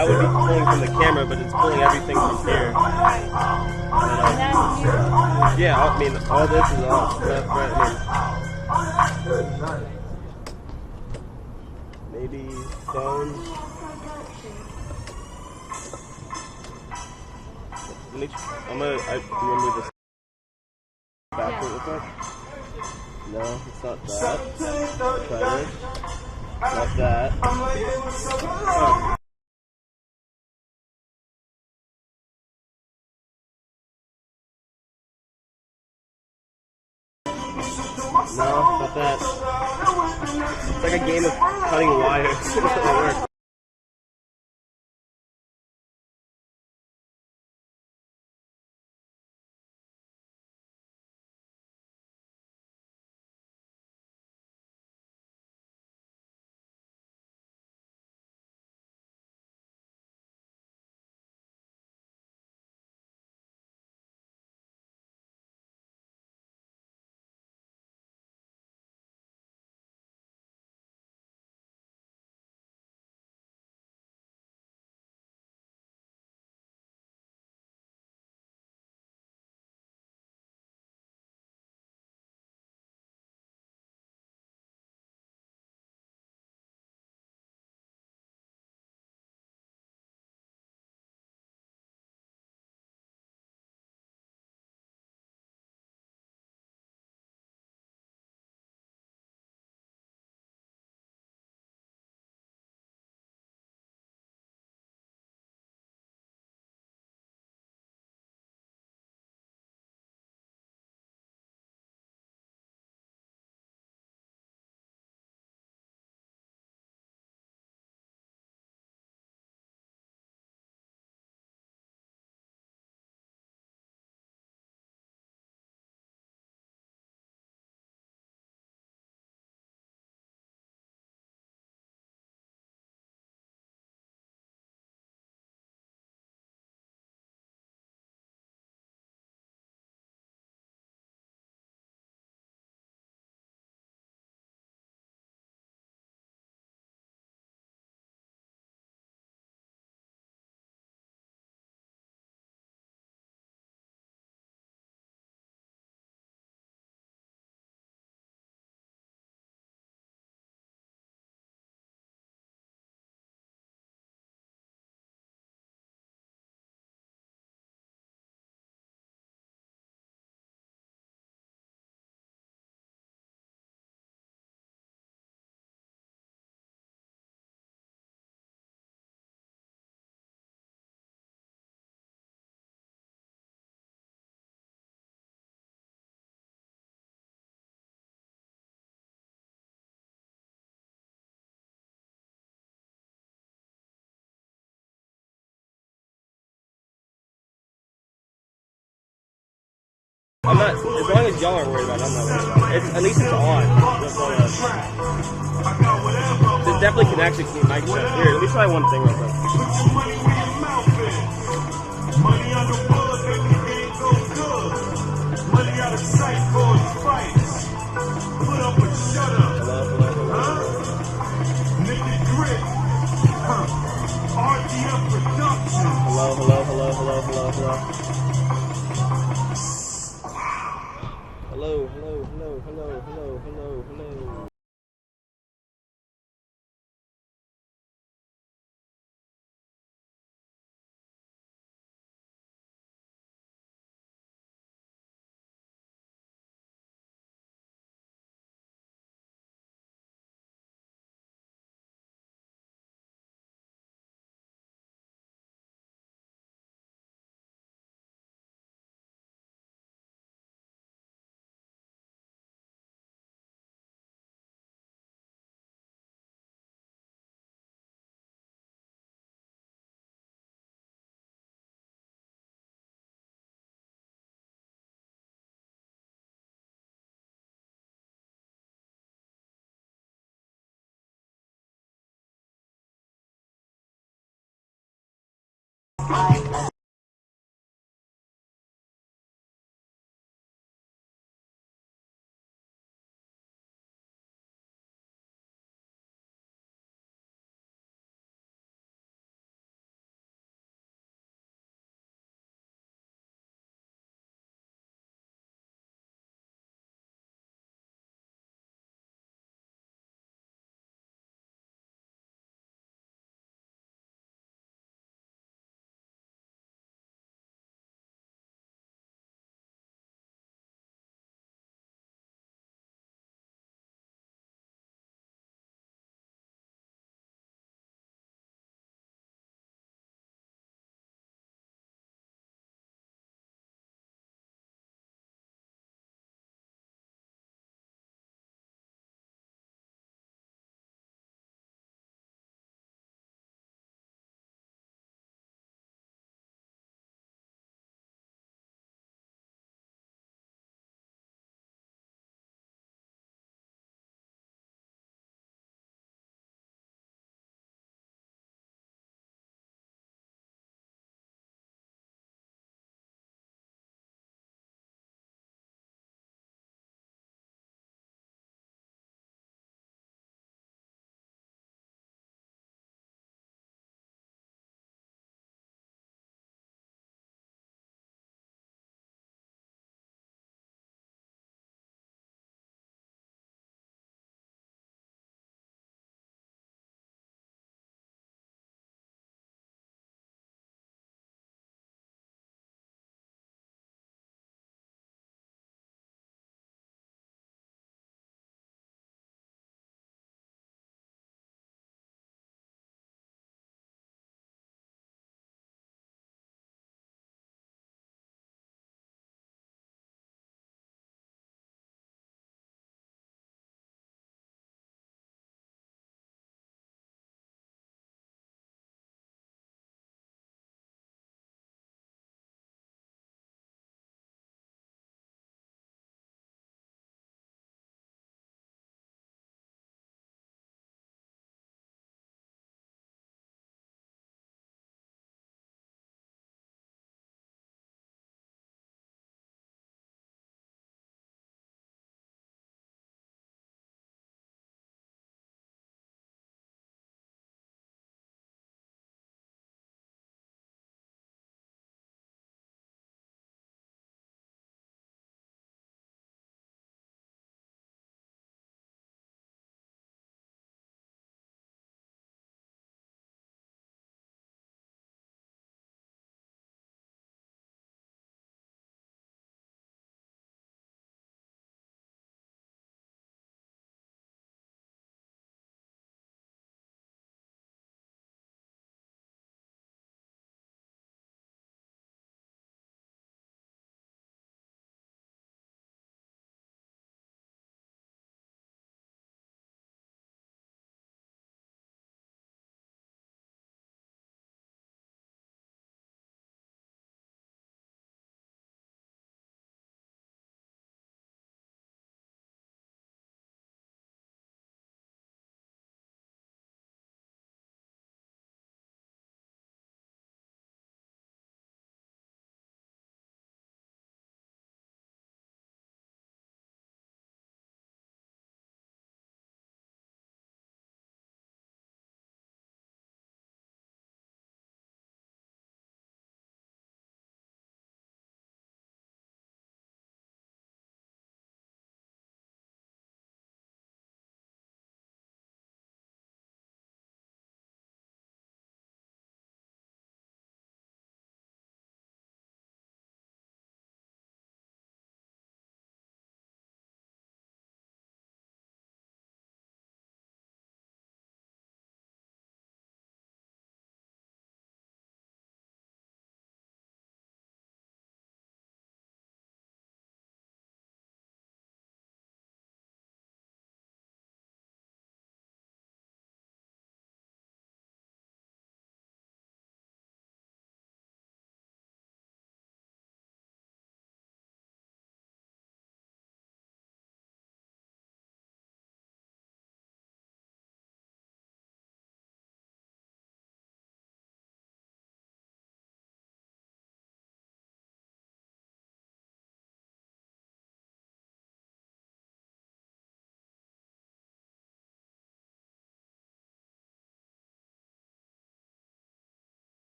I would be pulling from the camera, but it's pulling everything from here. Yeah, I mean, all this is off. Maybe phone. I'm gonna remove this backward real quick. No, it's not that. Try this. Not that. Oh. No, not that. It's like a game of cutting wires. It doesn't work. I'm not, as long as y'all aren't worried about it, I'm not worried about it. At least it's on. This definitely can actually keep mic shut. Here, let me try one thing real quick. Money on the wood, baby, ain't so good. Money out of sight for his fights. Put up or shut up. Nigga grit. RDM Productions. Hello.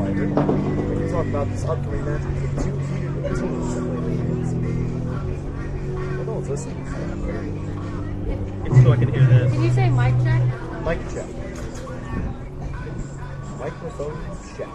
reminder. We can talk about this upcoming match between two heated teams that play games. Well, no one's listening. It's so I can hear this. Can you say mic check? Mic check. Microphone check.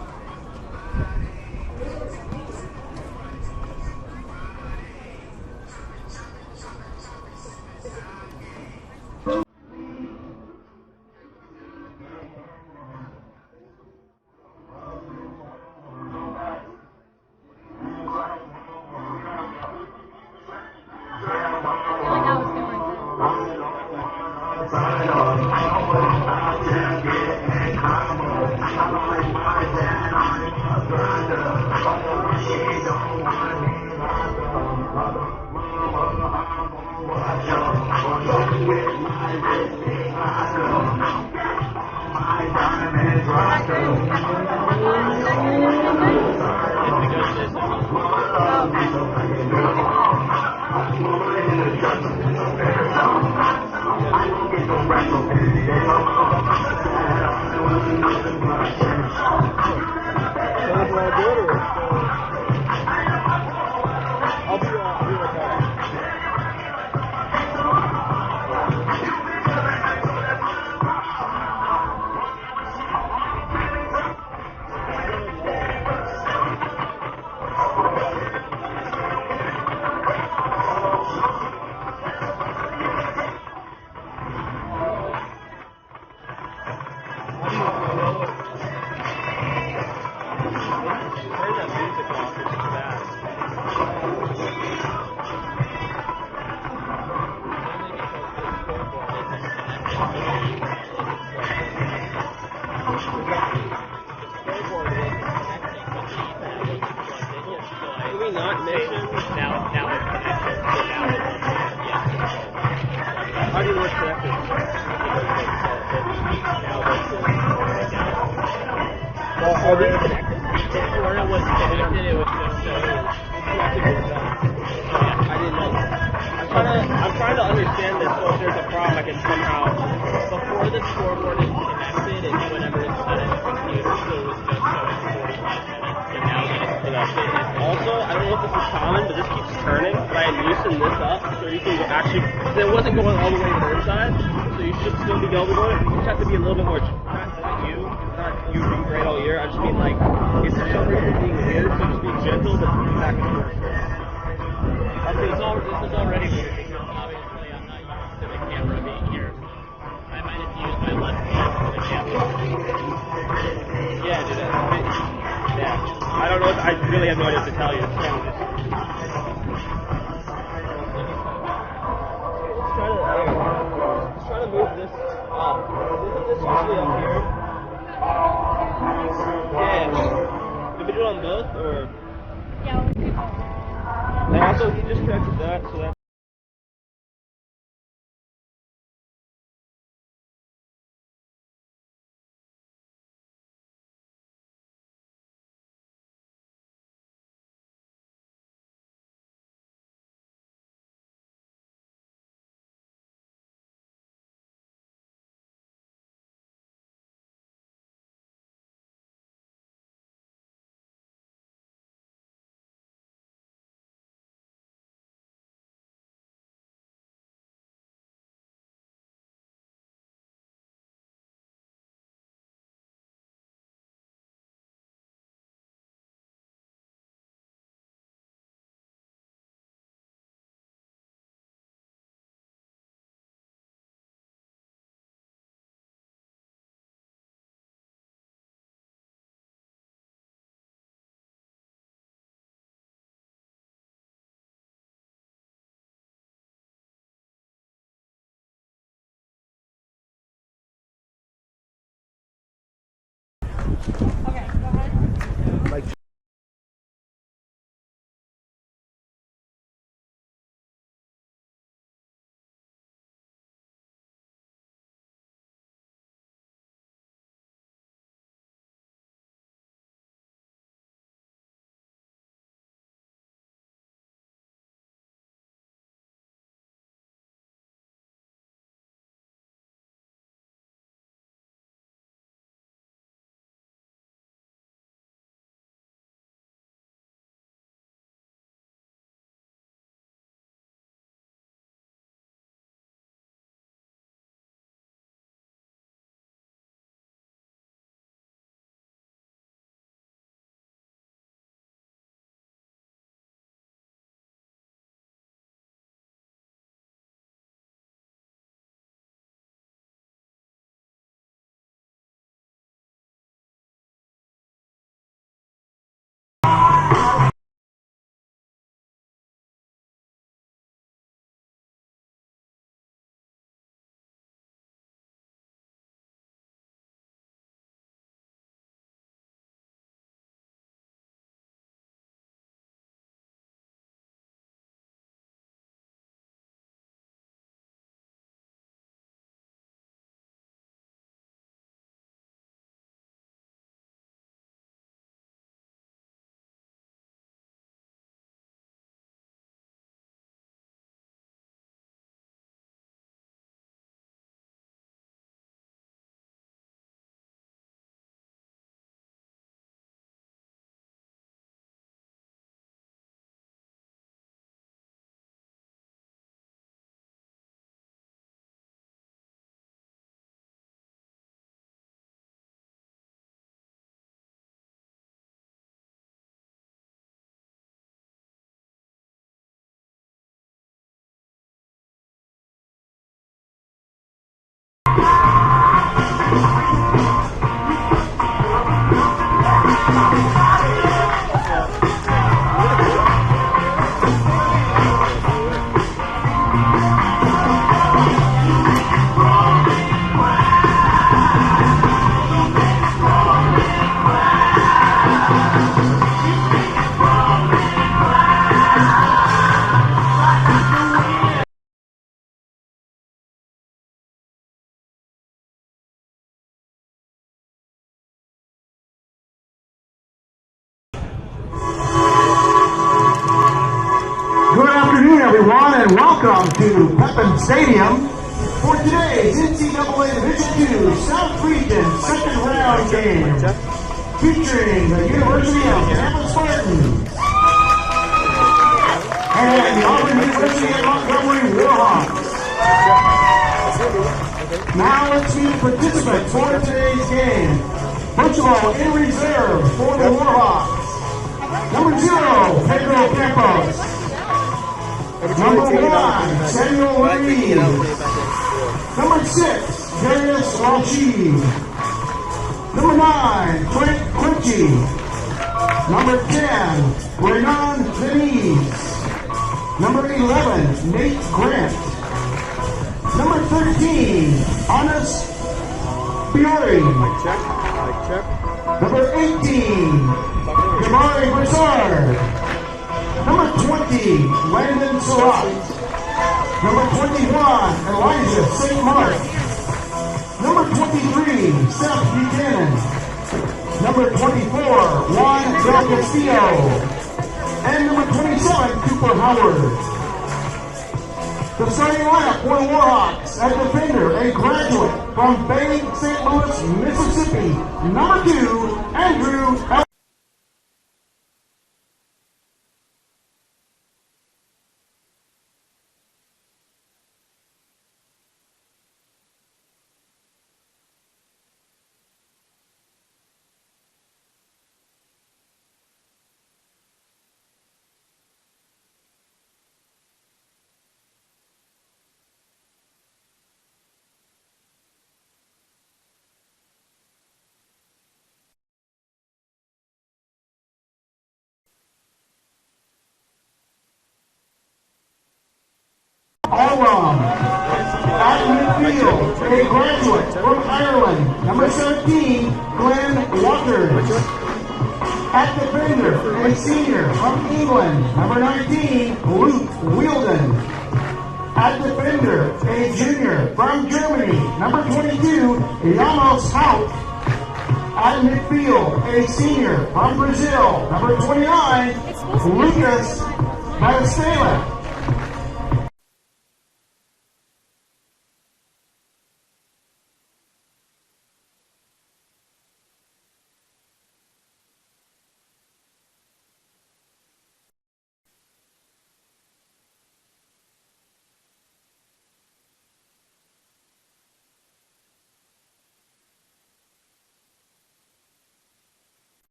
I feel like I was going to. I'm trying to understand this, so if there's a problem, I can somehow, before the scoreboard is connected and whenever it's set in the computer, so it was just showing 45 minutes, and now that it's connected. Also, I don't know if this is common, but this keeps turning, but I had loosened this up, so you can actually, because it wasn't going all the way to the inside, so you should still be able to go. You just have to be a little bit more, not you being great all year, I just mean like, it's for some reason being weird, so just be gentle, but back and forth. This is already weird because obviously I'm not used to the camera being here. I might have used my left hand for the camera. Yeah, dude. Yeah. I don't know. I really have no idea what to tell you. It's kind of just. Let's try to move this up. Isn't this usually up here? Yeah. Did we do it on both or? Yeah, we'll keep going. And also, he just connected that, so that. Okay, go ahead. Mic Good afternoon, everyone, and welcome to Pepin Stadium for today's NCAA Division II South Region second round game, featuring the University of Tampa Spartans and the Auburn University of Montgomery Warhawks. Now let's meet participants for today's game. First of all, in reserve for the Warhawks, number 0, Pedro Campos. Number 1, Samuel Reed. Number 6, Darius Rashid. Number 9, Trent Quincy. Number 10, Renan Denise. Number 11, Nate Grant. Number 13, Honest Fiore. Number 18, Jamari Broussard. Number 20, Landon Surratt. Number 21, Elijah St. Mark. Number 23, Seth Buchanan. Number 24, Juan Del Castillo. And number 27, Cooper Howard. The starting lineup for the Warhawks at defender, a graduate from Bay St. Louis, Mississippi. Number 2, Andrew L. Auburn. At midfield, a graduate from Ireland, number 17, Glenn Waters. At defender, a senior from England, number 19, Luke Wielden. At defender, a junior from Germany, number 22, Janos Hout. At midfield, a senior from Brazil, number 29, Lucas Balestela.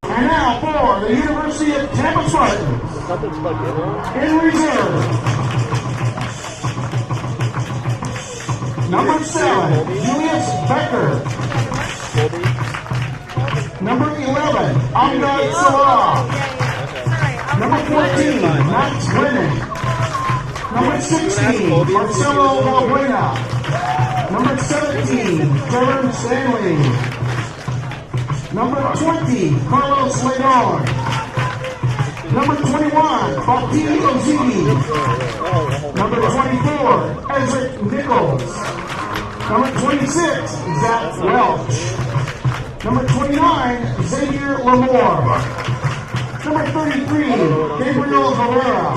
And now for the University of Tampa Spartans. In reserve, number 7, Julius Becker. Number 11, Amgad Salah. Number 14, Max Brennan. Number 16, Marcelo Valbuena. Number 17, Trevor Stanley. Number 20, Carlos Ledon. Number 21, Bati Ozigi. Number 24, Ezra Nichols. Number 26, Zach Welch. Number 29, Xavier Lamore. Number 33, Gabriel Herrera.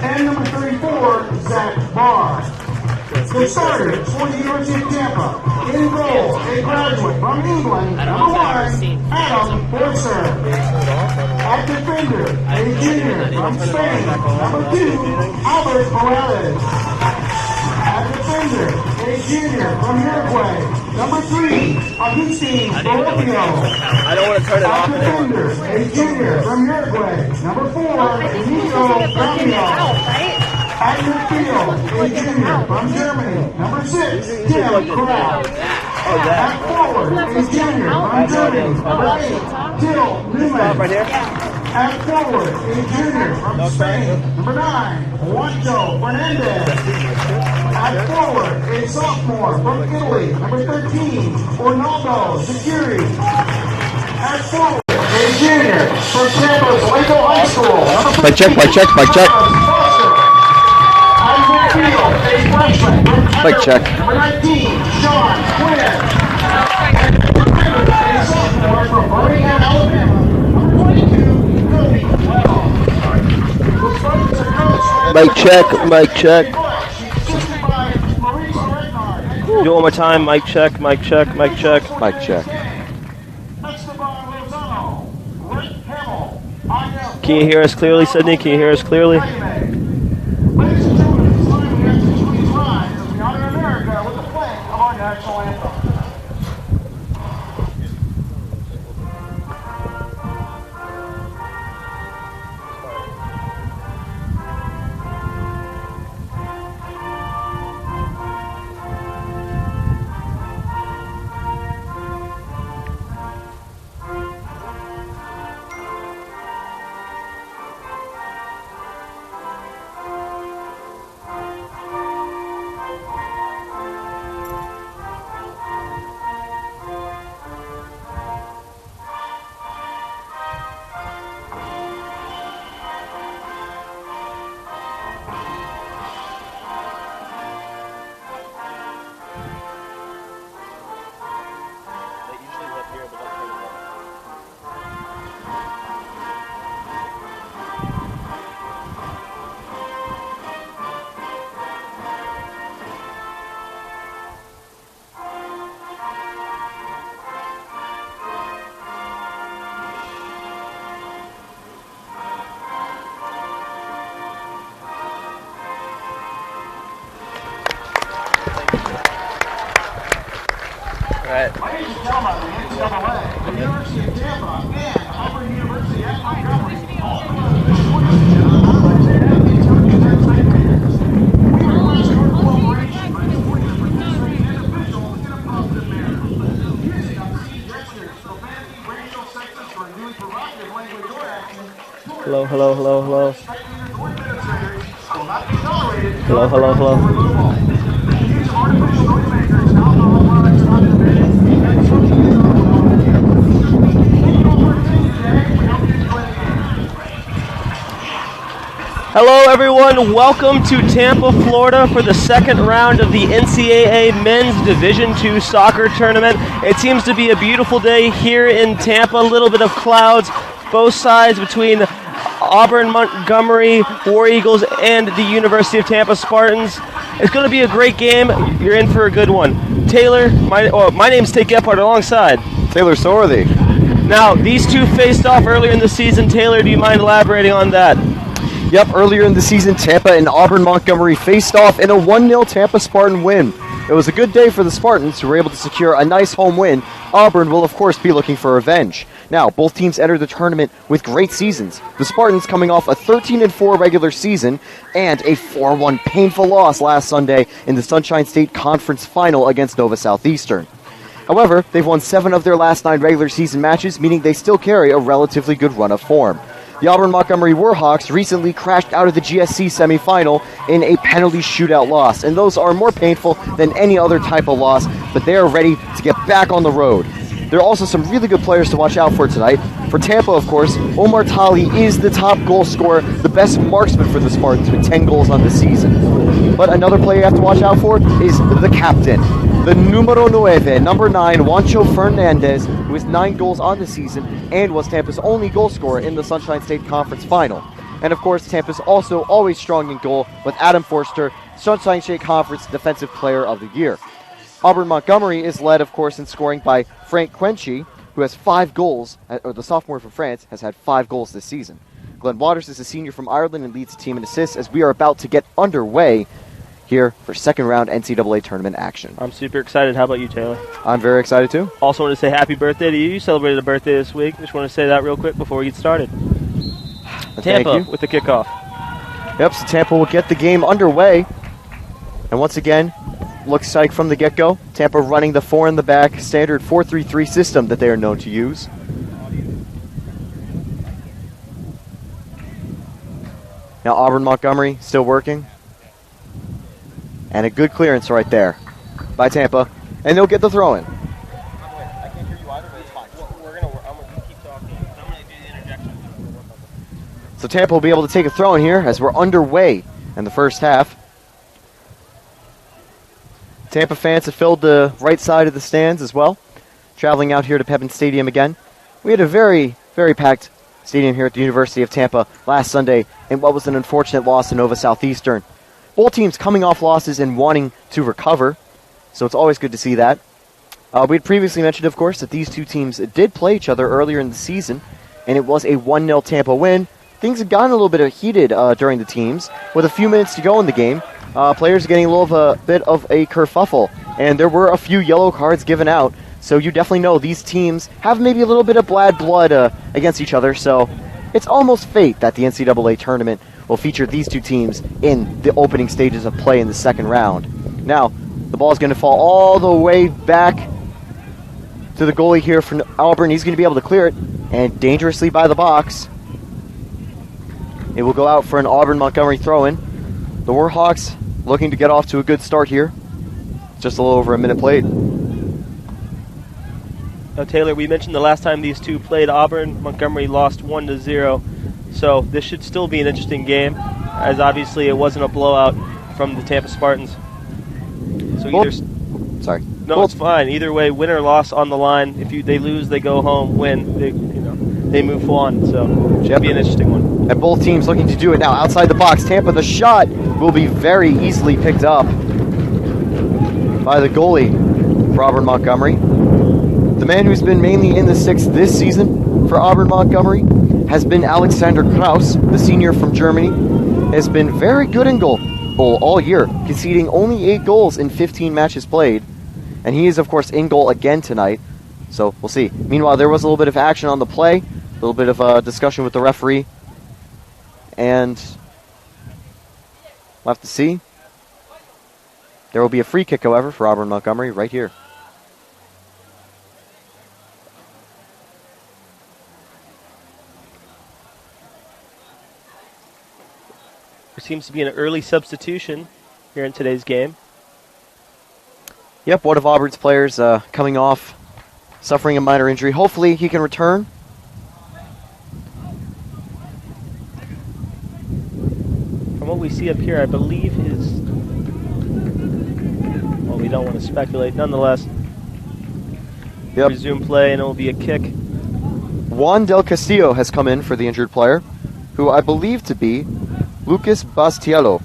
And number 34, Zach Barr. The starters for the University of Tampa. In goal, a graduate from England, number 1, Adam Forster. At defender, a junior from Spain, number 2, Albert Morales. At defender, a junior from Uruguay, number 3, Agustin Borrepio. I don't want to turn it off. At defender, a junior from Uruguay, number 4, Nico Gambio. At midfield, a junior from Germany, number 6, Tim Kraft. At forward, a junior from Germany, number 8, Till Newman. Right here. At forward, a junior from Spain, number 9, Juancho Fernandez. At forward, a sophomore from Italy, number 13, Ronaldo Securi. At forward, a junior from Tampa's Waco High School, number 15, Mic check, mic check, mic check. At midfield, a freshman from Mic check. number 19, Sean Quinn. And a sophomore from Birmingham, Alabama, number 22, Cody Well. The Spartans are coached by Mic check, mic check. assisted by Maurice Regnard. Do it one more time. Mic check, mic check, mic check. Mic check. Esteban Lozano, Rick Hamill, Aya Can you hear us clearly, Sydney? Can you hear us clearly? Ladies and gentlemen, it's time we exit these lines as we honor America with the playing of our national anthem. Ladies and gentlemen, the NCAA, the University of Tampa, and Auburn University at Montgomery, all together this weekend, we request your cooperation by supporting the participating individuals in a positive manner. Using obscene gestures, profanity, racial, sexist, or newly provocative language or action. Hello, hello, hello, hello. Spectators or administrators will not be tolerated. Hello, hello, hello. Removal. Use of artificial noise makers and alcohol products are not permitted. That's something you don't know. Thank you all for attending today. We hope you enjoy the game. Hello, everyone. Welcome to Tampa, Florida for the second round of the NCAA Men's Division II Soccer Tournament. It seems to be a beautiful day here in Tampa. A little bit of clouds, both sides between Auburn, Montgomery, War Eagles, and the University of Tampa Spartans. It's going to be a great game. You're in for a good one. Taylor, my name's Tate Gephardt alongside Taylor Sorthy. Now, these two faced off earlier in the season. Taylor, do you mind elaborating on that? Yep, earlier in the season, Tampa and Auburn Montgomery faced off in a 1-0 Tampa Spartan win. It was a good day for the Spartans, who were able to secure a nice home win. Auburn will, of course, be looking for revenge. Now, both teams entered the tournament with great seasons. The Spartans coming off a 13-4 regular season and a 4-1 painful loss last Sunday in the Sunshine State Conference Final against Nova Southeastern. However, they've won 7 of their last 9 regular season matches, meaning they still carry a relatively good run of form. The Auburn Montgomery Warhawks recently crashed out of the GSC semifinal in a penalty shootout loss, and those are more painful than any other type of loss, but they are ready to get back on the road. There are also some really good players to watch out for tonight. For Tampa, of course, Omar Tali is the top goal scorer, the best marksman for the Spartans with 10 goals on the season. But another player you have to watch out for is the captain, the numero 9, number 9, Juancho Fernandez, who has 9 goals on the season and was Tampa's only goal scorer in the Sunshine State Conference Final. And of course, Tampa's also always strong in goal with Adam Forster, Sunshine State Conference Defensive Player of the Year. Auburn Montgomery is led, of course, in scoring by Frank Quenchy, who has 5 goals, or the sophomore from France, has had 5 goals this season. Glenn Waters is a senior from Ireland and leads the team in assists as we are about to get underway here for second round NCAA tournament action. I'm super excited. How about you, Taylor? I'm very excited too. Also want to say happy birthday to you. You celebrated a birthday this week. Just want to say that real quick before we get started. Tampa with the kickoff. Yep, so Tampa will get the game underway. And once again, looks like from the get-go, Tampa running the 4 in the back standard 4-3-3 system that they are known to use. Now Auburn Montgomery still working. And a good clearance right there by Tampa. And they'll get the throw in. I can't hear you either, but it's fine. I'm gonna keep talking. I'm gonna do the interjection. So Tampa will be able to take a throw in here as we're underway in the first half. Tampa fans have filled the right side of the stands as well, traveling out here to Pepin Stadium again. We had a very, very packed stadium here at the University of Tampa last Sunday in what was an unfortunate loss to Nova Southeastern. Both teams coming off losses and wanting to recover, so it's always good to see that. We had previously mentioned, of course, that these two teams did play each other earlier in the season, and it was a 1-0 Tampa win. Things had gotten a little bit heated during the teams. With a few minutes to go in the game, players getting a little bit of a kerfuffle, and there were a few yellow cards given out, so you definitely know these teams have maybe a little bit of bad blood against each other, so it's almost fate that the NCAA tournament will feature these two teams in the opening stages of play in the second round. Now, the ball is going to fall all the way back to the goalie here from Auburn. He's going to be able to clear it, and dangerously by the box. It will go out for an Auburn Montgomery throw-in. The Warhawks looking to get off to a good start here. Just a little over a minute played. Now, Taylor, we mentioned the last time these two played, Auburn Montgomery lost 1-0. So this should still be an interesting game, as obviously it wasn't a blowout from the Tampa Spartans. So Sorry. No, it's fine. Either way, win or loss on the line. If they lose, they go home. Win, they move on. So it should be an interesting one. And both teams looking to do it now outside the box. Tampa, the shot will be very easily picked up by the goalie for Auburn Montgomery. The man who's been mainly in the sixth this season for Auburn Montgomery has been Alexander Kraus, the senior from Germany. Has been very good in goal all year, conceding only 8 goals in 15 matches played. And he is, of course, in goal again tonight. So we'll see. Meanwhile, there was a little bit of action on the play, a little bit of discussion with the referee. And we'll have to see. There will be a free kick, however, for Auburn Montgomery right here. There seems to be an early substitution here in today's game. Yep, one of Auburn's players coming off, suffering a minor injury. Hopefully he can return. From what we see up here, I believe his... Well, we don't want to speculate. Nonetheless, resume play, and it will be a kick. Juan Del Castillo has come in for the injured player, who I believe to be Lucas Bastiello.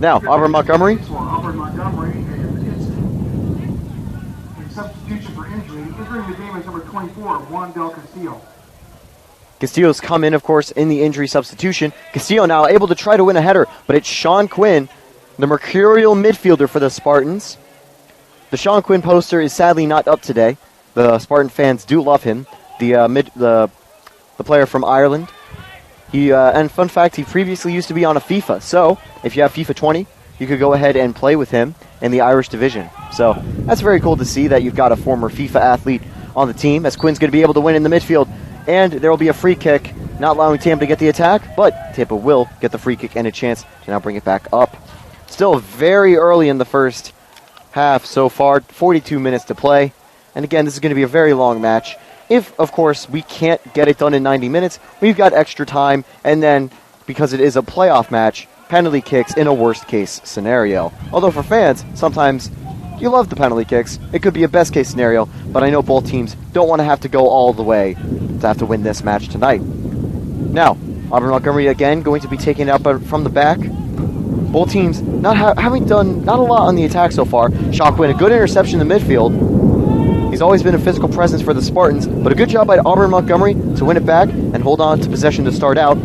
Now, Auburn Montgomery. Auburn Montgomery in substitution for injury. Entering the game is number 24, Juan Del Castillo. Castillo's come in, of course, in the injury substitution. Castillo now able to try to win a header, but it's Sean Quinn, the mercurial midfielder for the Spartans. The Sean Quinn poster is sadly not up today. The Spartan fans do love him. The player from Ireland. And fun fact, he previously used to be on a FIFA. So, if you have FIFA 20, you could go ahead and play with him in the Irish division. So, that's very cool to see that you've got a former FIFA athlete on the team, as Quinn's going to be able to win in the midfield. And there will be a free kick, not allowing Tampa to get the attack, but Tampa will get the free kick and a chance to now bring it back up. Still very early in the first half so far, 42 minutes to play. And again, this is going to be a very long match. If, of course, we can't get it done in 90 minutes, we've got extra time, and then, because it is a playoff match, penalty kicks in a worst-case scenario. Although for fans, sometimes you love the penalty kicks. It could be a best-case scenario, but I know both teams don't want to have to go all the way to have to win this match tonight. Now, Auburn Montgomery again going to be taken out from the back. Both teams having done not a lot on the attack so far. Shockwin, a good interception in the midfield. He's always been a physical presence for the Spartans, but a good job by Auburn Montgomery to win it back and hold on to possession to start out.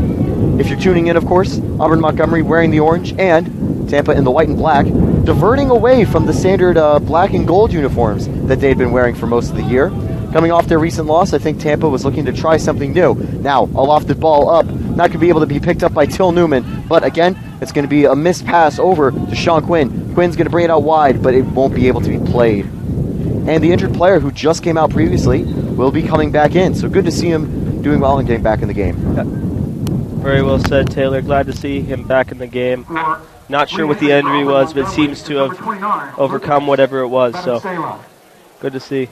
If you're tuning in, of course, Auburn Montgomery wearing the orange and Tampa in the white and black, diverting away from the standard black and gold uniforms that they'd been wearing for most of the year. Coming off their recent loss, I think Tampa was looking to try something new. Now, a lofted ball up not going to be able to be picked up by Till Newman. But again, it's going to be a missed pass over to Sean Quinn. Quinn's going to bring it out wide, but it won't be able to be played. And the injured player who just came out previously will be coming back in. So good to see him doing well and getting back in the game. Very well said, Taylor. Glad to see him back in the game. Not sure what the injury was, but seems to have overcome whatever it was. So good to see.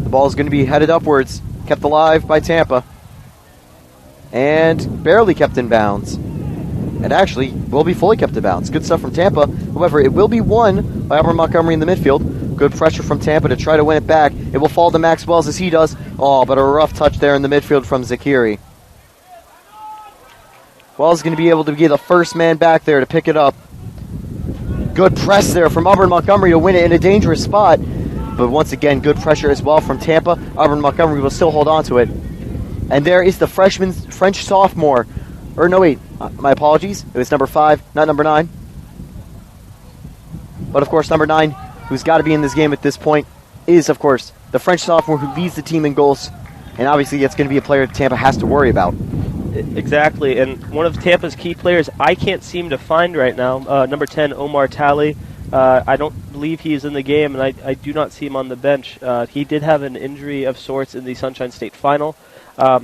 The ball is going to be headed upwards, kept alive by Tampa, and barely kept in bounds. And actually will be fully kept in bounds. Good stuff from Tampa. However, it will be won by Auburn Montgomery in the midfield. Good pressure from Tampa to try to win it back. It will fall to Max Wells as he does. Oh, but a rough touch there in the midfield from Zakiri. Wells is going to be able to be the first man back there to pick it up. Good press there from Auburn Montgomery to win it in a dangerous spot. But once again, good pressure as well from Tampa. Auburn Montgomery will still hold on to it. And there is the freshman, French sophomore. Or no, wait. My apologies. It was number 5, not number 9. But of course, number 9, who's got to be in this game at this point, is of course the French sophomore who leads the team in goals. And obviously, it's going to be a player Tampa has to worry about. Exactly, and one of Tampa's key players I can't seem to find right now, number 10, Omar Talley. I don't believe he's in the game, and I do not see him on the bench. He did have an injury of sorts in the Sunshine State final,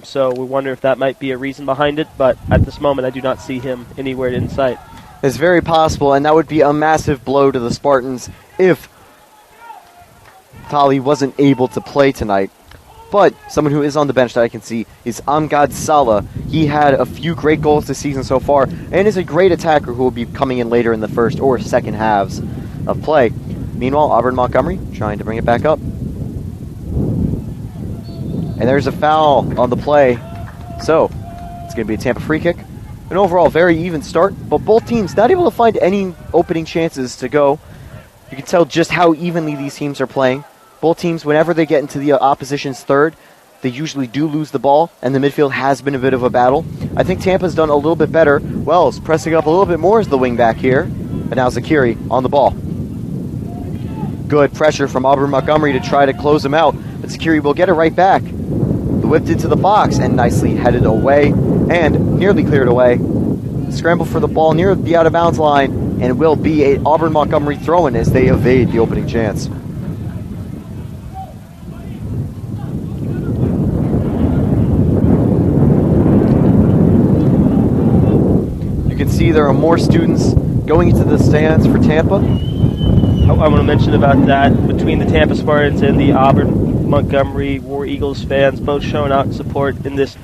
so we wonder if that might be a reason behind it, but at this moment I do not see him anywhere in sight. It's very possible, and that would be a massive blow to the Spartans if Talley wasn't able to play tonight. But someone who is on the bench that I can see is Amgad Salah. He had a few great goals this season so far and is a great attacker who will be coming in later in the first or second halves of play. Meanwhile, Auburn Montgomery trying to bring it back up. And there's a foul on the play. So, it's going to be a Tampa free kick. An overall very even start, but both teams not able to find any opening chances to go. You can tell just how evenly these teams are playing. Both teams, whenever they get into the opposition's third, they usually do lose the ball, and the midfield has been a bit of a battle. I think Tampa's done a little bit better. Wells pressing up a little bit more as the wing back here. And now Zakiri on the ball. Good pressure from Auburn Montgomery to try to close him out, but Zakiri will get it right back. Whipped into the box and nicely headed away and nearly cleared away. Scramble for the ball near the out-of-bounds line, and it will be a Auburn Montgomery throw-in as they evade the opening chance. See, there are more students going into the stands for Tampa. I want to mention about that between the Tampa Spartans and the Auburn Montgomery War Eagles fans, both showing out support in this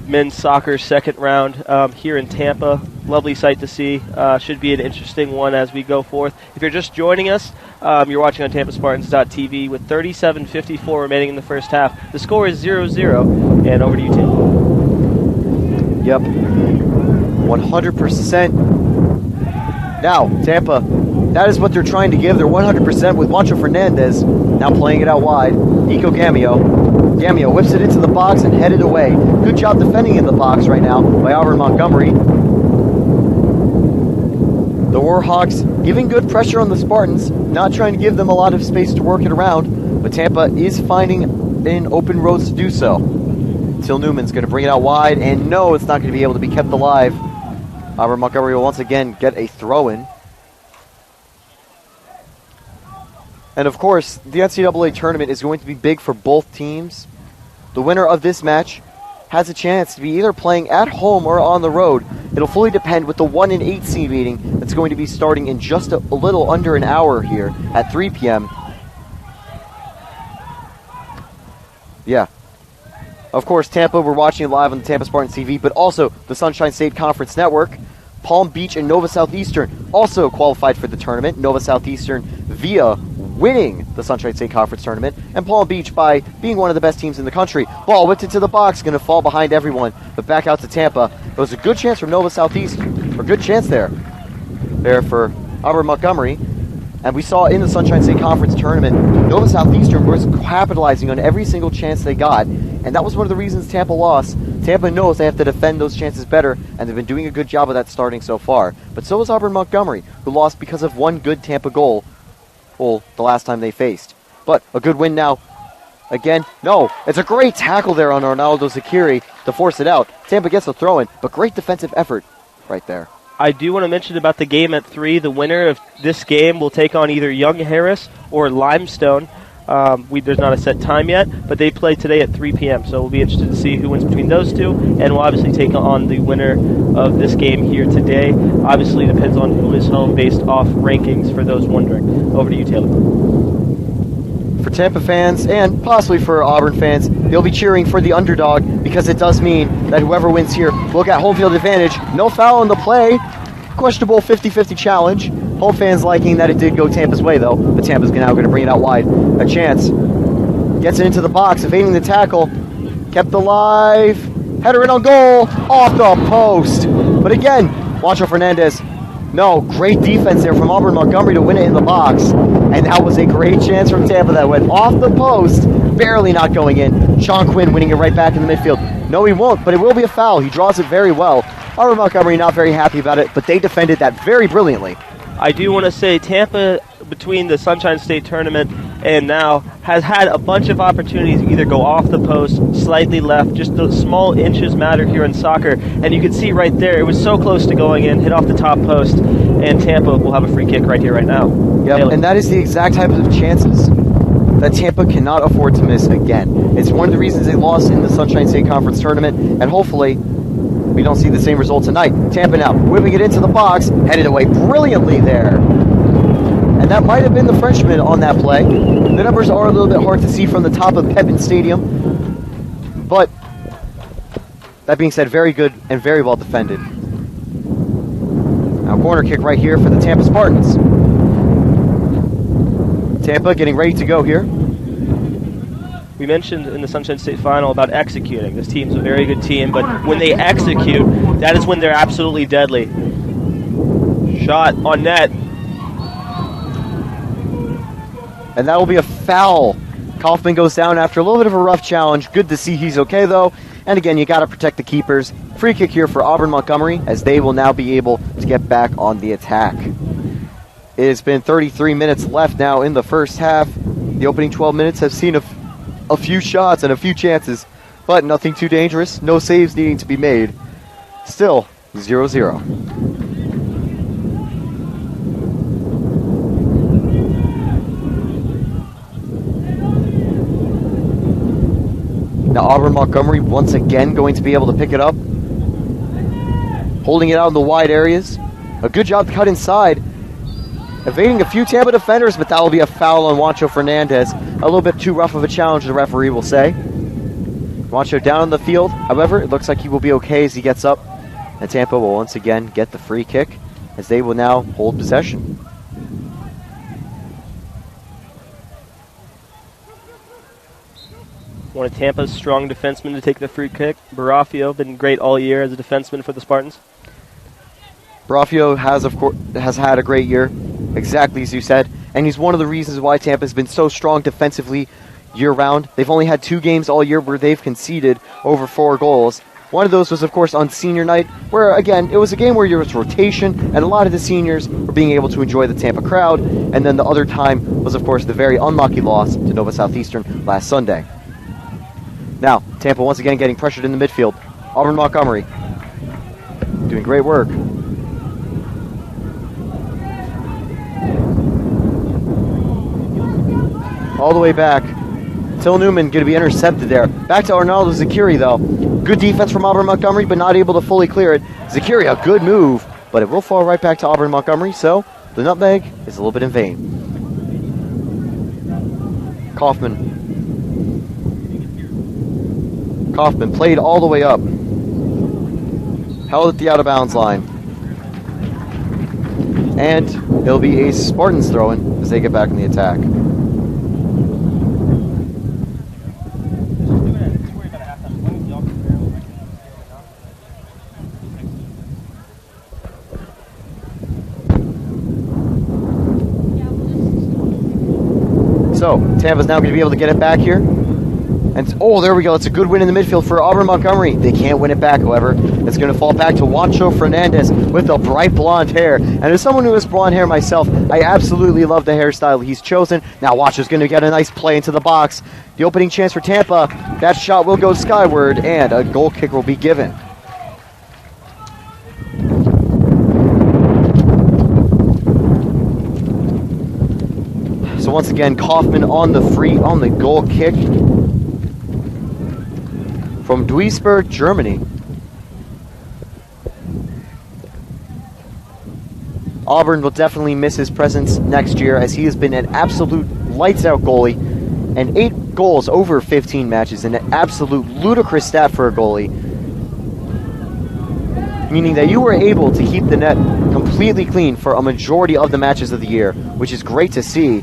men's soccer second round here in Tampa. Lovely sight to see. Should be an interesting one as we go forth. If you're just joining us, you're watching on TampaSpartans.tv with 37:54 remaining in the first half. The score is 0-0, and over to you, Tim. Yep. 100%. Now, Tampa, that is what they're trying to give. They're 100% with Juancho Fernandez now playing it out wide. Nico Gamio. Gamio whips it into the box and headed away. Good job defending in the box right now by Auburn Montgomery. The Warhawks giving good pressure on the Spartans, not trying to give them a lot of space to work it around, but Tampa is finding in open roads to do so. Till Newman's going to bring it out wide, and no, it's not going to be able to be kept alive. Auburn Montgomery will once again get a throw-in. And of course, the NCAA tournament is going to be big for both teams. The winner of this match has a chance to be either playing at home or on the road. It'll fully depend with the 1 and 8 seed meeting that's going to be starting in just a little under an hour here at 3 p.m. Yeah. Of course, Tampa, we're watching it live on the Tampa Spartans TV, but also the Sunshine State Conference Network. Palm Beach and Nova Southeastern also qualified for the tournament. Nova Southeastern via winning the Sunshine State Conference tournament, and Palm Beach by being one of the best teams in the country. Ball whipped into the box, going to fall behind everyone, but back out to Tampa. It was a good chance from Nova Southeastern, or good chance there for Auburn Montgomery. And we saw in the Sunshine State Conference tournament, Nova Southeastern was capitalizing on every single chance they got, and that was one of the reasons Tampa lost. Tampa knows they have to defend those chances better, and they've been doing a good job of that starting so far. But so was Auburn Montgomery, who lost because of one good Tampa goal the last time they faced. But a good win now Again, no. It's a great tackle there on Arnaldo Zakiri to force it out. Tampa gets the throw in, but great defensive effort right there. I do want to mention about the game at 3. The winner of this game will take on either Young Harris or Limestone. There's not a set time yet, but they play today at 3 p.m., so we'll be interested to see who wins between those two, and we'll obviously take on the winner of this game here today. Obviously, depends on who is home based off rankings for those wondering. Over to you, Taylor. For Tampa fans, and possibly for Auburn fans, they'll be cheering for the underdog because it does mean that whoever wins here will get home field advantage. No foul in the play. Questionable 50-50 challenge. Home fans liking that it did go Tampa's way, though. But Tampa's now going to bring it out wide. A chance. Gets it into the box, evading the tackle. Kept alive. Header in on goal. Off the post. But again, Juancho Fernandez. No, great defense there from Auburn Montgomery to win it in the box. And that was a great chance from Tampa that went off the post. Barely not going in. Sean Quinn winning it right back in the midfield. No, he won't, but it will be a foul. He draws it very well. Auburn Montgomery not very happy about it, but they defended that very brilliantly. I do want to say Tampa, between the Sunshine State Tournament and now, has had a bunch of opportunities to either go off the post, slightly left. Just the small inches matter here in soccer. And you can see right there, it was so close to going in, hit off the top post, and Tampa will have a free kick right here, right now. Yep, Taylor. and that is the exact type of chances that Tampa cannot afford to miss again. It's one of the reasons they lost in the Sunshine State Conference Tournament, and hopefully we don't see the same result tonight. Tampa now whipping it into the box, headed away brilliantly there. And that might have been the Frenchman on that play. The numbers are a little bit hard to see from the top of Pepin Stadium. But, that being said, very good and very well defended. Now corner kick right here for the Tampa Spartans. Tampa getting ready to go here. We mentioned in the Sunshine State Final about executing. This team's a very good team, but when they execute, that is when they're absolutely deadly. Shot on net. And that will be a foul. Kaufman goes down after a little bit of a rough challenge. Good to see he's okay, though. And again, you got to protect the keepers. Free kick here for Auburn Montgomery, as they will now be able to get back on the attack. It has been 33 minutes left now in the first half. The opening 12 minutes have seen a few shots and a few chances, but nothing too dangerous. No saves needing to be made. Still 0-0. Now Auburn Montgomery once again going to be able to pick it up. Holding it out in the wide areas. A good job to cut inside. Evading a few Tampa defenders, but that will be a foul on Juancho Fernandez. A little bit too rough of a challenge, the referee will say. Juancho down on the field. However, it looks like he will be okay as he gets up. And Tampa will once again get the free kick as they will now hold possession. One of Tampa's strong defensemen to take the free kick. Barafio, been great all year as a defenseman for the Spartans. Barafio has had a great year, exactly as you said, and he's one of the reasons why Tampa's been so strong defensively year-round. They've only had 2 games all year where they've conceded over 4 goals. One of those was, of course, on senior night, where, again, it was a game where there was rotation, and a lot of the seniors were being able to enjoy the Tampa crowd, and then the other time was, of course, the very unlucky loss to Nova Southeastern last Sunday. Now, Tampa once again getting pressured in the midfield. Auburn Montgomery doing great work. All the way back. Till Newman going to be intercepted there. Back to Arnaldo Zakiri, though. Good defense from Auburn Montgomery, but not able to fully clear it. Zakiri, a good move, but it will fall right back to Auburn Montgomery, so the nutmeg is a little bit in vain. Kaufman played all the way up. Held at the out-of-bounds line. And it'll be a Spartans throw-in as they get back in the attack. So, Tampa's now going to be able to get it back here. And there we go. It's a good win in the midfield for Auburn Montgomery. They can't win it back, however. It's going to fall back to Juancho Fernandez with the bright blonde hair. And as someone who has blonde hair myself, I absolutely love the hairstyle he's chosen. Now Juancho's going to get a nice play into the box. The opening chance for Tampa. That shot will go skyward, and a goal kick will be given. So once again, Kaufman on the goal kick from Duisburg, Germany. Auburn will definitely miss his presence next year, as he has been an absolute lights-out goalie, and 8 goals over 15 matches, an absolute ludicrous stat for a goalie, meaning that you were able to keep the net completely clean for a majority of the matches of the year, which is great to see.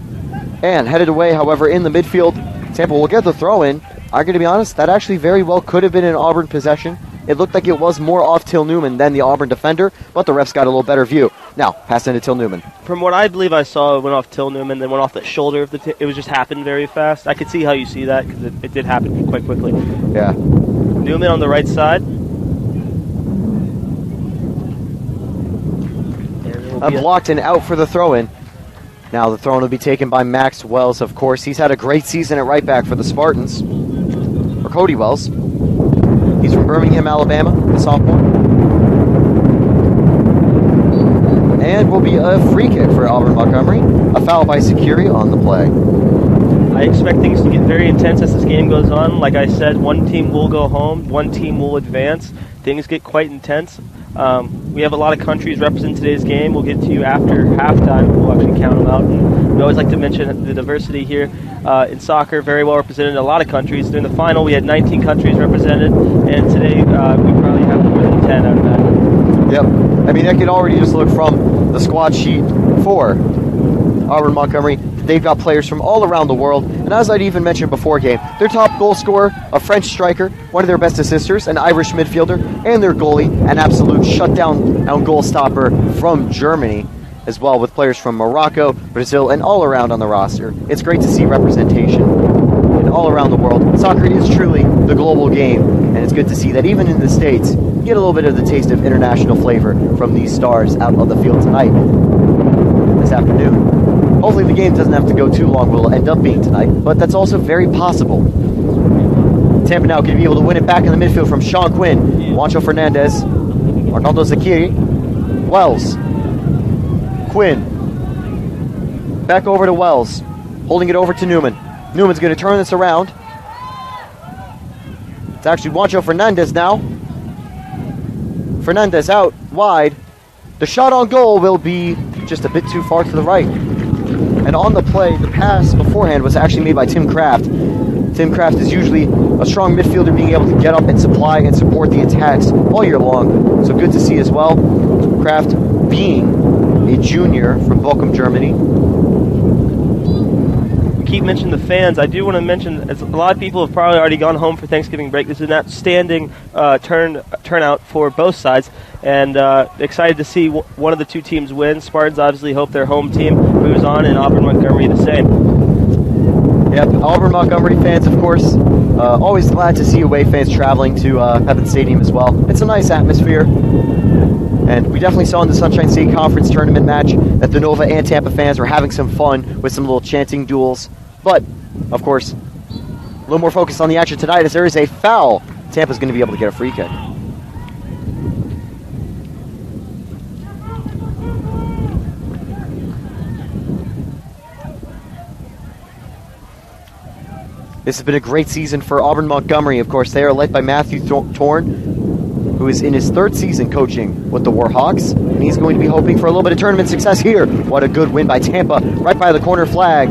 And headed away, however, in the midfield, Tampa will get the throw-in. I'm going to be honest, that actually very well could have been an Auburn possession. It looked like it was more off Till Newman than the Auburn defender, but the refs got a little better view. Now, pass into Till Newman. From what I believe I saw, it went off Till Newman, then went off the shoulder of it was just happened very fast. I could see how you see that, because it did happen quite quickly. Yeah. Newman on the right side. Blocked and out for the throw-in. Now the throw-in will be taken by Max Wells, of course. He's had a great season at right back for the Spartans. Or Cody Wells. He's from Birmingham, Alabama, the sophomore. And will be a free kick for Auburn Montgomery. A foul by Securi on the play. I expect things to get very intense as this game goes on. Like I said, one team will go home, one team will advance. Things get quite intense. We have a lot of countries representing today's game. We'll get to you after halftime. We'll actually count them out. And we always like to mention the diversity here in soccer, very well represented in a lot of countries. During the final, we had 19 countries represented, and today we probably have more than 10 out of that. Yep. I mean, I can already just look from the squad sheet for Auburn Montgomery. They've got players from all around the world, and as I'd even mentioned before game, their top goal scorer, a French striker, one of their best assisters, an Irish midfielder, and their goalie, an absolute shutdown goal stopper from Germany, as well, with players from Morocco, Brazil, and all around on the roster. It's great to see representation in all around the world. Soccer is truly the global game, and it's good to see that even in the States, you get a little bit of the taste of international flavor from these stars out on the field tonight, this afternoon. Hopefully the game doesn't have to go too long, will end up being tonight, but that's also very possible. Tampa now can be able to win it back in the midfield from Sean Quinn, Juancho Fernandez, Arnaldo Zakiri, Wells, Quinn, back over to Wells, holding it over to Newman. Newman's going to turn this around. It's actually Juancho Fernandez now. Fernandez out, wide. The shot on goal will be just a bit too far to the right. And on the play, the pass beforehand was actually made by Tim Kraft. Tim Kraft is usually a strong midfielder, being able to get up and supply and support the attacks all year long. So good to see as well. Kraft being a junior from Bochum, Germany. We keep mentioning the fans. I do want to mention, as a lot of people have probably already gone home for Thanksgiving break, this is an outstanding turnout for both sides. And excited to see one of the two teams win. Spartans obviously hope their home team moves on, and Auburn Montgomery the same. Yep, Auburn Montgomery fans, of course, always glad to see away fans traveling to Pepin Stadium as well. It's a nice atmosphere. And we definitely saw in the Sunshine State Conference tournament match that the Nova and Tampa fans were having some fun with some little chanting duels. But, of course, a little more focus on the action tonight, as there is a foul. Tampa's going to be able to get a free kick. This has been a great season for Auburn Montgomery. Of course, they are led by Matthew Torn, who is in his 3rd season coaching with the Warhawks, and he's going to be hoping for a little bit of tournament success here. What a good win by Tampa, right by the corner flag.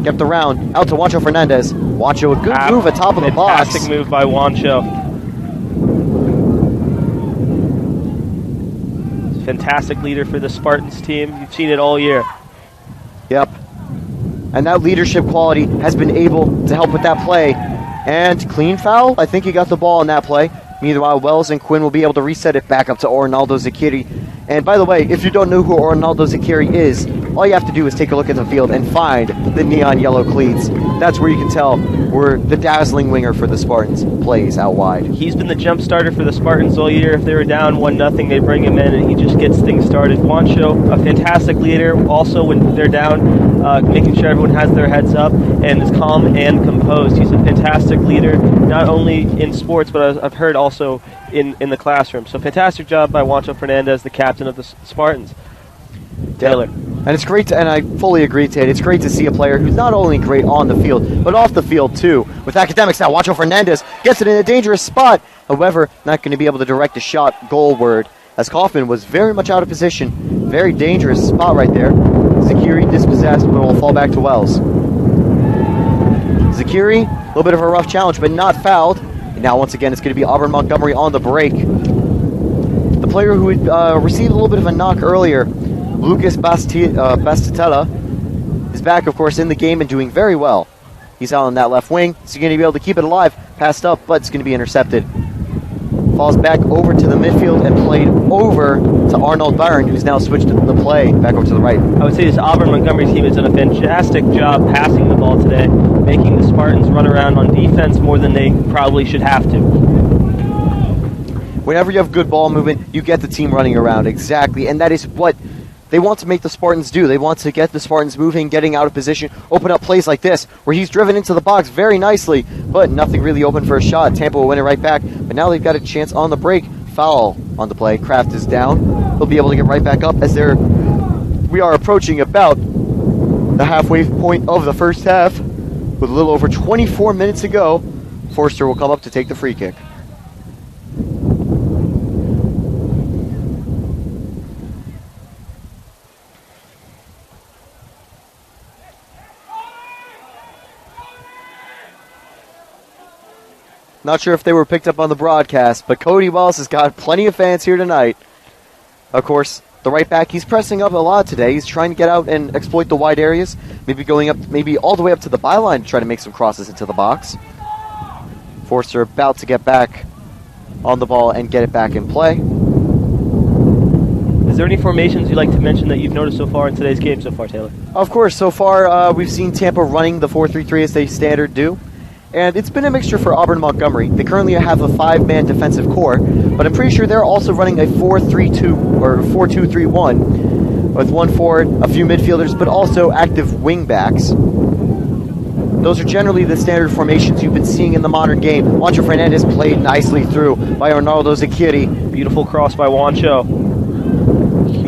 Kept around, out to Juancho Fernandez. Juancho, a good move atop of the box. Fantastic move by Juancho. Fantastic leader for the Spartans team. You've seen it all year. Yep. And that leadership quality has been able to help with that play. And clean foul. I think he got the ball on that play. Meanwhile, Wells and Quinn will be able to reset it back up to Arnaldo Zakiri. And by the way, if you don't know who Arnaldo Zakiri is, all you have to do is take a look at the field and find the neon yellow cleats. That's where you can tell where the dazzling winger for the Spartans plays out wide. He's been the jump starter for the Spartans all year. If they were down 1-0, they bring him in, and he just gets things started. Wancho, a fantastic leader, also when they're down, making sure everyone has their heads up and is calm and composed. He's a fantastic leader, not only in sports, but I've heard also in the classroom. So fantastic job by Wancho Fernandez, the captain of the Spartans. Taylor. And it's great to, and I fully agree, Tate, it's great to see a player who's not only great on the field, but off the field too. With academics now, Wancho Fernandez gets it in a dangerous spot. However, not going to be able to direct a shot goalward, as Kaufman was very much out of position. Very dangerous spot right there. Zakiri dispossessed, but will fall back to Wells. Zakiri, a little bit of a rough challenge, but not fouled. And now once again, it's going to be Auburn Montgomery on the break. The player who had received a little bit of a knock earlier, Lucas Bastatella, is back, of course, in the game and doing very well. He's out on that left wing. He's going to be able to keep it alive. Passed up, but it's going to be intercepted. Falls back over to the midfield and played over to Arnold Byron, who's now switched the play back over to the right. I would say this Auburn Montgomery team has done a fantastic job passing the ball today, making the Spartans run around on defense more than they probably should have to. Whenever you have good ball movement, you get the team running around, exactly, and that is what they want to make the Spartans do. They want to get the Spartans moving, getting out of position, open up plays like this, where he's driven into the box very nicely, but nothing really open for a shot. Tampa will win it right back, but now they've got a chance on the break. Foul on the play. Kraft is down. He'll be able to get right back up as we are approaching about the halfway point of the first half. With a little over 24 minutes to go, Forster will come up to take the free kick. Not sure if they were picked up on the broadcast, but Cody Wells has got plenty of fans here tonight. Of course, the right back, he's pressing up a lot today. He's trying to get out and exploit the wide areas, maybe going up, maybe all the way up to the byline to try to make some crosses into the box. Forster about to get back on the ball and get it back in play. Is there any formations you'd like to mention that you've noticed so far in today's game so far, Taylor? Of course, so far we've seen Tampa running the 4-3-3 as they standard do. And it's been a mixture for Auburn Montgomery. They currently have a 5-man defensive core, but I'm pretty sure they're also running a 4-3-2 or 4-2-3-1 with one forward, a few midfielders, but also active wing backs. Those are generally the standard formations you've been seeing in the modern game. Wancho Fernandez played nicely through by Arnaldo Zakiri. Beautiful cross by Wancho.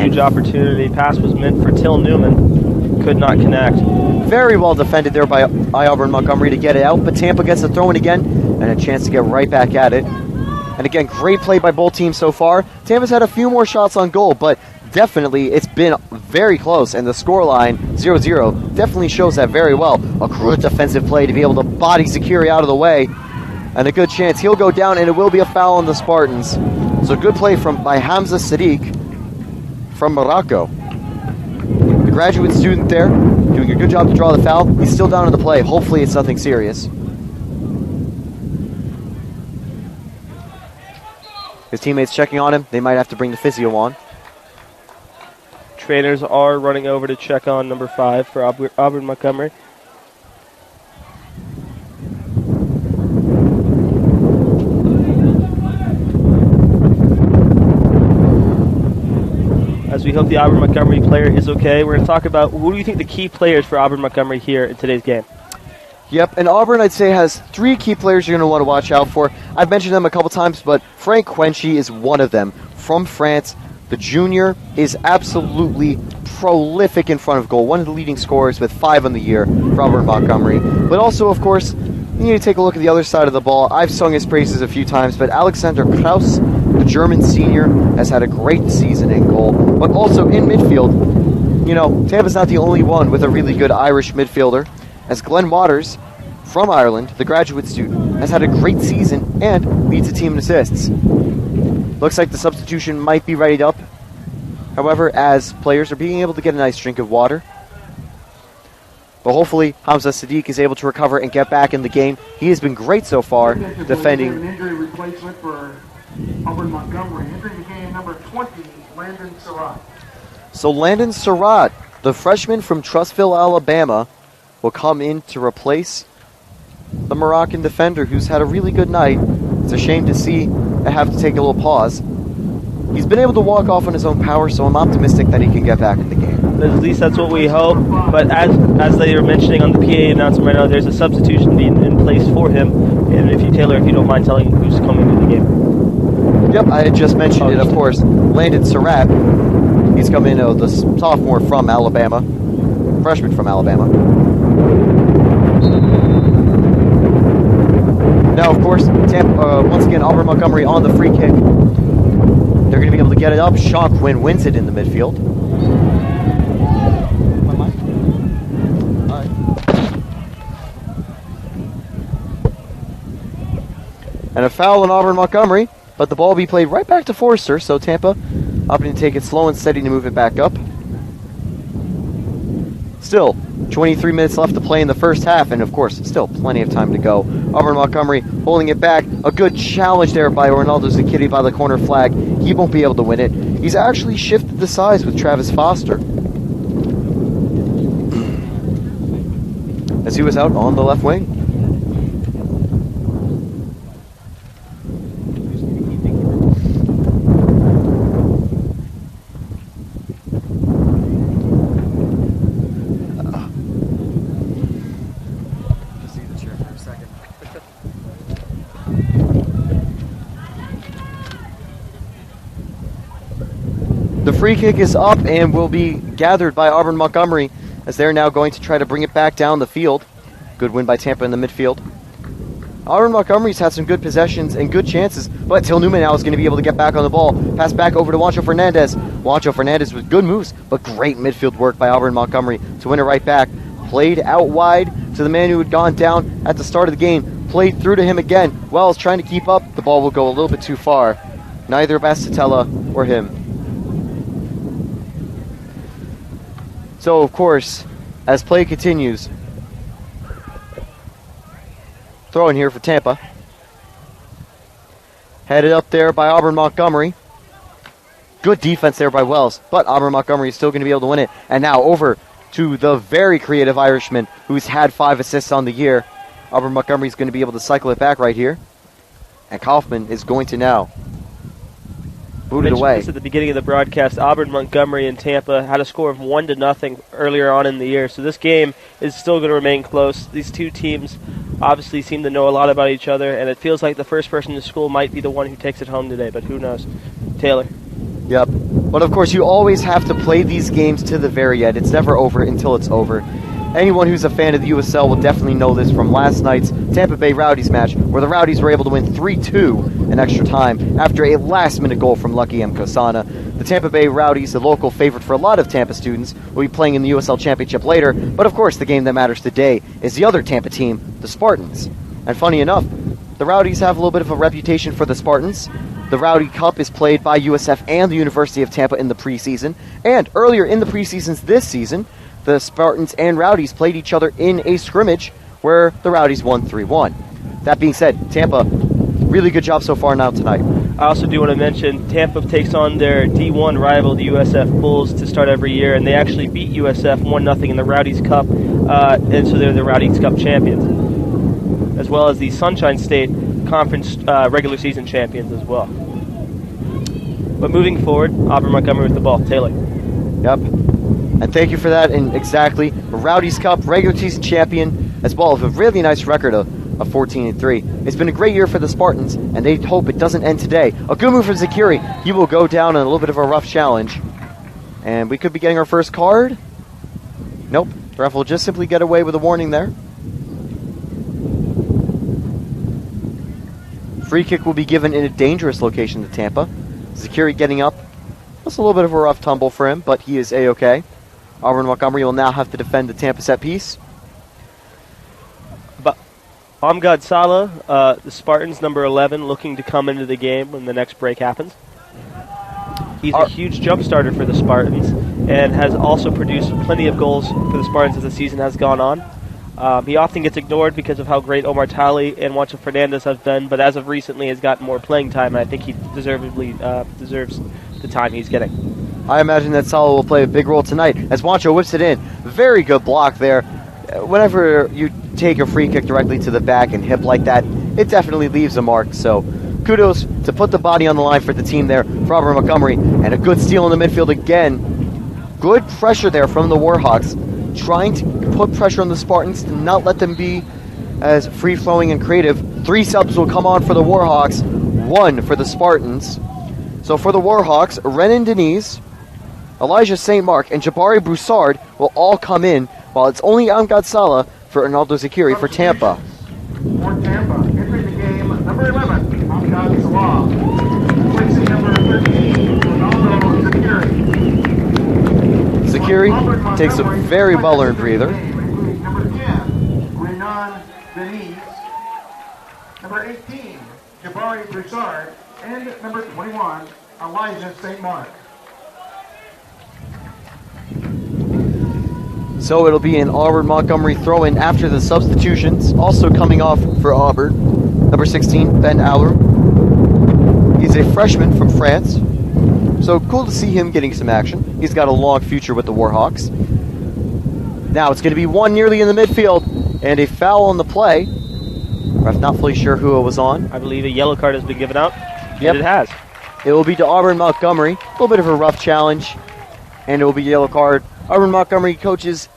Huge opportunity. Pass was meant for Till Newman. Could not connect. Very well defended there by Auburn Montgomery to get it out, but Tampa gets a throw in again and a chance to get right back at it. And again, great play by both teams so far. Tampa's had a few more shots on goal, but definitely it's been very close, and the scoreline 0-0 definitely shows that very well. A good defensive play to be able to body Zakiri out of the way, and a good chance he'll go down, and it will be a foul on the Spartans. So good play by Hamza Sadiq from Morocco. The graduate student there doing a good job to draw the foul. He's still down in the play. Hopefully it's nothing serious. His teammates checking on him. They might have to bring the physio on. Trainers are running over to check on number 5 for Auburn Montgomery. As we hope the Auburn Montgomery player is okay, we're going to talk about who do you think the key players for Auburn Montgomery here in today's game? Yep, and Auburn, I'd say, has 3 key players you're going to want to watch out for. I've mentioned them a couple times, but Frank Quenchy is one of them. From France, the junior is absolutely prolific in front of goal. One of the leading scorers with 5 on the year for Auburn Montgomery. But also, of course, you need to take a look at the other side of the ball. I've sung his praises a few times, but Alexander Kraus, the German senior, has had a great season in goal. But also in midfield, Tampa's not the only one with a really good Irish midfielder, as Glenn Waters, from Ireland, the graduate student, has had a great season and leads the team in assists. Looks like the substitution might be readied up, however, as players are being able to get a nice drink of water. But hopefully, Hamza Sadiq is able to recover and get back in the game. He has been great so far, defending. An injury replacement for Auburn Montgomery. Entering the game, number 20, Landon Surratt. So Landon Surratt, the freshman from Trussville, Alabama, will come in to replace the Moroccan defender who's had a really good night. It's a shame to see I have to take a little pause. He's been able to walk off on his own power, so I'm optimistic that he can get back in the game. At least that's what we hope. But as they were mentioning on the PA announcement right now, there's a substitution being in place for him. And if you don't mind telling who's coming into the game. Yep, I had just mentioned it, of course. Landon Surratt. He's come in, the sophomore from Alabama. Freshman from Alabama. Now, of course, once again, Auburn Montgomery on the free kick. They're going to be able to get it up. Sean Quinn wins it in the midfield. And a foul on Auburn Montgomery, but the ball will be played right back to Forster, so Tampa opting to take it slow and steady to move it back up. Still, 23 minutes left to play in the first half, and of course, still plenty of time to go. Auburn Montgomery holding it back. A good challenge there by Ronaldo Zakiri by the corner flag. He won't be able to win it. He's actually shifted the sides with Travis Foster, as he was out on the left wing. The free kick is up and will be gathered by Auburn Montgomery as they're now going to try to bring it back down the field. Good win by Tampa in the midfield. Auburn Montgomery's had some good possessions and good chances, but Till Newman now is going to be able to get back on the ball. Pass back over to Juancho Fernandez. Juancho Fernandez with good moves, but great midfield work by Auburn Montgomery to win it right back. Played out wide to the man who had gone down at the start of the game. Played through to him again. Wells trying to keep up. The ball will go a little bit too far. Neither Bastatella or him. So, of course, as play continues, throw in here for Tampa. Headed up there by Auburn Montgomery. Good defense there by Wells, but Auburn Montgomery is still going to be able to win it. And now over to the very creative Irishman who's had 5 assists on the year. Auburn Montgomery is going to be able to cycle it back right here. And Kaufman is going to now boot it away. This at the beginning of the broadcast, Auburn Montgomery and Tampa had a score of 1-0 earlier on in the year, so this game is still going to remain close. These two teams obviously seem to know a lot about each other, and it feels like the first person in school might be the one who takes it home today, but who knows? Taylor. Yep. But of course, you always have to play these games to the very end. It's never over until it's over. Anyone who's a fan of the USL will definitely know this from last night's Tampa Bay Rowdies match, where the Rowdies were able to win 3-2 in extra time after a last-minute goal from Lucky M. Kosana. The Tampa Bay Rowdies, the local favorite for a lot of Tampa students, will be playing in the USL Championship later, but of course the game that matters today is the other Tampa team, the Spartans. And funny enough, the Rowdies have a little bit of a reputation for the Spartans. The Rowdy Cup is played by USF and the University of Tampa in the preseason, and earlier in the preseasons this season, the Spartans and Rowdies played each other in a scrimmage where the Rowdies won 3-1. That being said, Tampa, really good job so far now tonight. I also do want to mention Tampa takes on their D1 rival, the USF Bulls, to start every year, and they actually beat USF 1-0 in the Rowdies Cup, and so they're the Rowdies Cup champions, as well as the Sunshine State Conference regular season champions as well. But moving forward, Auburn Montgomery with the ball. Taylor. Yep. And thank you for that. And exactly, Rowdies Cup regular season champion, as well as a really nice record of 14-3. It's been a great year for the Spartans, and they hope it doesn't end today. A good move from Zakiri. He will go down on a little bit of a rough challenge. And we could be getting our first card. Nope. The ref will just simply get away with a warning there. Free kick will be given in a dangerous location to Tampa. Zakiri getting up. That's a little bit of a rough tumble for him, but he is A-okay. Auburn Montgomery will now have to defend the Tampa set piece. But Amgad Salah, the Spartans, number 11, looking to come into the game when the next break happens. He's a huge jump starter for the Spartans and has also produced plenty of goals for the Spartans as the season has gone on. He often gets ignored because of how great Omar Talley and Juancho Fernandez have been, but as of recently has gotten more playing time, and I think he deserves the the time he's getting. I imagine that Salah will play a big role tonight as Wancho whips it in. Very good block there. Whenever you take a free kick directly to the back and hip like that, it definitely leaves a mark. So kudos to put the body on the line for the team there for Auburn Montgomery. And a good steal in the midfield again. Good pressure there from the Warhawks, trying to put pressure on the Spartans to not let them be as free-flowing and creative. 3 subs will come on for the Warhawks, 1 for the Spartans. So for the Warhawks, Renan Denise, Elijah St. Mark, and Jabari Broussard will all come in, while it's only Amgad Salah for Arnaldo Zakiri for Tampa. For Tampa, entering the game, number 11, Amgad Salah. Replacing number 13, Arnaldo Zakiri. Zakiri takes a very well-earned breather. Number 10, Renan Denise. Number 18, Jabari Broussard. And number 21, Elijah St. Mark. So it'll be an Auburn Montgomery throw-in after the substitutions. Also coming off for Auburn, number 16, Ben Aller. He's a freshman from France. So cool to see him getting some action. He's got a long future with the Warhawks. Now it's going to be one nearly in the midfield and a foul on the play. I'm not fully sure who it was on. I believe a yellow card has been given out. Yep. And it has. It will be to Auburn Montgomery. A little bit of a rough challenge. And it will be a yellow card. Auburn Montgomery coaches,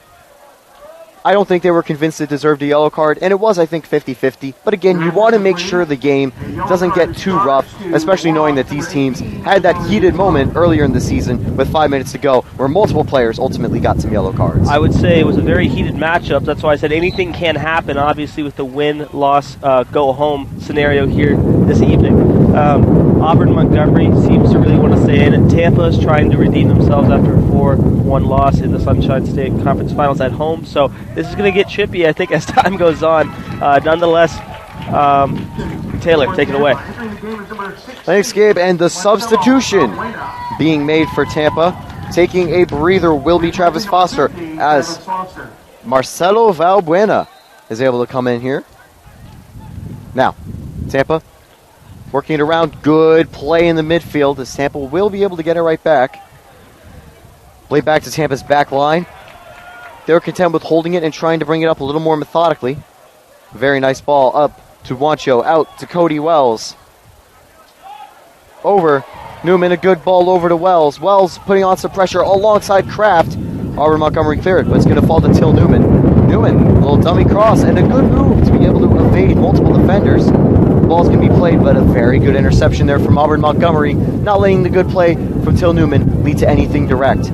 I don't think they were convinced it deserved a yellow card, and it was, I think, 50-50. But again, you want to make sure the game doesn't get too rough, especially knowing that these teams had that heated moment earlier in the season with 5 minutes to go, where multiple players ultimately got some yellow cards. I would say it was a very heated matchup. That's why I said anything can happen, obviously, with the win-loss, go-home scenario here this evening. Auburn Montgomery seems to really want to stay in it. Tampa is trying to redeem themselves after a 4-1 loss in the Sunshine State Conference Finals at home. So this is going to get chippy, I think, as time goes on. Nonetheless, Taylor, take it away. Thanks, Gabe. And the substitution being made for Tampa, taking a breather, will be Travis Foster, as Marcelo Valbuena is able to come in here. Now, Tampa working it around. Good play in the midfield, as Tampa will be able to get it right back. Play back to Tampa's back line. They're content with holding it and trying to bring it up a little more methodically. Very nice ball up to Wancho, out to Cody Wells. Over Newman, a good ball over to Wells. Wells putting on some pressure alongside Kraft. Auburn Montgomery cleared, but it's going to fall to Till Newman. Newman, a little dummy cross, and a good move to be able to evade multiple defenders. The ball's going to be played, but a very good interception there from Auburn Montgomery, not letting the good play from Till Newman lead to anything direct.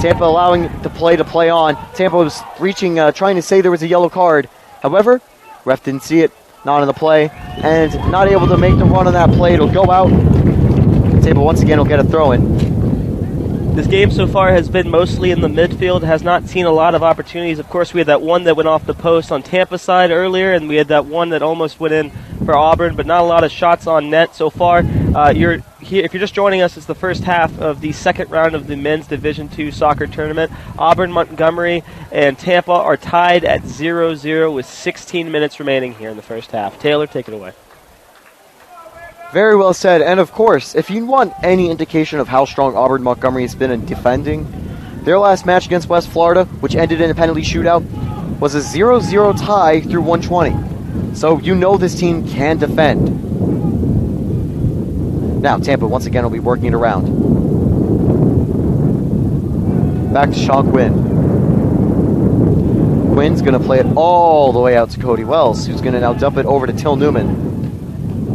Tampa allowing the play to play on. Tampa was reaching, trying to say there was a yellow card. However, ref didn't see it, not on the play, and not able to make the run on that play. It'll go out. Tampa once again will get a throw-in. This game so far has been mostly in the midfield, has not seen a lot of opportunities. Of course, we had that one that went off the post on Tampa's side earlier, and we had that one that almost went in for Auburn, but not a lot of shots on net so far. You're here, if you're just joining us, it's the first half of the second round of the men's Division II soccer tournament. Auburn, Montgomery, and Tampa are tied at 0-0 with 16 minutes remaining here in the first half. Taylor, take it away. Very well said. And of course, if you want any indication of how strong Auburn Montgomery has been in defending, their last match against West Florida, which ended in a penalty shootout, was a 0-0 tie through 120. So you know this team can defend. Now Tampa once again will be working it around. Back to Sean Quinn. Quinn's going to play it all the way out to Cody Wells, who's going to now dump it over to Till Newman.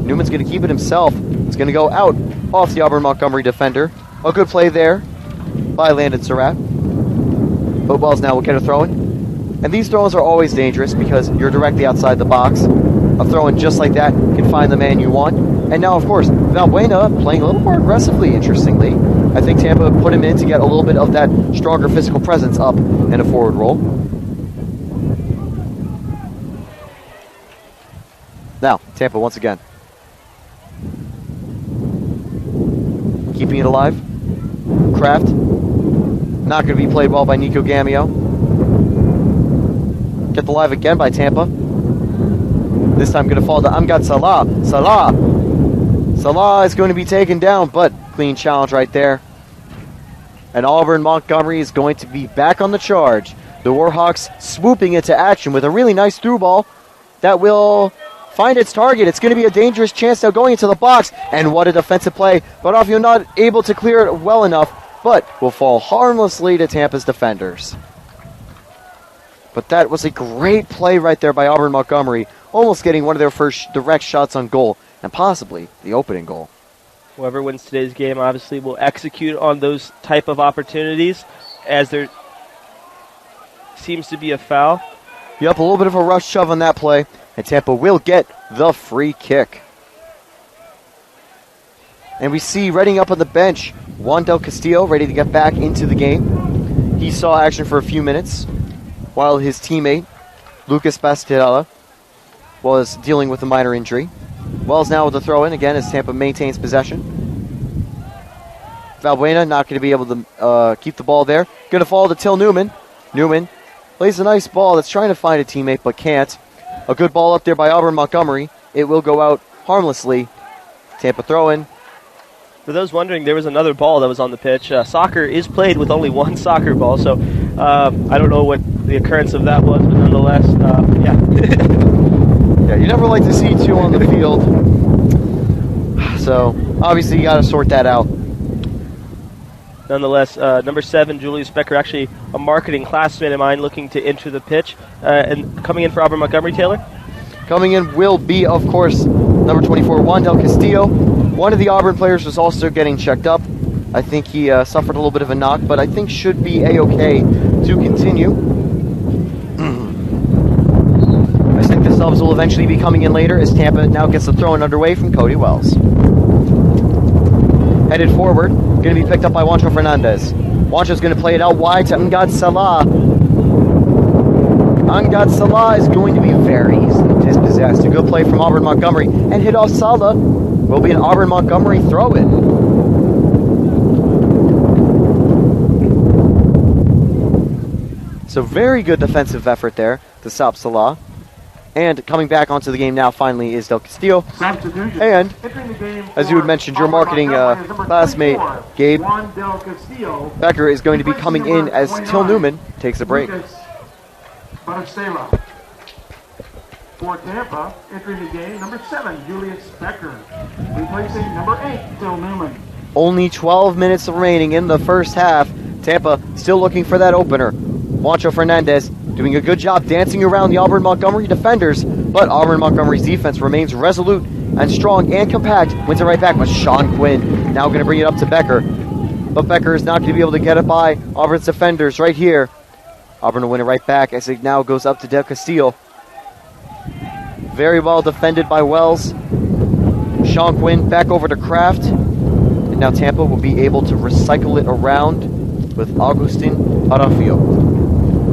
Newman's going to keep it himself. It's going to go out off the Auburn Montgomery defender. A good play there by Landon Surratt. But Wells now will get a throw-in. And these throw-ins are always dangerous because you're directly outside the box. A throw-in just like that can find the man you want. And now, of course, Valbuena playing a little more aggressively, interestingly. I think Tampa put him in to get a little bit of that stronger physical presence up in a forward roll. Now, Tampa once again. Keeping it alive. Kraft. Not going to be played well by Nico Gamio. Kept alive again by Tampa. This time going to fall to Amgad Salah. Salah is going to be taken down, but clean challenge right there. And Auburn Montgomery is going to be back on the charge. The Warhawks swooping into action with a really nice through ball that will find its target. It's going to be a dangerous chance now going into the box. And what a defensive play. Barofio not able to clear it well enough, but will fall harmlessly to Tampa's defenders. But that was a great play right there by Auburn Montgomery, almost getting one of their first direct shots on goal, and possibly the opening goal. Whoever wins today's game obviously will execute on those type of opportunities, as there seems to be a foul. Yep, a little bit of a rush shove on that play, and Tampa will get the free kick. And we see Redding up on the bench, Juan Del Castillo ready to get back into the game. He saw action for a few minutes, while his teammate, Lucas Bastidella, was dealing with a minor injury. Wells now with the throw-in, again, as Tampa maintains possession. Valbuena not going to be able to keep the ball there. Going to fall to Till Newman. Newman plays a nice ball that's trying to find a teammate, but can't. A good ball up there by Auburn Montgomery. It will go out harmlessly. Tampa throw-in. For those wondering, there was another ball that was on the pitch. Soccer is played with only one soccer ball, so I don't know what the occurrence of that was, but nonetheless, yeah. Yeah, you never like to see two on the field. So, obviously, you got to sort that out. Nonetheless, number 7, Julius Becker, actually a marketing classmate of mine, looking to enter the pitch. And coming in for Auburn Montgomery, Taylor? Coming in will be, of course, number 24, Juan Del Castillo. One of the Auburn players was also getting checked up. I think he suffered a little bit of a knock, but I think should be A-okay to continue. I think the subs will eventually be coming in later as Tampa now gets the throw-in underway from Cody Wells. Headed forward, going to be picked up by Juancho Fernandez. Juancho's going to play it out wide to Angad Salah. Angad Salah is going to be very easily dispossessed. A good play from Auburn Montgomery, and hit off Salah will be an Auburn Montgomery throw-in. So very good defensive effort there to stop Salah. And coming back onto the game now finally is Del Castillo. And, as you had mentioned, your marketing classmate, Gabe Becker, is going to be coming in as Till Newman takes a break. For Tampa, entering the game, number 7, Julius Becker, replacing number 8, Till Newman. Only 12 minutes remaining in the first half. Tampa still looking for that opener. Juancho Fernandez doing a good job dancing around the Auburn Montgomery defenders, but Auburn Montgomery's defense remains resolute and strong and compact. Wins it right back with Sean Quinn. Now going to bring it up to Becker, but Becker is not going to be able to get it by Auburn's defenders right here. Auburn will win it right back as it now goes up to Del Castillo. Very well defended by Wells. Sean Quinn back over to Kraft. And now Tampa will be able to recycle it around with Agustin Barofio.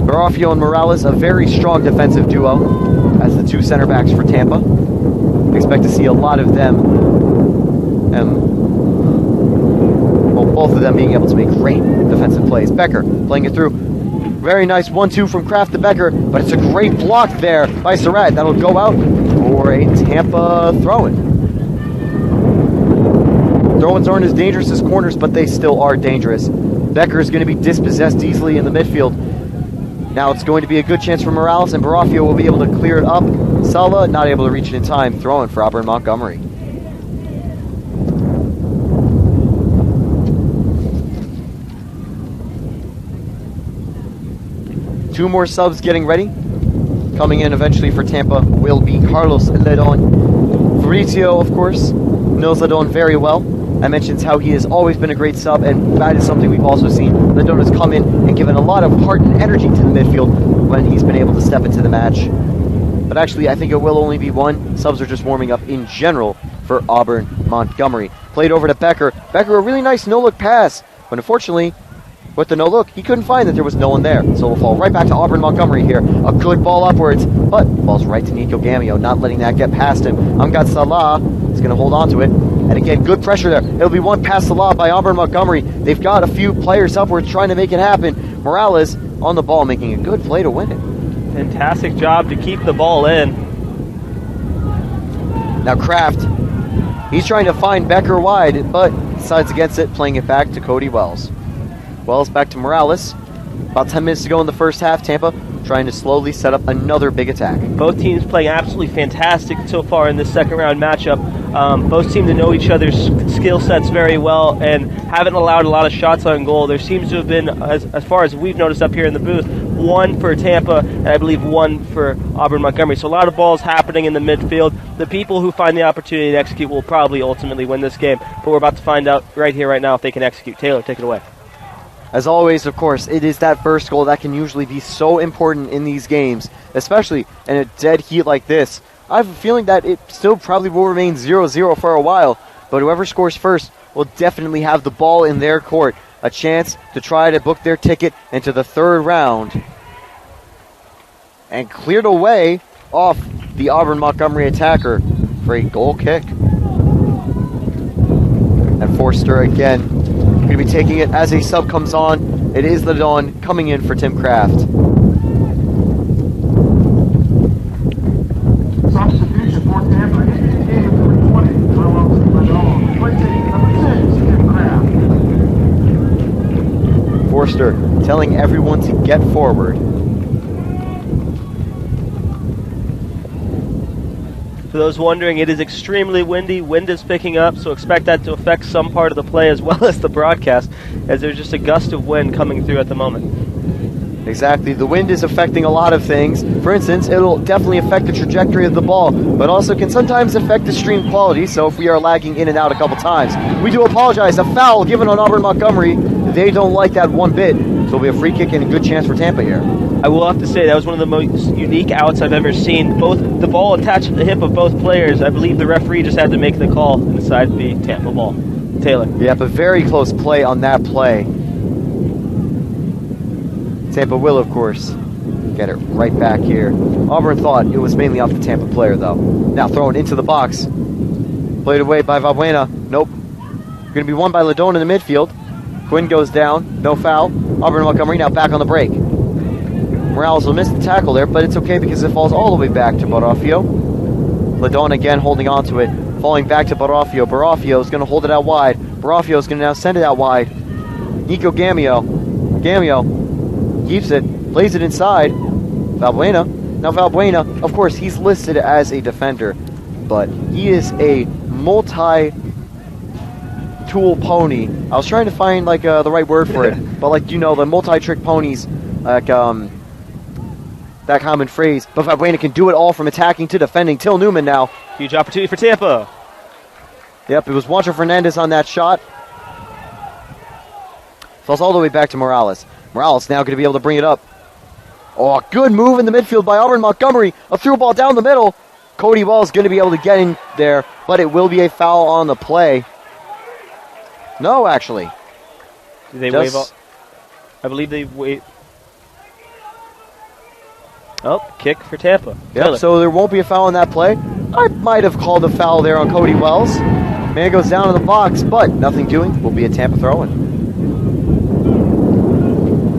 Barofio and Morales, a very strong defensive duo as the two center backs for Tampa. Expect to see a lot of them. Both of them being able to make great defensive plays. Becker playing it through. Very nice 1-2 from Kraft to Becker, but it's a great block there by Surratt. That'll go out for a Tampa throw-in. Throw-ins aren't as dangerous as corners, but they still are dangerous. Becker is going to be dispossessed easily in the midfield. Now it's going to be a good chance for Morales, and Barofio will be able to clear it up. Salah not able to reach it in time. Throw-in for Auburn Montgomery. Two more subs getting ready. Coming in eventually for Tampa will be Carlos Ledon. Fabrizio, of course, knows Ledon very well. I mentioned how he has always been a great sub, and that is something we've also seen. Ledon has come in and given a lot of heart and energy to the midfield when he's been able to step into the match. But actually, I think it will only be one. Subs are just warming up in general for Auburn Montgomery. Played over to Becker. Becker, a really nice no-look pass, but unfortunately, with the no-look, he couldn't find that there was no one there. So we'll fall right back to Auburn Montgomery here. A good ball upwards, but falls right to Nico Gamio, not letting that get past him. Angad Salah is going to hold on to it. And again, good pressure there. It'll be one pass Salah by Auburn Montgomery. They've got a few players upwards trying to make it happen. Morales on the ball, making a good play to win it. Fantastic job to keep the ball in. Now Kraft He's trying to find Becker wide, but decides against it, playing it back to Cody Wells. Wells back to Morales. About 10 minutes to go in the first half. Tampa trying to slowly set up another big attack. Both teams playing absolutely fantastic so far in this second round matchup. Both seem to know each other's skill sets very well and haven't allowed a lot of shots on goal. There seems to have been, as far as we've noticed up here in the booth, one for Tampa and I believe one for Auburn Montgomery. So a lot of balls happening in the midfield. The people who find the opportunity to execute will probably ultimately win this game. But we're about to find out right here, right now, if they can execute. Taylor, take it away. As always, of course, it is that first goal that can usually be so important in these games, especially in a dead heat like this. I have a feeling that it still probably will remain 0-0 for a while, but whoever scores first will definitely have the ball in their court, a chance to try to book their ticket into the third round. And cleared away off the Auburn Montgomery attacker for a goal kick. And Forster again going to be taking it as a sub comes on. It is Ladon coming in for Tim Kraft. Substitution for Tampa. Game of number 20. Carlos Ladon. Replacing number 6, Tim Kraft. Forster telling everyone to get forward. For those wondering, it is extremely windy. Wind is picking up, so expect that to affect some part of the play as well as the broadcast, as there's just a gust of wind coming through at the moment. Exactly. The wind is affecting a lot of things. For instance, it'll definitely affect the trajectory of the ball, but also can sometimes affect the stream quality, so if we are lagging in and out a couple times, we do apologize. A foul given on Auburn Montgomery. They don't like that one bit, so it'll be a free kick and a good chance for Tampa here. I will have to say that was one of the most unique outs I've ever seen. Both the ball attached to the hip of both players. I believe the referee just had to make the call and decide to be Tampa ball. Taylor. Yep, a very close play on that play. Tampa will, of course, get it right back here. Auburn thought it was mainly off the Tampa player, though. Now thrown into the box. Played away by Valbuena. Nope. Going to be won by Ladon in the midfield. Quinn goes down. No foul. Auburn Montgomery now back on the break. Morales will miss the tackle there, but it's okay because it falls all the way back to Barafio. Ladon again holding on to it, falling back to Barafio. Barafio is going to hold it out wide. Barafio is going to now send it out wide. Nico Gamio. Gamio keeps it, plays it inside. Valbuena. Now Valbuena, of course, he's listed as a defender, but he is a multi-tool pony. I was trying to find the right word for it, but the multi-trick ponies, that common phrase. But Valbuena can do it all from attacking to defending. Till Newman now. Huge opportunity for Tampa. Yep, it was Juancho Fernandez on that shot. Falls all the way back to Morales. Morales now going to be able to bring it up. Oh, good move in the midfield by Auburn Montgomery. A through ball down the middle. Cody Wells going to be able to get in there, but it will be a foul on the play. No, actually. Did they wave off? I believe they wave. Oh, kick for Tampa. Yep, so there won't be a foul on that play. I might have called a foul there on Cody Wells. Man goes down in the box, but nothing doing. Will be a Tampa throw-in.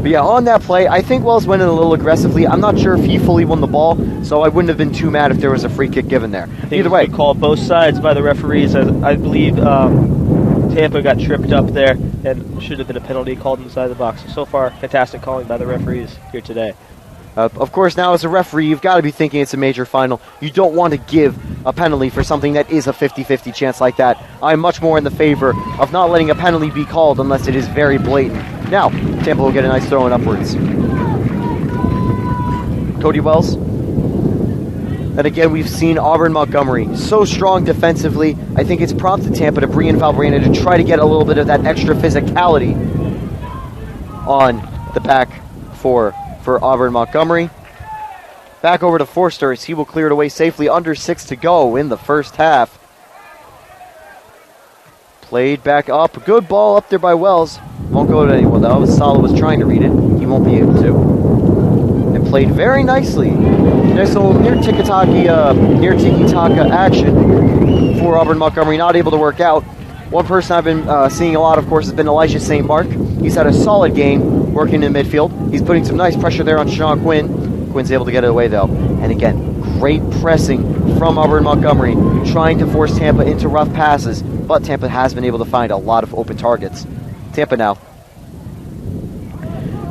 But yeah, on that play, I think Wells went in a little aggressively. I'm not sure if he fully won the ball, so I wouldn't have been too mad if there was a free kick given there. Either way. Call both sides by the referees. I believe Tampa got tripped up there and should have been a penalty called inside the box. So far, fantastic calling by the referees here today. Of course, now as a referee, you've got to be thinking it's a major final. You don't want to give a penalty for something that is a 50-50 chance like that. I'm much more in the favor of not letting a penalty be called unless it is very blatant. Now, Tampa will get a nice throw in upwards. Cody Wells. And again, we've seen Auburn Montgomery so strong defensively. I think it's prompted Tampa to bring in Valbuena to try to get a little bit of that extra physicality on the back for Auburn Montgomery. Back over to Forster as he will clear it away safely. Under 6 to go in the first half. Played back up. Good ball up there by Wells. Won't go to anyone though. Sala was trying to read it. He won't be able to. And played very nicely. Nice little near tiki-taka action for Auburn Montgomery. Not able to work out. One person I've been seeing a lot, of course, has been Elijah St. Mark. He's had a solid game working in midfield. He's putting some nice pressure there on Sean Quinn. Quinn's able to get it away, though. And again, Great pressing from Auburn Montgomery, trying to force Tampa into rough passes, but Tampa has been able to find a lot of open targets. Tampa now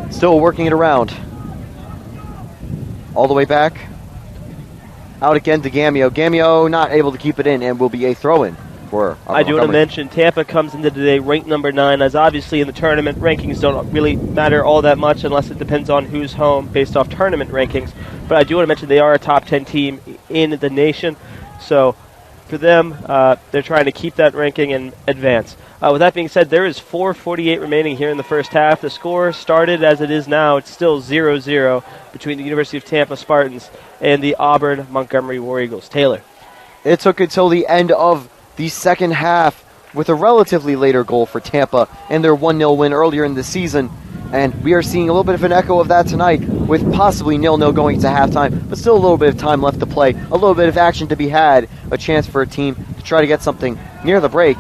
still working it around. All the way back. Out again to Gamio. Gamio not able to keep it in and will be a throw-in for Auburn I do want to Montgomery. mention Tampa comes into today ranked number 9, as obviously in the tournament rankings don't really matter all that much unless it depends on who's home based off tournament rankings. But I do want to mention they are a top 10 team in the nation. So for them, they're trying to keep that ranking and advance. With that being said, there is 4:48 remaining here in the first half. The score started as it is now. It's still 0-0 between the University of Tampa Spartans and the Auburn Montgomery War Eagles. Taylor. It took until the end of the second half with a relatively later goal for Tampa and their 1-0 win earlier in the season. And we are seeing a little bit of an echo of that tonight with possibly 0-0 going to halftime, but still a little bit of time left to play, a little bit of action to be had, a chance for a team to try to get something near the break.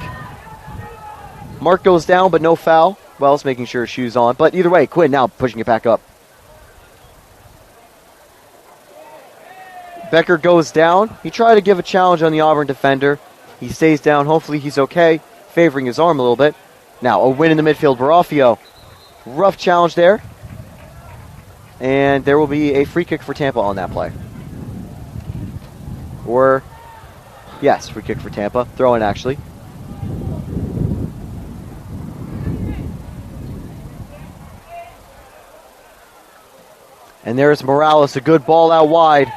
Mark goes down, but no foul. Wells making sure his shoes on. But either way, Quinn now pushing it back up. Becker goes down. He tried to give a challenge on the Auburn defender. He stays down. Hopefully he's okay, favoring his arm a little bit. Now a win in the midfield. Barafio. Rough challenge there. And there will be a free kick for Tampa on that play. Or, yes, free kick for Tampa. Throw in actually. And there's Morales, a good ball out wide.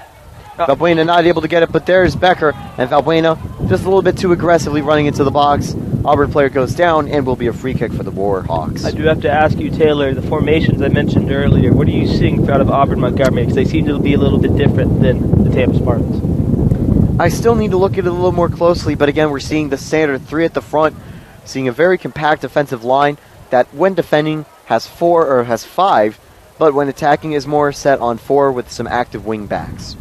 Valbuena not able to get it, but there's Becker. And Valbuena just a little bit too aggressively running into the box. Auburn player goes down and will be a free kick for the Warhawks. I do have to ask you, Taylor, the formations I mentioned earlier, what are you seeing out of Auburn Montgomery? Because they seem to be a little bit different than the Tampa Spartans. I still need to look at it a little more closely, but again, we're seeing the standard 3 at the front, seeing a very compact defensive line that when defending has 5, but when attacking is more set on 4 with some active wing backs.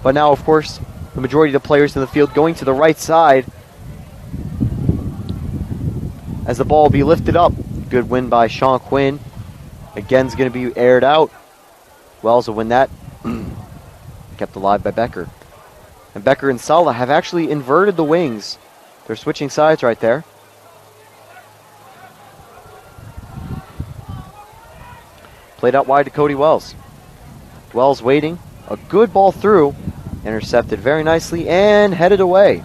But now, of course, the majority of the players in the field going to the right side as the ball will be lifted up. Good win by Sean Quinn. Again's going to be aired out. Wells will win that. Kept alive by Becker. And Becker and Sala have actually inverted the wings. They're switching sides right there. Played out wide to Cody Wells. Wells waiting. A good ball through. Intercepted very nicely and headed away.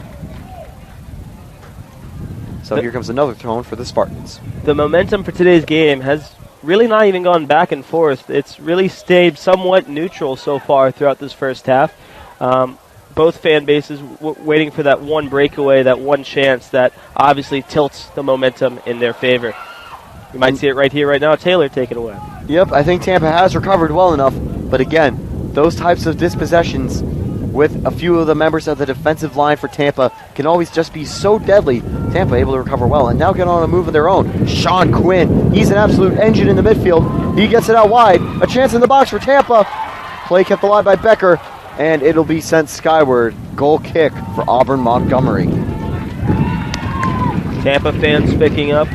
So here comes another throw for the Spartans. The momentum for today's game has really not even gone back and forth. It's really stayed somewhat neutral so far throughout this first half. Both fan bases waiting for that one breakaway, that one chance that obviously tilts the momentum in their favor. You might see it right here, right now. Taylor, take it away. Yep, I think Tampa has recovered well enough. But again, those types of dispossessions with a few of the members of the defensive line for Tampa can always just be so deadly. Tampa able to recover well and now get on a move of their own. Sean Quinn, he's an absolute engine in the midfield. He gets it out wide. A chance in the box for Tampa. Play kept alive by Becker, and it'll be sent skyward. Goal kick for Auburn Montgomery. Tampa fans picking up.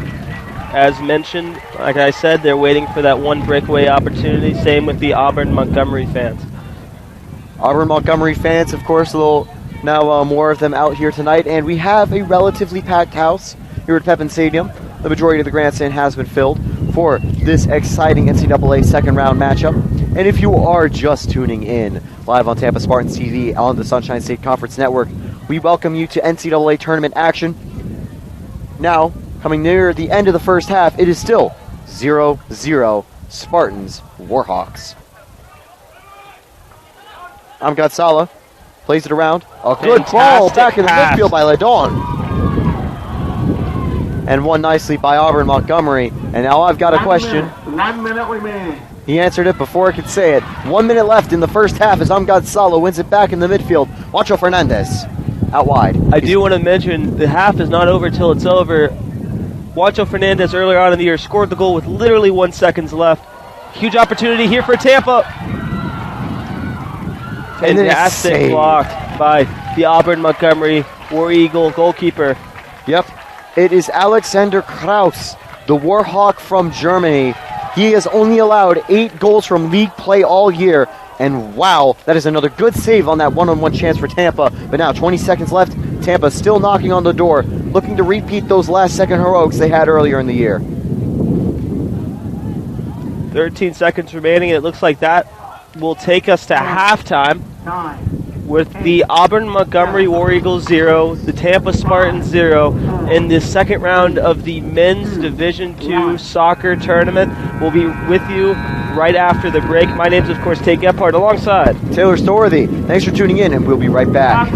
As mentioned, like I said, they're waiting for that one breakaway opportunity. Same with the Auburn Montgomery fans. Auburn Montgomery fans, of course, a little now more of them out here tonight, and we have a relatively packed house here at Pepin Stadium. The majority of the grandstand has been filled for this exciting NCAA second round matchup. And if you are just tuning in live on Tampa Spartans TV on the Sunshine State Conference Network, we welcome you to NCAA tournament action. Now, coming near the end of the first half, it is still 0-0 Spartans Warhawks. Amgad Sala plays it around. A good ball back in the midfield by Ledon. And won nicely by Auburn Montgomery. And now I've got a question. 1 minute remaining. He answered it before I could say it. 1 minute left in the first half as Amgad Sala wins it back in the midfield. Juancho Fernandez out wide. I do want to mention the half is not over till it's over. Juancho Fernandez earlier on in the year scored the goal with literally 1 second left. Huge opportunity here for Tampa. Fantastic block by the Auburn Montgomery War Eagle goalkeeper. Yep. It is Alexander Kraus, the Warhawk from Germany. He has only allowed 8 goals from league play all year. And wow, that is another good save on that one-on-one chance for Tampa. But now 20 seconds left. Tampa still knocking on the door, looking to repeat those last-second heroics they had earlier in the year. 13 seconds remaining, and it looks like that will take us to halftime with the Auburn Montgomery War Eagles 0, the Tampa Spartans 0, in the second round of the men's Division II soccer tournament. We'll be with you right after the break. My name's, of course, Tate Gephardt, alongside Taylor Storthy. Thanks for tuning in, and we'll be right back.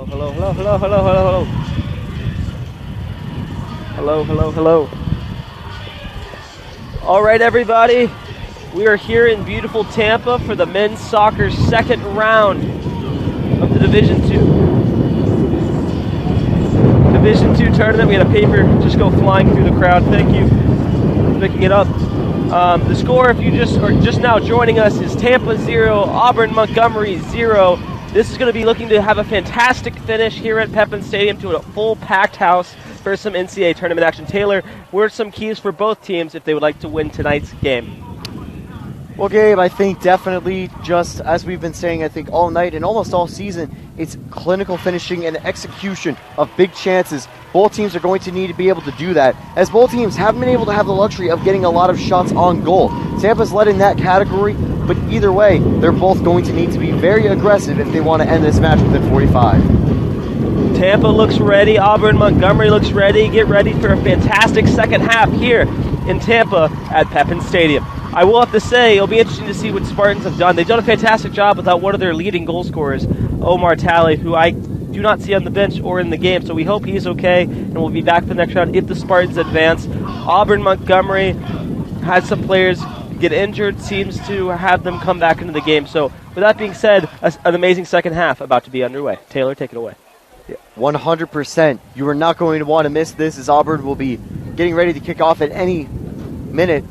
Hello, hello, hello, hello, hello, hello. Hello, hello, hello. All right, everybody. We are here in beautiful Tampa for the men's soccer second round of the Division II tournament. We had a paper just go flying through the crowd. Thank you for picking it up. The score, if you are just now joining us, is Tampa 0, Auburn Montgomery 0. This is going to be looking to have a fantastic finish here at Pepin Stadium to a full packed house for some NCAA tournament action. Taylor, what are some keys for both teams if they would like to win tonight's game? Well, Gabe, I think definitely, just as we've been saying, I think all night and almost all season, it's clinical finishing and execution of big chances. Both teams are going to need to be able to do that, as both teams haven't been able to have the luxury of getting a lot of shots on goal. Tampa's led in that category, but either way, they're both going to need to be very aggressive if they want to end this match within 45. Tampa looks ready. Auburn Montgomery looks ready. Get ready for a fantastic second half here in Tampa at Pepin Stadium. I will have to say, it'll be interesting to see what Spartans have done. They've done a fantastic job without one of their leading goal scorers, Omar Talley, who I do not see on the bench or in the game. So we hope he's okay, and we'll be back for the next round if the Spartans advance. Auburn Montgomery had some players get injured, seems to have them come back into the game. So with that being said, an amazing second half about to be underway. Taylor, take it away. 100%. You are not going to want to miss this, as Auburn will be getting ready to kick off at any minute.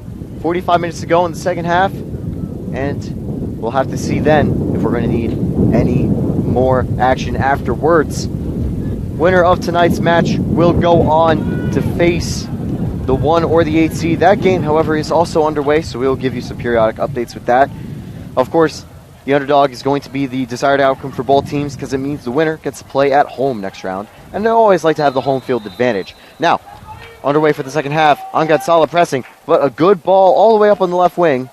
45 minutes to go in the second half, and we'll have to see then if we're going to need any more action afterwards. Winner of tonight's match will go on to face the 1 or the 8 seed. That game, however, is also underway, so we'll give you some periodic updates with that. Of course, the underdog is going to be the desired outcome for both teams, because it means the winner gets to play at home next round, and they always like to have the home field advantage. Now, underway for the second half. Angad solid pressing, but a good ball all the way up on the left wing.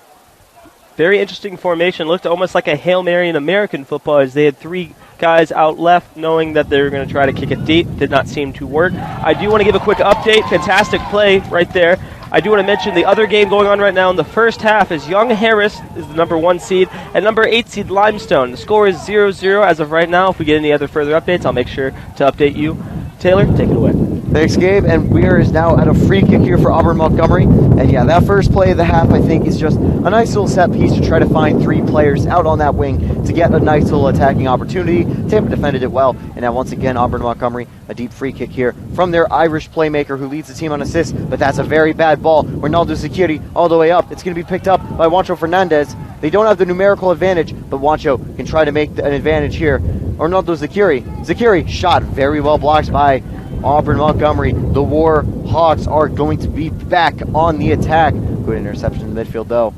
Very interesting formation. Looked almost like a Hail Mary in American football, as they had 3 guys out left, knowing that they were going to try to kick it deep. Did not seem to work. I do want to give a quick update. Fantastic play right there. I do want to mention the other game going on right now in the first half is Young Harris is the number 1 seed and number 8 seed Limestone. The score is 0-0 as of right now. If we get any other further updates, I'll make sure to update you. Taylor, take it away. Thanks, Gabe. And we are now at a free kick here for Auburn Montgomery. And yeah, that first play of the half, I think, is just a nice little set piece to try to find 3 players out on that wing to get a nice little attacking opportunity. Tampa defended it well. And now once again, Auburn Montgomery, a deep free kick here from their Irish playmaker who leads the team on assists. But that's a very bad ball. Ronaldo Zakiri all the way up. It's going to be picked up by Juancho Fernandez. They don't have the numerical advantage, but Juancho can try to make an advantage here. Ronaldo Zakiri. Zakiri shot very well blocked by Auburn Montgomery. The War Hawks are going to be back on the attack. Good interception in the midfield, though.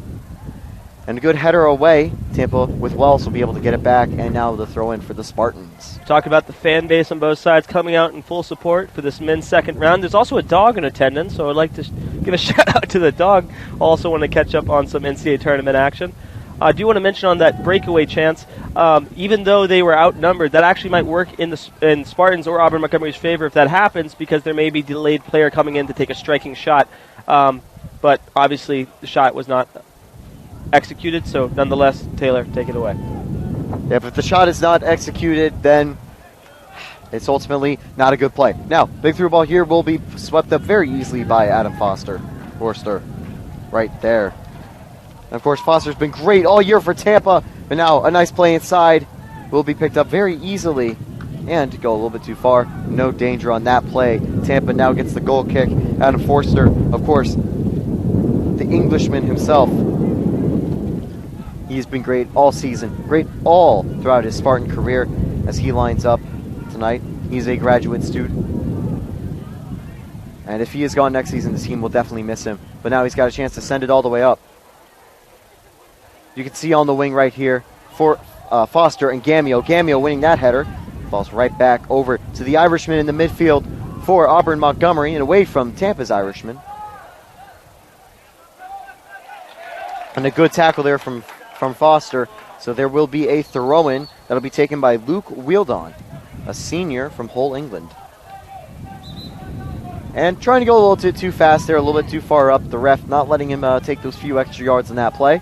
And a good header away. Tampa with Wells will be able to get it back, and now the throw in for the Spartans. Talk about the fan base on both sides coming out in full support for this men's second round. There's also a dog in attendance, so I'd like to give a shout out to the dog. Also want to catch up on some NCAA tournament action. I do want to mention on that breakaway chance, even though they were outnumbered, that actually might work in Spartans or Auburn Montgomery's favor if that happens, because there may be delayed player coming in to take a striking shot. But obviously the shot was not executed, so nonetheless, Taylor, take it away. Yeah, if the shot is not executed, then it's ultimately not a good play. Now, big through ball here will be swept up very easily by Adam Forster right there. And of course, Foster's been great all year for Tampa, but now a nice play inside will be picked up very easily and go a little bit too far. No danger on that play. Tampa now gets the goal kick. Adam Forster, of course, the Englishman himself. He's been great all season, great all throughout his Spartan career as he lines up tonight. He's a graduate student. And if he is gone next season, the team will definitely miss him. But now he's got a chance to send it all the way up. You can see on the wing right here for Foster and Gamio. Gamio winning that header. Falls right back over to the Irishman in the midfield for Auburn Montgomery and away from Tampa's Irishman. And a good tackle there from Foster. So there will be a throw-in that'll be taken by Luke Wheeldon, a senior from Hull, England. And trying to go a little bit too fast there, a little bit too far up. The ref not letting him take those few extra yards in that play.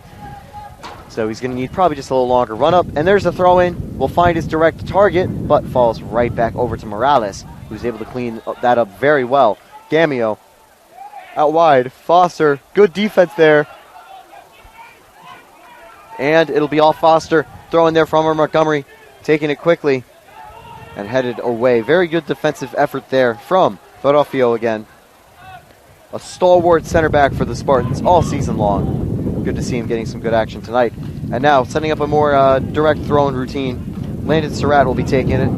So he's going to need probably just a little longer run up. And there's a throw in. Will find his direct target, but falls right back over to Morales, who's able to clean that up very well. Gamio out wide. Foster, good defense there. And it'll be all Foster. Throwing there from Montgomery, taking it quickly and headed away. Very good defensive effort there from Barofio again. A stalwart center back for the Spartans all season long. Good to see him getting some good action tonight. And now setting up a more direct throwing routine. Landon Surratt will be taking it.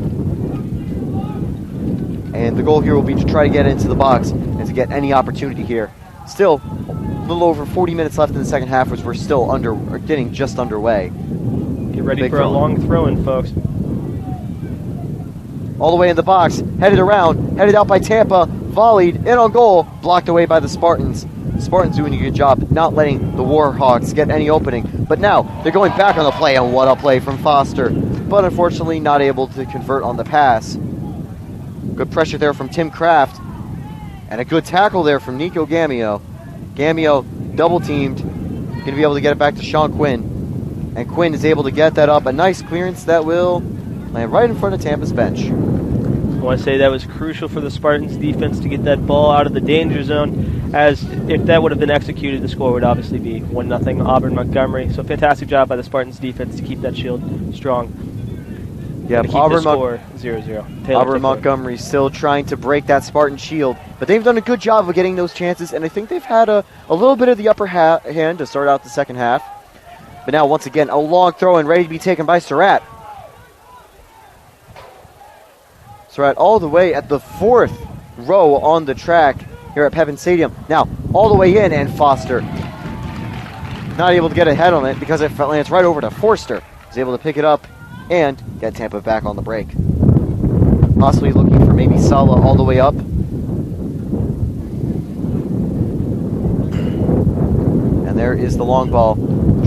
And the goal here will be to try to get into the box and to get any opportunity here. Still, a little over 40 minutes left in the second half, which we're still getting just underway. Get ready for a long throw-in, folks. All the way in the box, headed around, headed out by Tampa, volleyed, in on goal, blocked away by the Spartans. The Spartans doing a good job not letting the Warhawks get any opening. But now, they're going back on the play, and what a play from Foster. But unfortunately, not able to convert on the pass. Good pressure there from Tim Kraft. And a good tackle there from Nico Gamio. Gamio double-teamed, going to be able to get it back to Sean Quinn. And Quinn is able to get that up. A nice clearance that will land right in front of Tampa's bench. I want to say that was crucial for the Spartans defense to get that ball out of the danger zone, as if that would have been executed, the score would obviously be 1-0 Auburn Montgomery. So fantastic job by the Spartans defense to keep that shield strong. Yeah, Auburn score 0-0. Auburn Montgomery still trying to break that Spartan shield, but they've done a good job of getting those chances, and I think they've had a little bit of the upper hand to start out the second half. But now, once again, a long throw and ready to be taken by Surratt. Surratt all the way at the fourth row on the track here at Pepin Stadium. Now, all the way in, and Foster not able to get ahead on it because it lands right over to Forster. He's able to pick it up and get Tampa back on the break. Possibly looking for maybe Sala all the way up. And there is the long ball.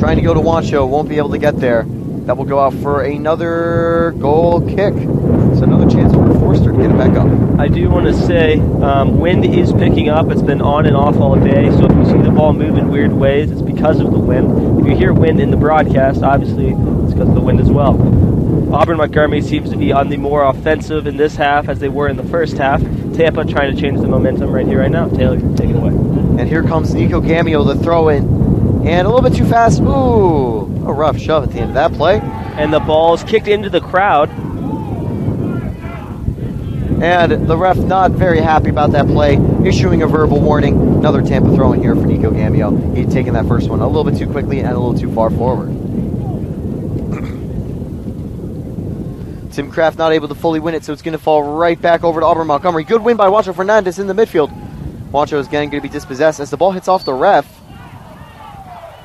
Trying to go to Wancho, won't be able to get there. That will go out for another goal kick. So another chance for Forster to get it back up. I do want to say, wind is picking up. It's been on and off all day, so if you see the ball move in weird ways, it's because of the wind. If you hear wind in the broadcast, obviously it's because of the wind as well. Auburn Montgomery seems to be on the more offensive in this half as they were in the first half. Tampa trying to change the momentum right here, right now. Taylor, take it away. And here comes Nico Gamio, the throw-in. And a little bit too fast. Ooh, a rough shove at the end of that play. And the ball's kicked into the crowd. And the ref not very happy about that play, issuing a verbal warning. Another Tampa throw-in here for Nico Gamio. He'd taken that first one a little bit too quickly and a little too far forward. Tim Kraft not able to fully win it, so it's going to fall right back over to Auburn Montgomery. Good win by Wancho Fernandez in the midfield. Wancho is again going to be dispossessed as the ball hits off the ref.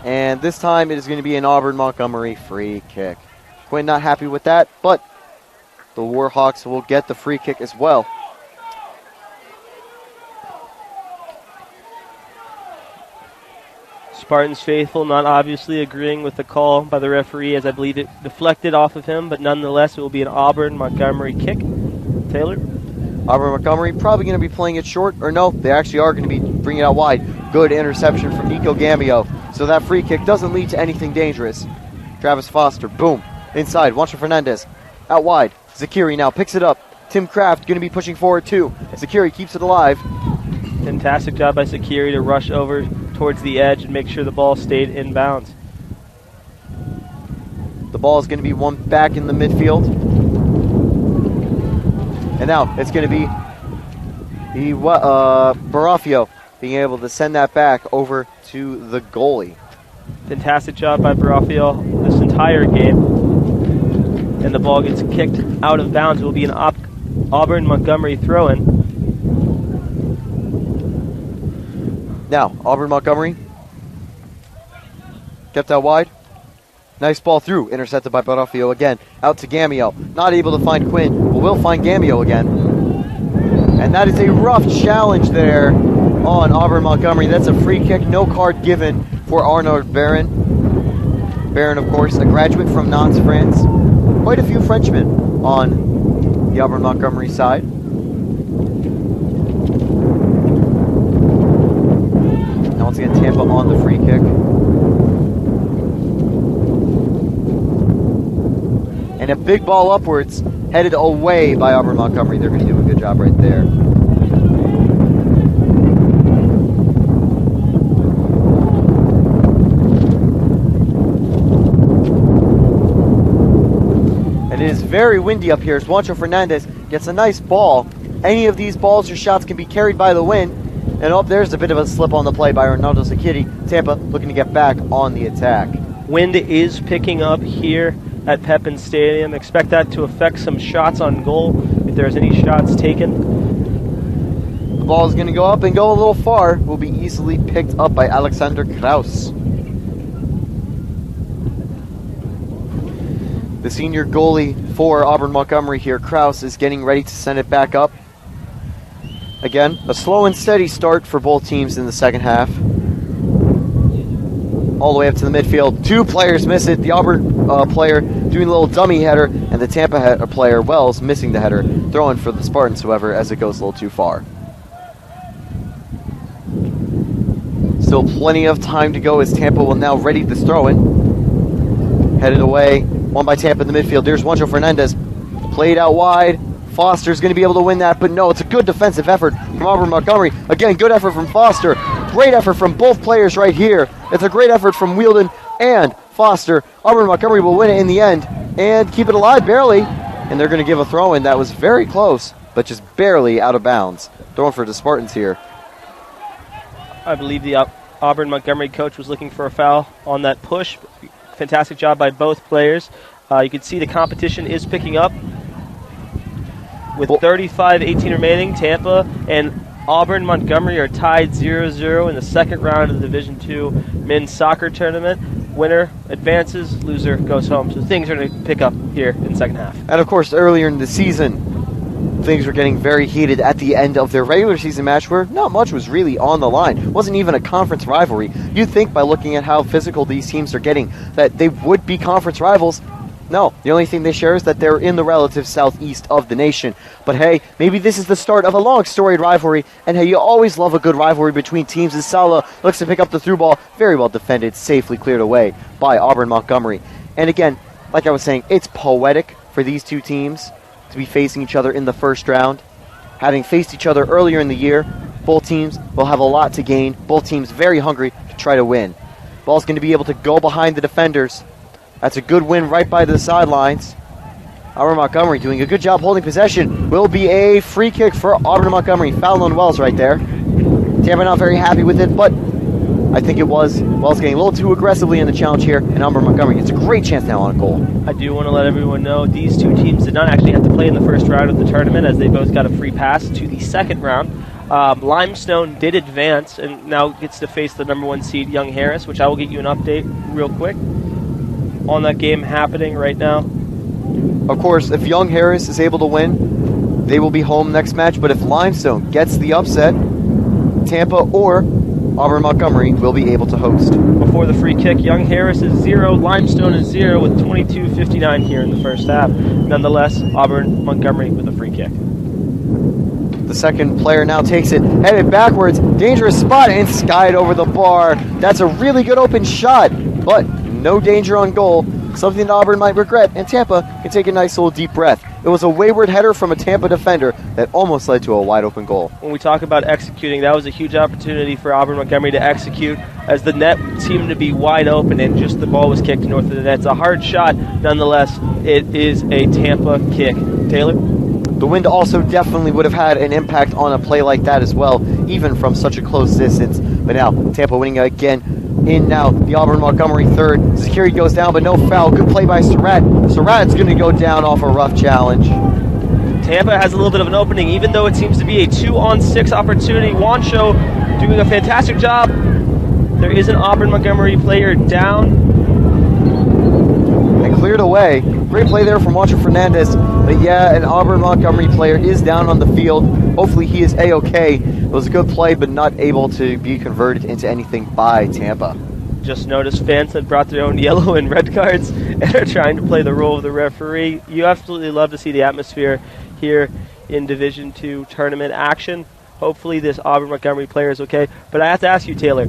And this time it is going to be an Auburn Montgomery free kick. Quinn not happy with that, but the Warhawks will get the free kick as well. Spartans faithful not obviously agreeing with the call by the referee, as I believe it deflected off of him, but nonetheless it will be an Auburn Montgomery kick. Taylor? Auburn Montgomery probably going to be playing it short, or no, they actually are going to be bringing it out wide. Good interception from Nico Gamio. So that free kick doesn't lead to anything dangerous. Travis Foster, boom, inside. Wancho Fernandez, out wide. Zakiri now picks it up. Tim Kraft going to be pushing forward too. Zakiri keeps it alive. Fantastic job by Zakiri to rush over towards the edge and make sure the ball stayed in bounds. The ball is going to be won back in the midfield. And now it's going to be Barofio being able to send that back over to the goalie. Fantastic job by Barofio this entire game. And the ball gets kicked out of bounds. It will be an Auburn Montgomery throw-in. Now, Auburn Montgomery kept out wide. Nice ball through, intercepted by Barofio again. Out to Gamio. Not able to find Quinn, but will find Gamio again. And that is a rough challenge there on Auburn Montgomery. That's a free kick, no card given for Arnaud Barron. Barron, of course, a graduate from Nantes, France. Quite a few Frenchmen on the Auburn Montgomery side. Now once again, Tampa on the free kick. And a big ball upwards, headed away by Auburn Montgomery. They're going to do a good job right there. And it is very windy up here as Juancho Fernandez gets a nice ball. Any of these balls or shots can be carried by the wind. And up there's a bit of a slip on the play by Ronaldo Zakiri. Tampa looking to get back on the attack. Wind is picking up here at Pepin Stadium. Expect that to affect some shots on goal if there's any shots taken. The ball is going to go up and go a little far. Will be easily picked up by Alexander Kraus. The senior goalie for Auburn Montgomery here, Kraus, is getting ready to send it back up. Again, a slow and steady start for both teams in the second half. All the way up to the midfield. Two players miss it. The Auburn player doing a little dummy header, and the Tampa player, Wells, missing the header. Throwing for the Spartans, however, as it goes a little too far. Still plenty of time to go as Tampa will now ready this throw-in. Headed away. One by Tampa in the midfield. There's Juancho Fernandez. Played out wide. Foster's going to be able to win that, but no, it's a good defensive effort from Auburn Montgomery. Again, good effort from Foster. Great effort from both players right here. It's a great effort from Wielden and Foster. Auburn Montgomery will win it in the end and keep it alive barely. And they're going to give a throw-in that was very close, but just barely out of bounds. Throwing for the Spartans here. I believe the Auburn Montgomery coach was looking for a foul on that push. Fantastic job by both players. You can see the competition is picking up. With 35-18 remaining, Tampa and Auburn Montgomery are tied 0-0 in the second round of the Division II men's soccer tournament. Winner advances, loser goes home. So things are going to pick up here in the second half. And of course, earlier in the season, things were getting very heated at the end of their regular season match where not much was really on the line. It wasn't even a conference rivalry. You'd think by looking at how physical these teams are getting that they would be conference rivals. No, the only thing they share is that they're in the relative southeast of the nation. But hey, maybe this is the start of a long storied rivalry, and hey, you always love a good rivalry between teams as Sala looks to pick up the through ball, very well defended, safely cleared away by Auburn Montgomery. And again, like I was saying, it's poetic for these two teams to be facing each other in the first round. Having faced each other earlier in the year, both teams will have a lot to gain, both teams very hungry to try to win. Ball's going to be able to go behind the defenders. That's a good win right by the sidelines. Auburn Montgomery doing a good job holding possession. Will be a free kick for Auburn Montgomery. Foul on Wells right there. Tampa not very happy with it, but I think it was Wells getting a little too aggressively in the challenge here, and Auburn Montgomery gets a great chance now on a goal. I do want to let everyone know these two teams did not actually have to play in the first round of the tournament as they both got a free pass to the second round. Limestone did advance and now gets to face the number one seed Young Harris, which I will get you an update real quick on that game happening right now. Of course, if Young Harris is able to win, they will be home next match. But if Limestone gets the upset, Tampa or Auburn Montgomery will be able to host. Before the free kick, Young Harris is 0, Limestone is 0 with 22:59 here in the first half. Nonetheless, Auburn Montgomery with a free kick. The second player now takes it, headed backwards, dangerous spot, and skied over the bar. That's a really good open shot, but no danger on goal, something that Auburn might regret, and Tampa can take a nice little deep breath. It was a wayward header from a Tampa defender that almost led to a wide open goal. When we talk about executing, that was a huge opportunity for Auburn Montgomery to execute as the net seemed to be wide open and just the ball was kicked north of the net. It's a hard shot, nonetheless, it is a Tampa kick. Taylor? The wind also definitely would have had an impact on a play like that as well, even from such a close distance. But now, Tampa winning again. In now, the Auburn Montgomery third. Security goes down, but no foul. Good play by Surratt. Surratt's going to go down off a rough challenge. Tampa has a little bit of an opening, even though it seems to be a 2-on-6 opportunity. Juancho doing a fantastic job. There is an Auburn Montgomery player down. And cleared away. Great play there from Juancho Fernandez. But yeah, an Auburn Montgomery player is down on the field. Hopefully he is A-okay. It was a good play, but not able to be converted into anything by Tampa. Just noticed fans have brought their own yellow and red cards and are trying to play the role of the referee. You absolutely love to see the atmosphere here in Division II tournament action. Hopefully this Auburn Montgomery player is okay. But I have to ask you, Taylor,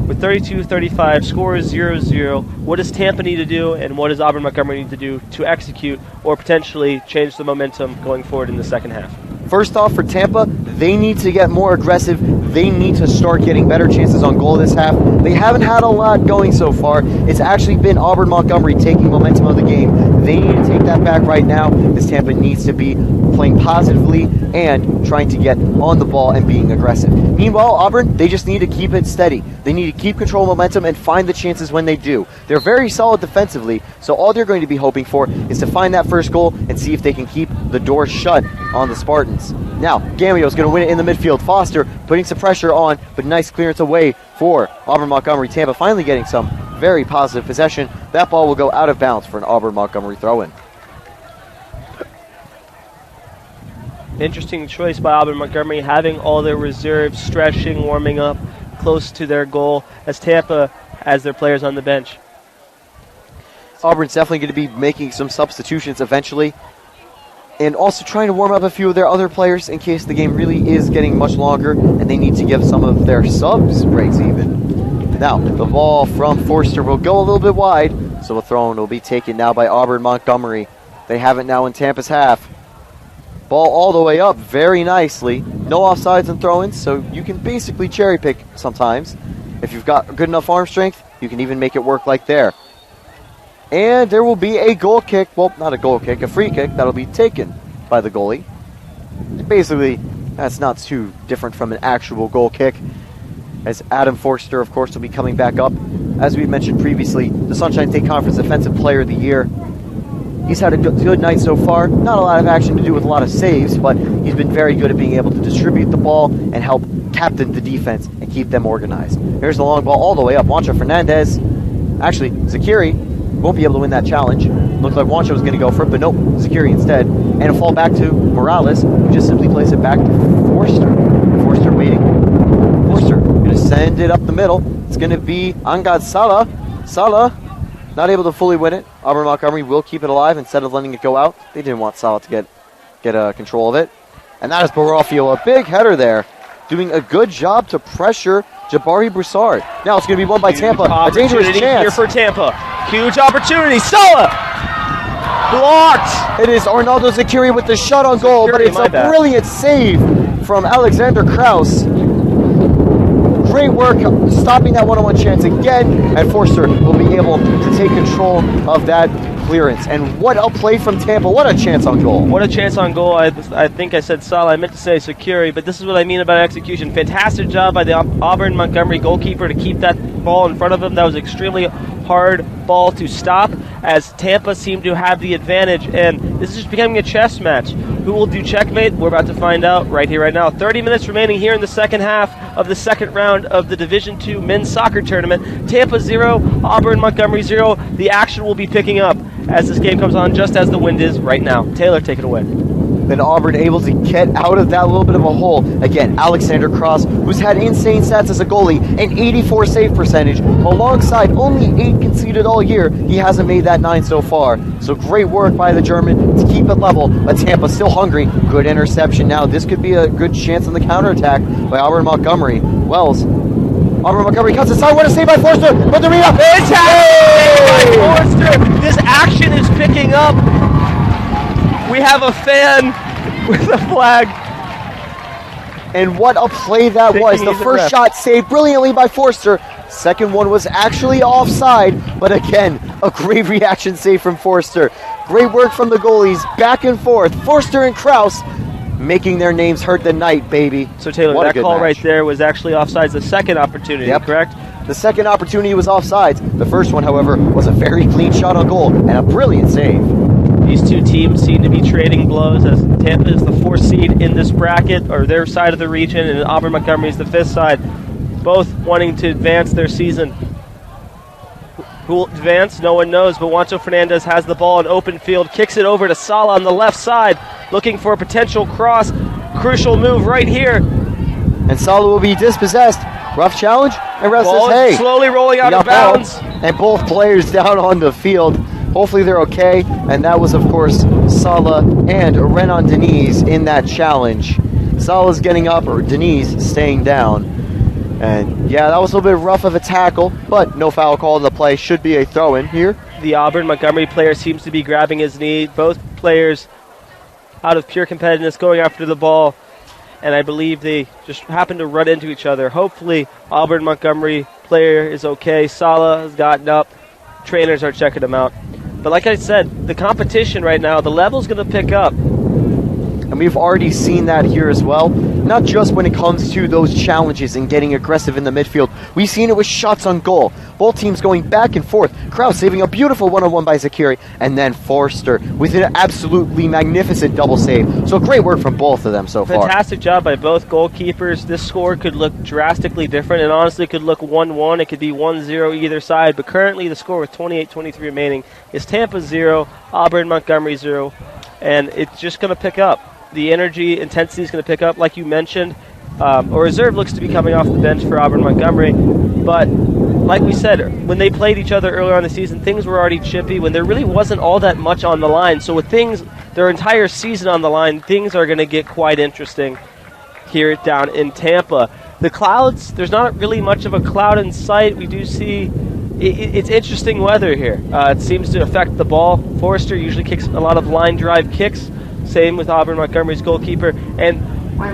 with 32-35, score is 0-0. What does Tampa need to do, and what does Auburn Montgomery need to do to execute or potentially change the momentum going forward in the second half? First off, for Tampa, they need to get more aggressive. They need to start getting better chances on goal this half. They haven't had a lot going so far. It's actually been Auburn Montgomery taking momentum of the game. They need to take that back right now, as Tampa needs to be playing positively and trying to get on the ball and being aggressive. Meanwhile, Auburn, they just need to keep it steady. They need to keep control of momentum and find the chances when they do. They're very solid defensively, so all they're going to be hoping for is to find that first goal and see if they can keep the door shut on the Spartans. Now, Gamio's going to win it in the midfield. Foster putting some pressure on, but nice clearance away for Auburn Montgomery. Tampa finally getting some very positive possession. That ball will go out of bounds for an Auburn Montgomery throw-in. Interesting choice by Auburn Montgomery, having all their reserves stretching, warming up close to their goal, as Tampa has their players on the bench. Auburn's definitely going to be making some substitutions eventually, and also trying to warm up a few of their other players in case the game really is getting much longer and they need to give some of their subs breaks even. Now, the ball from Forster will go a little bit wide, so the throw-in will be taken now by Auburn Montgomery. They have it now in Tampa's half. Ball all the way up very nicely. No offsides and throw-ins, so you can basically cherry pick sometimes. If you've got good enough arm strength, you can even make it work like there. And there will be a goal kick. Well, not a goal kick, a free kick that'll be taken by the goalie. Basically, that's not too different from an actual goal kick, as Adam Forster, of course, will be coming back up. As we mentioned previously, the Sunshine State Conference Defensive Player of the Year. He's had a good night so far. Not a lot of action to do with a lot of saves, but he's been very good at being able to distribute the ball and help captain the defense and keep them organized. Here's the long ball all the way up. Juancho Fernandez. Actually, Zakiri won't be able to win that challenge. Looks like Juancho was going to go for it, but nope, Zakiri instead. And a fall back to Morales, who just simply plays it back to Forster. Forster waiting. Forster going to send it up the middle. It's going to be Angad Salah. Salah not able to fully win it. Auburn Montgomery will keep it alive instead of letting it go out. They didn't want Salah to get control of it. And that is Barofio, a big header there, doing a good job to pressure Jabari Broussard. Now it's going to be won by Tampa. A dangerous chance here for Tampa. Huge opportunity. Salah blocked. It is Arnaldo Zakiri with the shot on goal, but it's a brilliant save from Alexander Krause. Great work stopping that one-on-one chance again, and Forster will be able to take control of that clearance. And what a play from Tampa. What a chance on goal. What a chance on goal. I think I said Salah. I meant to say Sakuri, but this is what I mean about execution. Fantastic job by the Auburn Montgomery goalkeeper to keep that ball in front of him. That was extremely hard ball to stop, as Tampa seemed to have the advantage, and this is just becoming a chess match. Who will do checkmate? We're about to find out right here, right now. 30 minutes remaining here in the second half of the second round of the Division II men's soccer tournament. Tampa 0, Auburn Montgomery 0. The action will be picking up as this game comes on, just as the wind is right now. Taylor, take it away. Then Auburn able to get out of that little bit of a hole. Again, Alexander Cross, who's had insane stats as a goalie, an 84 save percentage, alongside only 8 conceded all year. He hasn't made that 9 so far. So great work by the German to keep it level, but Tampa still hungry. Good interception now. This could be a good chance on the counterattack by Auburn Montgomery. Wells. Auburn Montgomery cuts aside. What a save by Forster. But the rebound. It's happening by Forster. This action is picking up. We have a fan with a flag. And what a play that was. The first shot saved brilliantly by Forster. Second one was actually offside, but again, a great reaction save from Forster. Great work from the goalies, back and forth. Forster and Krause making their names hurt the night, baby. So Taylor, what that call right there was actually offsides the second opportunity, correct? The second opportunity was offsides. The first one, however, was a very clean shot on goal and a brilliant save. These two teams seem to be trading blows, as Tampa is the 4th seed in this bracket, or their side of the region, and Auburn Montgomery is the 5th side, both wanting to advance their season. Who will advance? No one knows, but Juancho Fernandez has the ball in open field, kicks it over to Salah on the left side, looking for a potential cross. Crucial move right here. And Salah will be dispossessed. Rough challenge, and ref says, hey. Slowly rolling out of bounds. And both players down on the field. Hopefully they're okay, and that was, of course, Salah and Renan Deniz in that challenge. Salah's getting up, or Deniz staying down. And yeah, that was a little bit rough of a tackle, but no foul call in the play. Should be a throw-in here. The Auburn Montgomery player seems to be grabbing his knee. Both players, out of pure competitiveness, going after the ball, and I believe they just happened to run into each other. Hopefully, Auburn Montgomery player is okay. Sala has gotten up. Trainers are checking him out. But like I said, the competition right now, the level's going to pick up. And we've already seen that here as well. Not just when it comes to those challenges and getting aggressive in the midfield. We've seen it with shots on goal. Both teams going back and forth. Kraus saving a beautiful one-on-one by Zakiri. And then Forster with an absolutely magnificent double save. So great work from both of them so far. Fantastic job by both goalkeepers. This score could look drastically different. And honestly, it could look 1-1. It could be 1-0 either side. But currently, the score with 28-23 remaining is Tampa 0, Auburn Montgomery 0. And it's just going to pick up. The energy, intensity is going to pick up, like you mentioned. A reserve looks to be coming off the bench for Auburn Montgomery. But like we said, when they played each other earlier on the season, things were already chippy when there really wasn't all that much on the line. So with things, their entire season on the line, things are going to get quite interesting here down in Tampa. The clouds, there's not really much of a cloud in sight. We do see it's interesting weather here. It seems to affect the ball. Forrester usually kicks a lot of line drive kicks. Same with Auburn Montgomery's goalkeeper, and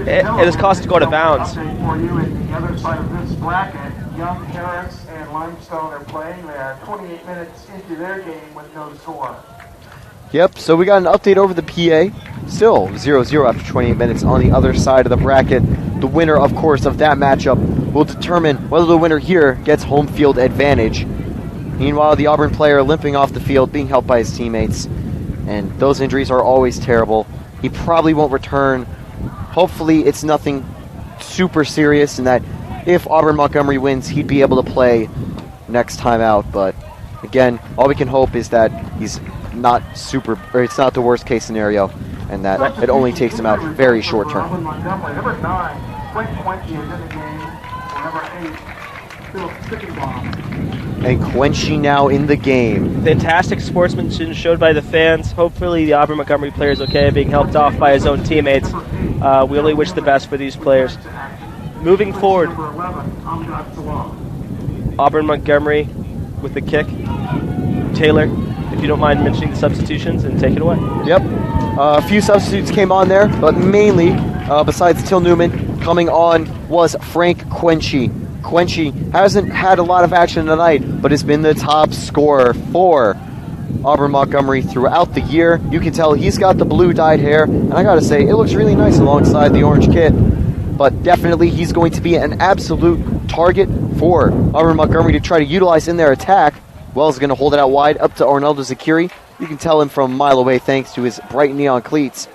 it has caused to go to bounds. For you in the other side of this bracket, Young, Harris, and Limestone are playing. They are 28 minutes into their game with no score. Yep, so we got an update over the PA. Still 0-0 after 28 minutes on the other side of the bracket. The winner, of course, of that matchup will determine whether the winner here gets home field advantage. Meanwhile, the Auburn player limping off the field, being helped by his teammates. And those injuries are always terrible. He probably won't return. Hopefully it's nothing super serious and that if Auburn Montgomery wins, he'd be able to play next time out. But again, all we can hope is that he's not it's not the worst case scenario and that it only takes him out very short term. Auburn Montgomery, number 9, Frank Quenchi is in the game. Number 8, Philip Stickenbaum. And Quenchi now in the game. Fantastic sportsmanship showed by the fans. Hopefully the Auburn Montgomery player is okay, being helped off by his own teammates. We only wish the best for these players. Moving forward, Auburn Montgomery with the kick. Taylor, if you don't mind mentioning the substitutions and take it away. Yep. A few substitutes came on there, but mainly, besides Till Newman, coming on was Frank Quenchi. Quenchi hasn't had a lot of action tonight, but has been the top scorer for Auburn Montgomery throughout the year. You can tell he's got the blue dyed hair, and I gotta say, it looks really nice alongside the orange kit. But definitely he's going to be an absolute target for Auburn Montgomery to try to utilize in their attack. Wells is going to hold it out wide up to Arnaldo Zakiri. You can tell him from a mile away thanks to his bright neon cleats.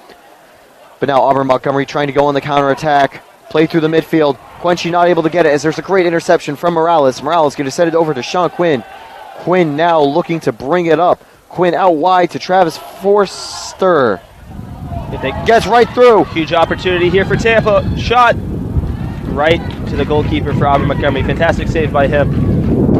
But now Auburn Montgomery trying to go on the counterattack. Play through the midfield. Quenchi not able to get it as there's a great interception from Morales. Morales going to send it over to Sean Quinn. Quinn now looking to bring it up. Quinn out wide to Travis Forster. Gets right through. Huge opportunity here for Tampa. Shot right to the goalkeeper for Auburn Montgomery. Fantastic save by him.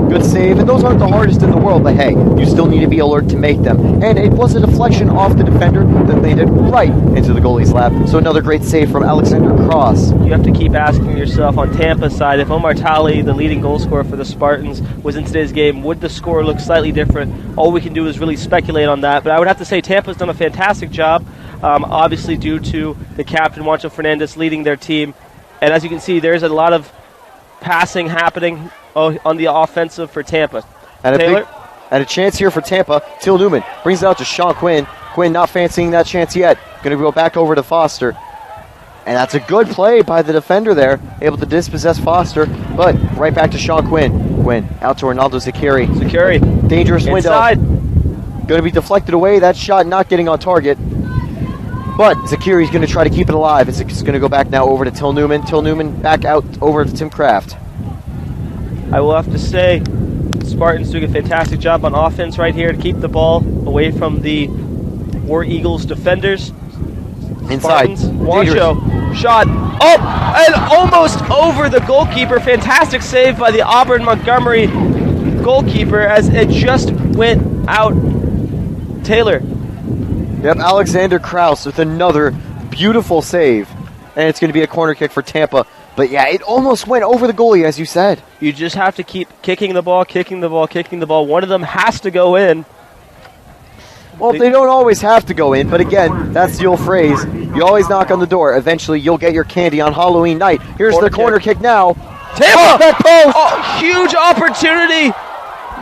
Good save, and those aren't the hardest in the world, but hey, you still need to be alert to make them. And it was a deflection off the defender that landed right into the goalie's lap. So another great save from Alexander Cross. You have to keep asking yourself on Tampa's side, if Omar Talley, the leading goal scorer for the Spartans, was in today's game, would the score look slightly different? All we can do is really speculate on that. But I would have to say Tampa's done a fantastic job, obviously due to the captain, Juancho Fernandez, leading their team. And as you can see, there's a lot of passing happening on the offensive for Tampa. And Taylor? And a chance here for Tampa. Till Newman brings it out to Sean Quinn. Quinn not fancying that chance yet. Going to go back over to Foster. And that's a good play by the defender there. Able to dispossess Foster. But right back to Sean Quinn. Quinn out to Arnaldo Zakiri. Zakiri. Dangerous Inside. window. Going to be deflected away. That shot not getting on target. But Zakiri's going to try to keep it alive. It's going to go back now over to Till Newman. Till Newman back out over to Tim Kraft. I will have to say, Spartans doing a fantastic job on offense right here to keep the ball away from the War Eagles defenders. Inside. Juancho, shot up and almost over the goalkeeper. Fantastic save by the Auburn Montgomery goalkeeper as it just went out. Taylor. Yep, Alexander Kraus with another beautiful save. And it's going to be a corner kick for Tampa. But yeah, it almost went over the goalie, as you said. You just have to keep kicking the ball, kicking the ball, kicking the ball. One of them has to go in. Well, they don't always have to go in, but again, that's the old phrase. You always knock on the door. Eventually, you'll get your candy on Halloween night. Here's the corner kick now. Tampa! Back post! Oh, huge opportunity!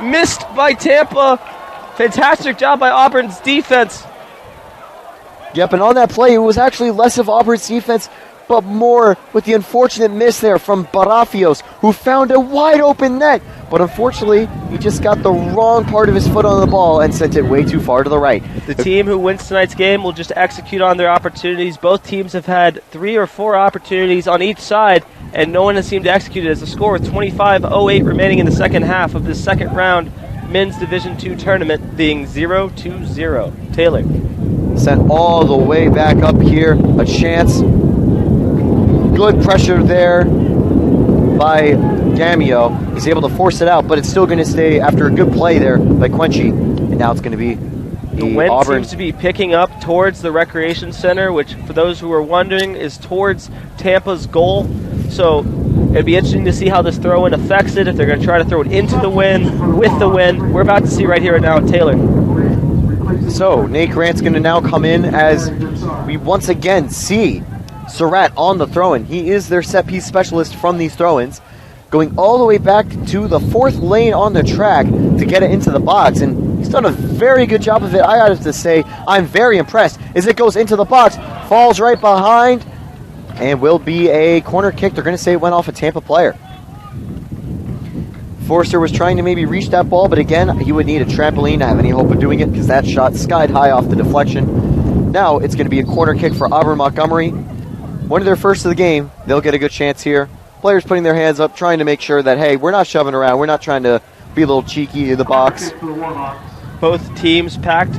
Missed by Tampa. Fantastic job by Auburn's defense. Yep, and on that play, it was actually less of Auburn's defense, but more with the unfortunate miss there from Barafios, who found a wide open net. But unfortunately, he just got the wrong part of his foot on the ball and sent it way too far to the right. The team who wins tonight's game will just execute on their opportunities. Both teams have had 3 or 4 opportunities on each side, and no one has seemed to execute it. As the score with 25:08 remaining in the second half of this second round men's Division II tournament being 0-0. Taylor. Sent all the way back up here. A chance. Good pressure there by Gamio. He's able to force it out, but it's still going to stay after a good play there by Quenchy. And now it's going to be the wind Auburn. Seems to be picking up towards the Recreation Center, which, for those who are wondering, is towards Tampa's goal. So it'd be interesting to see how this throw-in affects it, if they're going to try to throw it into the wind, with the wind. We're about to see right here and now, Taylor. So Nate Grant's going to now come in as we once again see Surratt on the throw-in. He is their set-piece specialist from these throw-ins, going all the way back to the 4th lane on the track to get it into the box, and he's done a very good job of it. I have to say, I'm very impressed as it goes into the box, falls right behind, and will be a corner kick. They're going to say it went off a Tampa player. Forster was trying to maybe reach that ball, but again, he would need a trampoline to have any hope of doing it because that shot skied high off the deflection. Now it's going to be a corner kick for Auburn Montgomery. One of their first of the game. They'll get a good chance here. Players putting their hands up, trying to make sure that, hey, we're not shoving around. We're not trying to be a little cheeky in the box. Both teams packed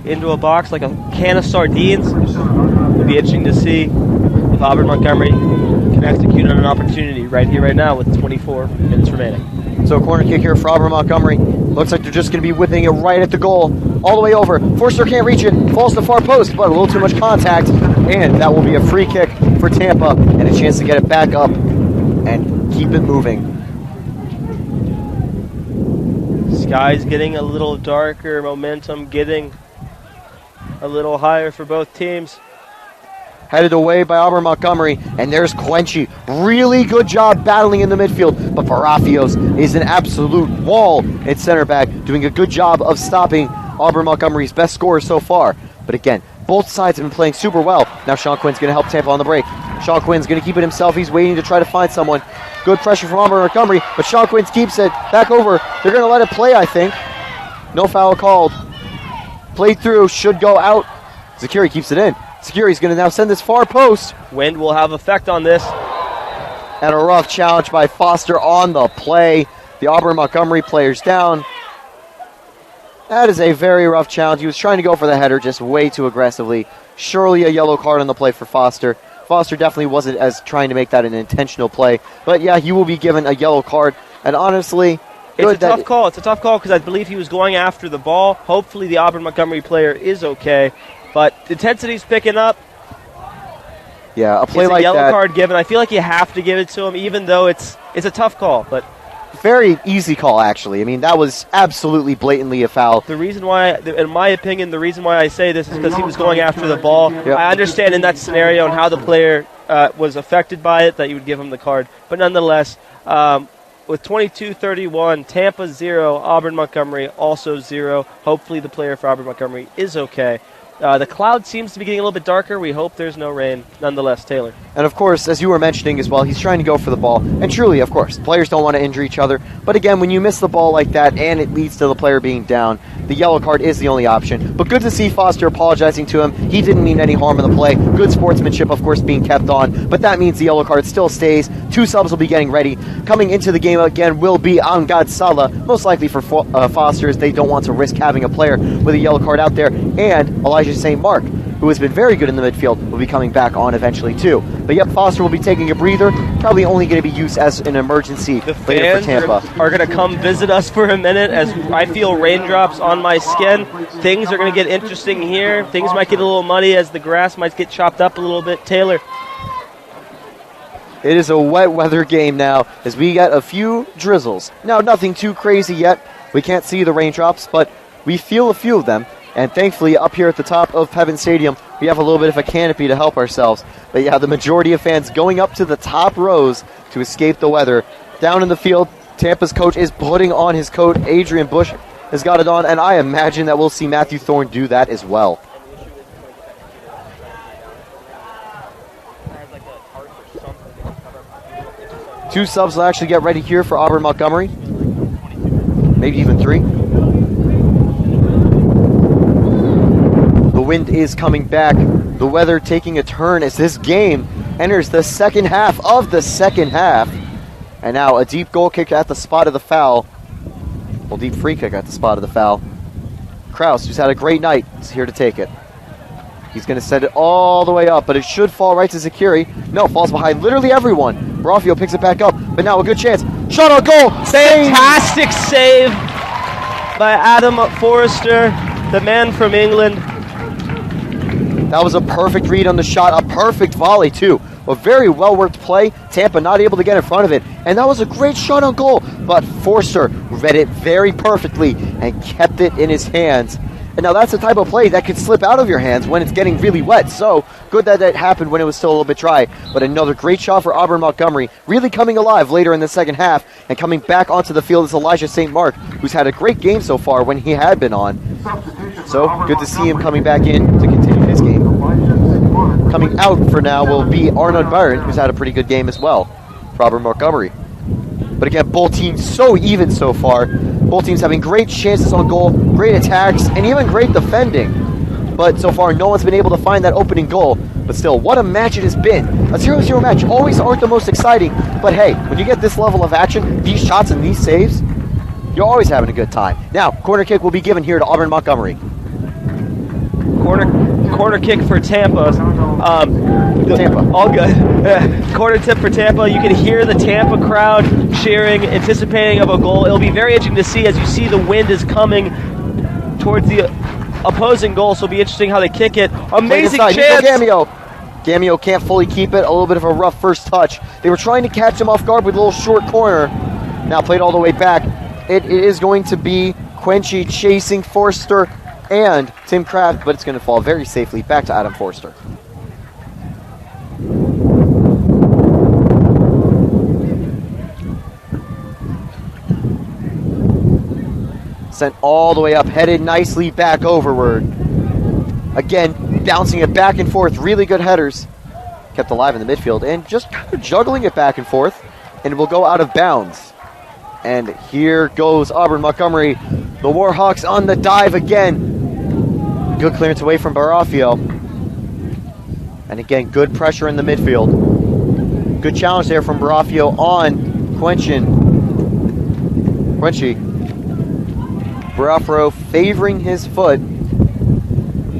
into a box like a can of sardines. It'll be interesting to see if Auburn Montgomery can execute on an opportunity right here, right now, with 24 minutes remaining. So a corner kick here for Auburn Montgomery. Looks like they're just going to be whipping it right at the goal. All the way over. Forster can't reach it. Falls to the far post, but a little too much contact. And that will be a free kick for Tampa and a chance to get it back up and keep it moving. Sky's getting a little darker. Momentum getting a little higher for both teams. Headed away by Auburn Montgomery, and there's Quenchy. Really good job battling in the midfield, but Barafios is an absolute wall at center back, doing a good job of stopping Auburn Montgomery's best scorer so far. But again, both sides have been playing super well. Now Sean Quinn's going to help Tampa on the break. Sean Quinn's going to keep it himself. He's waiting to try to find someone. Good pressure from Auburn Montgomery, but Sean Quinn keeps it back over. They're going to let it play, I think. No foul called. Played through, should go out. Zakiri keeps it in. Zakiri's going to now send this far post. Wind will have effect on this. And a rough challenge by Foster on the play. The Auburn Montgomery players down. That is a very rough challenge. He was trying to go for the header just way too aggressively. Surely a yellow card on the play for Foster. Foster definitely wasn't as trying to make that an intentional play. But yeah, he will be given a yellow card. And honestly, it's a tough call. It's a tough call because I believe he was going after the ball. Hopefully the Auburn Montgomery player is okay. But intensity's picking up. Yeah, a play it's like that. A yellow card given. I feel like you have to give it to him, even though it's a tough call. But very easy call, actually. I mean, that was absolutely blatantly a foul. The reason why, in my opinion, the reason why I say this is because he was going after the ball. Yep. I understand in that scenario and how the player was affected by it that you would give him the card. But nonetheless, with 22-31, Tampa 0, Auburn Montgomery also 0. Hopefully the player for Auburn Montgomery is okay. The cloud seems to be getting a little bit darker. We hope there's no rain. Nonetheless, Taylor. And of course, as you were mentioning as well, he's trying to go for the ball. And truly, of course, players don't want to injure each other. But again, when you miss the ball like that and it leads to the player being down, the yellow card is the only option. But good to see Foster apologizing to him. He didn't mean any harm in the play. Good sportsmanship, of course, being kept on. But that means the yellow card still stays. 2 subs will be getting ready. Coming into the game again will be Angad Salah. Most likely for Foster, as they don't want to risk having a player with a yellow card out there. And Elijah St. Mark, who has been very good in the midfield, will be coming back on eventually too. But yep, Foster will be taking a breather, probably only going to be used as an emergency the later for Tampa. Are going to come visit us for a minute as I feel raindrops on my skin. Things are going to get interesting here. Things might get a little muddy as the grass might get chopped up a little bit. Taylor. It is a wet weather game now as we get a few drizzles. Now, nothing too crazy yet. We can't see the raindrops, but we feel a few of them. And thankfully, up here at the top of Pepin Stadium, we have a little bit of a canopy to help ourselves. But yeah, the majority of fans going up to the top rows to escape the weather. Down in the field, Tampa's coach is putting on his coat. Adrian Bush has got it on, and I imagine that we'll see Matthew Thorne do that as well. Two subs will actually get ready here for Auburn Montgomery. Maybe even three. The wind is coming back. The weather taking a turn as this game enters the second half of the second half. And now a deep goal kick at the spot of the foul. Well, deep free kick at the spot of the foul. Kraus, who's had a great night, is here to take it. He's going to send it all the way up, but it should fall right to Zakiri. No, falls behind literally everyone. Barafio picks it back up, but now a good chance. Shot on goal! Fantastic save by Adam Forrester, the man from England. That was a perfect read on the shot, a perfect volley too. A very well-worked play. Tampa not able to get in front of it. And that was a great shot on goal. But Forster read it very perfectly and kept it in his hands. And now that's the type of play that could slip out of your hands when it's getting really wet. So good that it happened when it was still a little bit dry. But another great shot for Auburn Montgomery. Really coming alive later in the second half. And coming back onto the field is Elijah St. Mark, who's had a great game so far when he had been on. So good to see him coming back in to continue his game. Coming out for now will be Arnold Byron, who's had a pretty good game as well for Auburn Montgomery. But again, both teams so even so far. Both teams having great chances on goal, great attacks, and even great defending. But so far, no one's been able to find that opening goal. But still, what a match it has been. A 0-0 match always aren't the most exciting. But hey, when you get this level of action, these shots and these saves, you're always having a good time. Now, corner kick will be given here to Auburn Montgomery. Corner kick for Tampa. Tampa. All good. Corner tip for Tampa. You can hear the Tampa crowd cheering, anticipating of a goal. It'll be very interesting to see as you see the wind is coming towards the opposing goal, so it'll be interesting how they kick it. Amazing chance. Gamio. Gamio can't fully keep it. A little bit of a rough first touch. They were trying to catch him off guard with a little short corner. Now played all the way back. It is going to be Quenchy chasing Forster and Tim Kraft, but it's going to fall very safely back to Adam Forster. Sent all the way up, headed nicely back overward. Again, bouncing it back and forth, really good headers. Kept alive in the midfield and just kind of juggling it back and forth, and it will go out of bounds. And here goes Auburn Montgomery. The Warhawks on the dive again. Good clearance away from Barafio. And again, good pressure in the midfield. Good challenge there from Barafio on Quenchy. Barafio favoring his foot.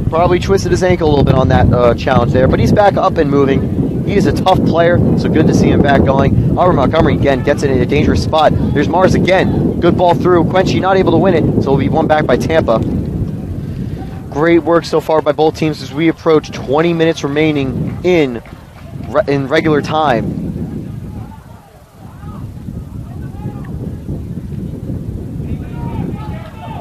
Probably twisted his ankle a little bit on that challenge there, but he's back up and moving. He is a tough player, so good to see him back going. Auburn Montgomery again gets it in a dangerous spot. There's Mars again. Good ball through. Quenchy not able to win it, so it'll be won back by Tampa. Great work so far by both teams as we approach 20 minutes remaining in regular time.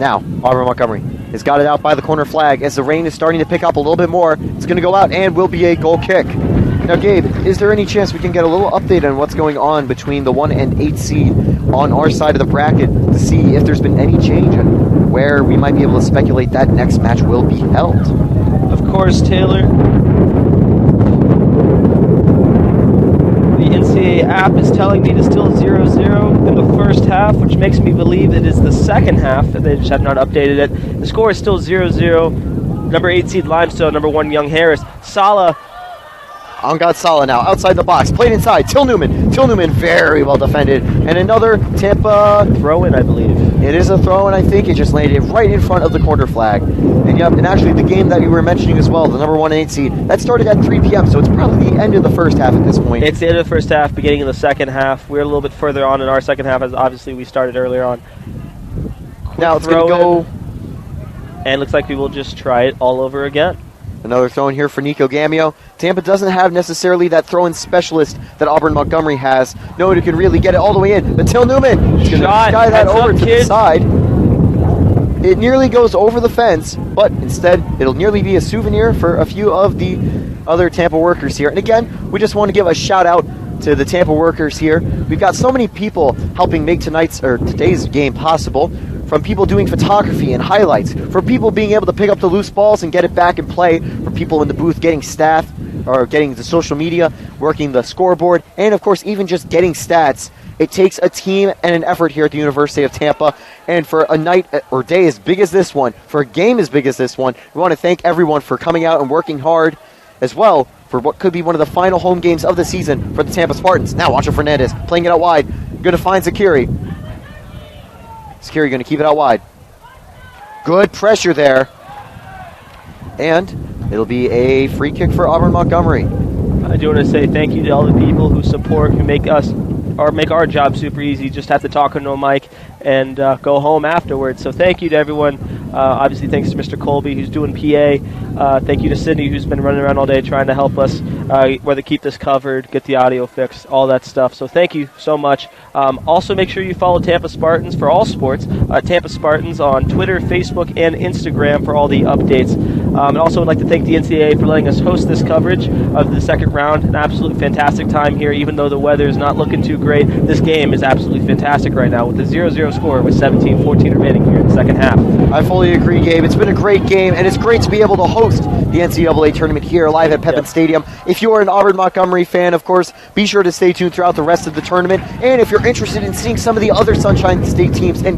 Now, Auburn Montgomery has got it out by the corner flag as the rain is starting to pick up a little bit more. It's going to go out and will be a goal kick. Now, Gabe, is there any chance we can get a little update on what's going on between the 1 and 8 seed on our side of the bracket to see if there's been any change and where we might be able to speculate that next match will be held? Of course, Taylor. The NCAA app is telling me it is still 0-0 in the first half, which makes me believe it is the second half. They just have not updated it. The score is still 0-0. Number 8 seed Limestone, number 1 Young Harris. Sala. Angad Sala now outside the box, played inside. Till Newman very well defended, and another Tampa throw-in, I believe. It is a throw-in. I think it just landed right in front of the corner flag. And yep, and actually the game that you were mentioning as well, the number 1 and 8 seed, that started at 3 p.m. So it's probably the end of the first half at this point. It's the end of the first half, beginning of the second half. We're a little bit further on in our second half, as obviously we started earlier on. Now it's going to go. And looks like we will just try it all over again. Another throw in here for Nico Gamio. Tampa doesn't have necessarily that throw-in specialist that Auburn Montgomery has. No one who can really get it all the way in. But Till Newman is going to sky that over to the side. It nearly goes over the fence, but instead it'll nearly be a souvenir for a few of the other Tampa workers here. And again, we just want to give a shout out to the Tampa workers here. We've got so many people helping make today's game possible. From people doing photography and highlights, for people being able to pick up the loose balls and get it back and play, for people in the booth getting staff or getting the social media, working the scoreboard, and of course even just getting stats. It takes a team and an effort here at the University of Tampa, and for a night or day as big as this one, for a game as big as this one, we want to thank everyone for coming out and working hard as well for what could be one of the final home games of the season for the Tampa Spartans. Now Juancho Fernandez playing it out wide, going to find Zakiri. Zakiri going to keep it out wide. Good pressure there. And it'll be a free kick for Auburn Montgomery. I do want to say thank you to all the people who support, who make our job super easy. Just have to talk into a mic and go home afterwards. So thank you to everyone. Obviously, thanks to Mr. Colby, who's doing PA. Thank you to Sydney, who's been running around all day trying to help us, whether keep this covered, get the audio fixed, all that stuff. So thank you so much. Also, make sure you follow Tampa Spartans for all sports. Tampa Spartans on Twitter, Facebook, and Instagram for all the updates. And also, I'd like to thank the NCAA for letting us host this coverage of the second round. An absolutely fantastic time here, even though the weather is not looking too great. This game is absolutely fantastic right now with the 0-0 score with 17-14 remaining here in the second half. I fully agree, Gabe. It's been a great game, and it's great to be able to host the NCAA tournament here live at Pepin Stadium. If you are an Auburn Montgomery fan, of course, be sure to stay tuned throughout the rest of the tournament. And if you're interested in seeing some of the other Sunshine State teams in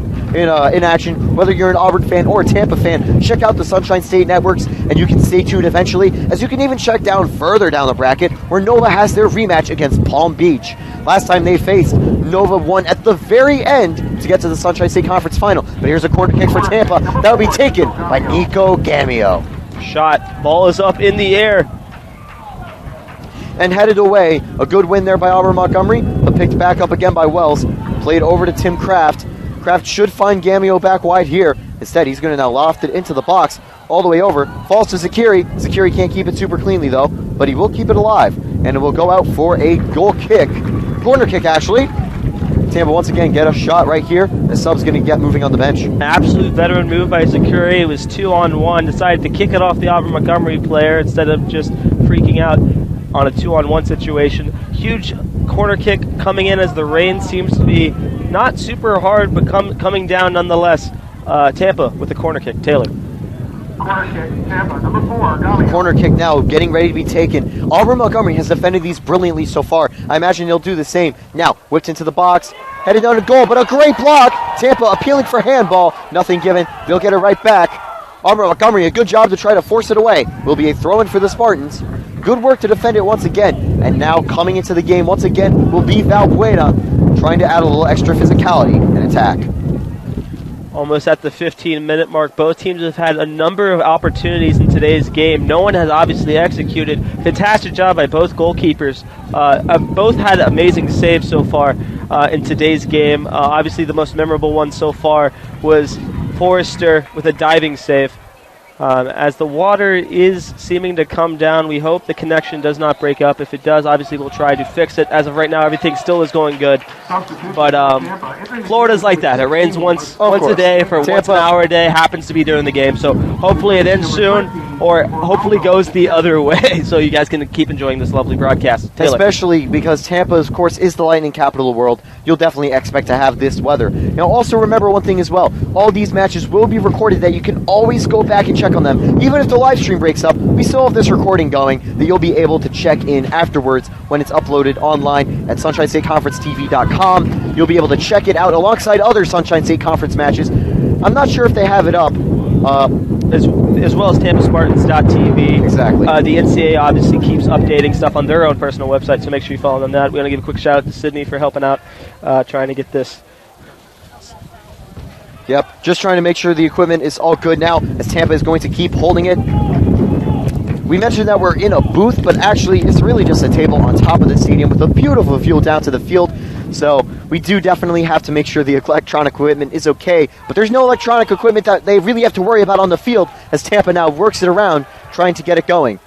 action, whether you're an Auburn fan or a Tampa fan, check out the Sunshine State networks, and you can stay tuned eventually, as you can even check down further down the bracket where Nova has their rematch against Palm Beach. Last time they faced, Nova won at the very end to get to the Sunshine State Conference Final. But here's a corner kick for Tampa. That'll be taken by Nico Gamio. Shot. Ball is up in the air. And headed away. A good win there by Auburn Montgomery, but picked back up again by Wells. Played over to Tim Kraft. Kraft should find Gamio back wide here. Instead, he's going to now loft it into the box all the way over. Falls to Zakiri. Zakiri can't keep it super cleanly, though, but he will keep it alive. And it will go out for a goal kick. Corner kick, actually. Tampa once again get a shot right here. The sub's going to get moving on the bench. An absolute veteran move by Zakiri. It was 2-on-1. Decided to kick it off the Auburn Montgomery player instead of just freaking out on a 2-on-1 situation. Huge corner kick coming in as the rain seems to be not super hard, but coming down nonetheless. Tampa with the corner kick. Taylor. Corner kick, Tampa, number 4, Gamio. Corner kick now, getting ready to be taken. Auburn Montgomery has defended these brilliantly so far. I imagine they'll do the same. Now, whipped into the box, headed down to goal, but a great block. Tampa appealing for handball. Nothing given. They'll get it right back. Auburn Montgomery, a good job to try to force it away. Will be a throw-in for the Spartans. Good work to defend it once again. And now coming into the game once again will be Valbuena, trying to add a little extra physicality and attack. Almost at the 15-minute mark. Both teams have had a number of opportunities in today's game. No one has obviously executed. Fantastic job by both goalkeepers. Both had amazing saves so far in today's game. Obviously, the most memorable one so far was Forrester with a diving save. As the water is seeming to come down, we hope the connection does not break up. If it does, obviously we'll try to fix it. As of right now, everything still is going good. But Florida's like that. It rains once a day for Tampa. 1 hour a day. Happens to be during the game. So hopefully it ends soon, or hopefully goes the other way, so you guys can keep enjoying this lovely broadcast. Taylor. Especially because Tampa, of course, is the lightning capital of the world. You'll definitely expect to have this weather. Now, also remember one thing as well. All these matches will be recorded that you can always go back and check on them. Even if the live stream breaks up, we still have this recording going that you'll be able to check in afterwards when it's uploaded online at SunshineStateConferenceTV.com. You'll be able to check it out alongside other Sunshine State Conference matches. I'm not sure if they have it up. As well as TampaSpartans.tv. Exactly. The NCAA obviously keeps updating stuff on their own personal website, so make sure you follow them on that. We're going to give a quick shout out to Sydney for helping out, trying to get this. Yep, just trying to make sure the equipment is all good now, as Tampa is going to keep holding it. We mentioned that we're in a booth, but actually it's really just a table on top of the stadium with a beautiful view down to the field. So we do definitely have to make sure the electronic equipment is okay. But there's no electronic equipment that they really have to worry about on the field, as Tampa now works it around trying to get it going.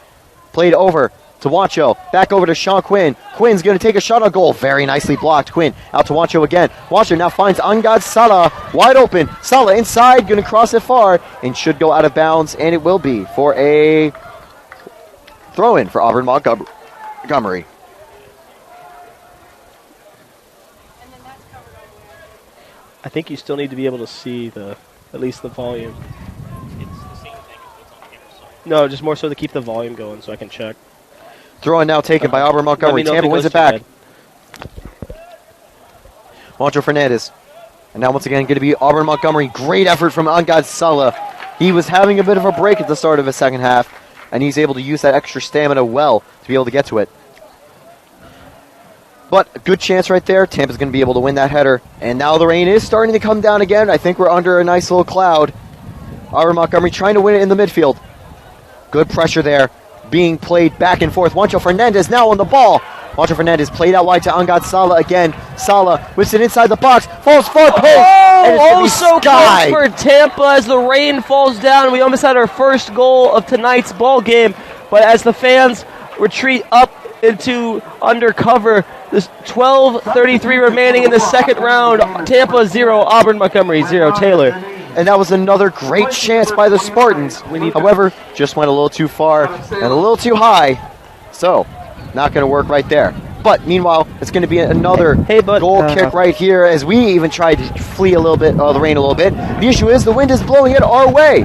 Played over to Wancho. Back over to Sean Quinn. Quinn's going to take a shot on goal. Very nicely blocked. Quinn out to Wancho again. Wancho now finds Angad Salah wide open. Salah inside, going to cross it far and should go out of bounds, and it will be for a throw-in for Auburn Montgomery. I think you still need to be able to see at least the volume. It's the same thing as what's on here. So No, just more so to keep the volume going so I can check. Throw-in now taken by Auburn Montgomery. Let me know if Tampa it wins goes it back. too Wancho Fernandez. And now once again going to be Auburn Montgomery. Great effort from Angad Salah. He was having a bit of a break at the start of his second half, and he's able to use that extra stamina well to be able to get to it. But a good chance right there. Tampa's going to be able to win that header. And now the rain is starting to come down again. I think we're under a nice little cloud. Auburn Montgomery trying to win it in the midfield. Good pressure there. Being played back and forth. Wancho Fernandez now on the ball. Wancho Fernandez played out wide to Angad Salah again. Salah whips it inside the box. Falls far post. And it's gonna be so Sky. close for Tampa as the rain falls down. We almost had our first goal of tonight's ball game, but as the fans retreat up into undercover, there's 12:33 remaining in the second round. Tampa 0, Auburn Montgomery 0. Taylor. And that was another great chance by the Spartans. However, just went a little too far and a little too high. So, not going to work right there. But meanwhile, it's going to be another goal kick right here as we even tried to flee a little bit, the rain a little bit. The issue is the wind is blowing it our way.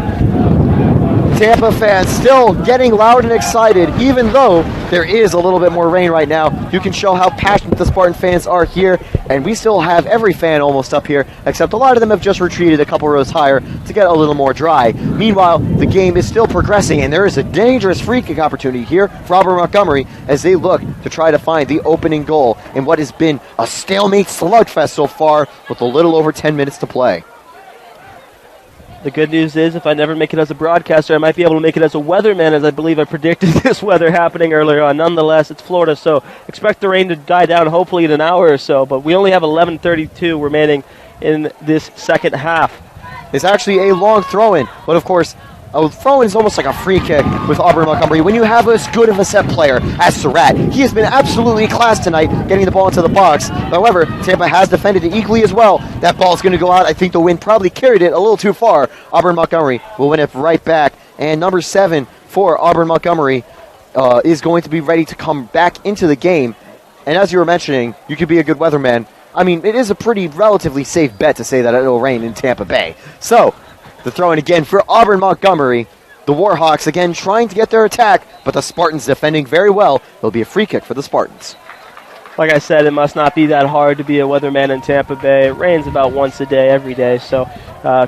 Tampa fans still getting loud and excited, even though there is a little bit more rain right now. You can show how passionate the Spartan fans are here, and we still have every fan almost up here, except a lot of them have just retreated a couple rows higher to get a little more dry. Meanwhile, the game is still progressing, and there is a dangerous free kick opportunity here for Auburn Montgomery as they look to try to find the opening goal in what has been a stalemate slugfest so far with a little over 10 minutes to play. The good news is, if I never make it as a broadcaster, I might be able to make it as a weatherman, as I believe I predicted this weather happening earlier on. Nonetheless, it's Florida, so expect the rain to die down hopefully in an hour or so, but we only have 11:32 remaining in this second half. It's actually a long throw-in, but of course, a throw-in is almost like a free kick with Auburn Montgomery. When you have as good of a set player as Surratt, he has been absolutely class tonight getting the ball into the box. However, Tampa has defended it equally as well. That ball is going to go out. I think the wind probably carried it a little too far. Auburn Montgomery will win it right back. And number 7 for Auburn Montgomery is going to be ready to come back into the game. And as you were mentioning, you could be a good weatherman. I mean, it is a pretty relatively safe bet to say that it'll rain in Tampa Bay. So, the throw-in again for Auburn Montgomery. The Warhawks again trying to get their attack, but the Spartans defending very well. It'll be a free kick for the Spartans. Like I said, it must not be that hard to be a weatherman in Tampa Bay. It rains about once a day, every day, so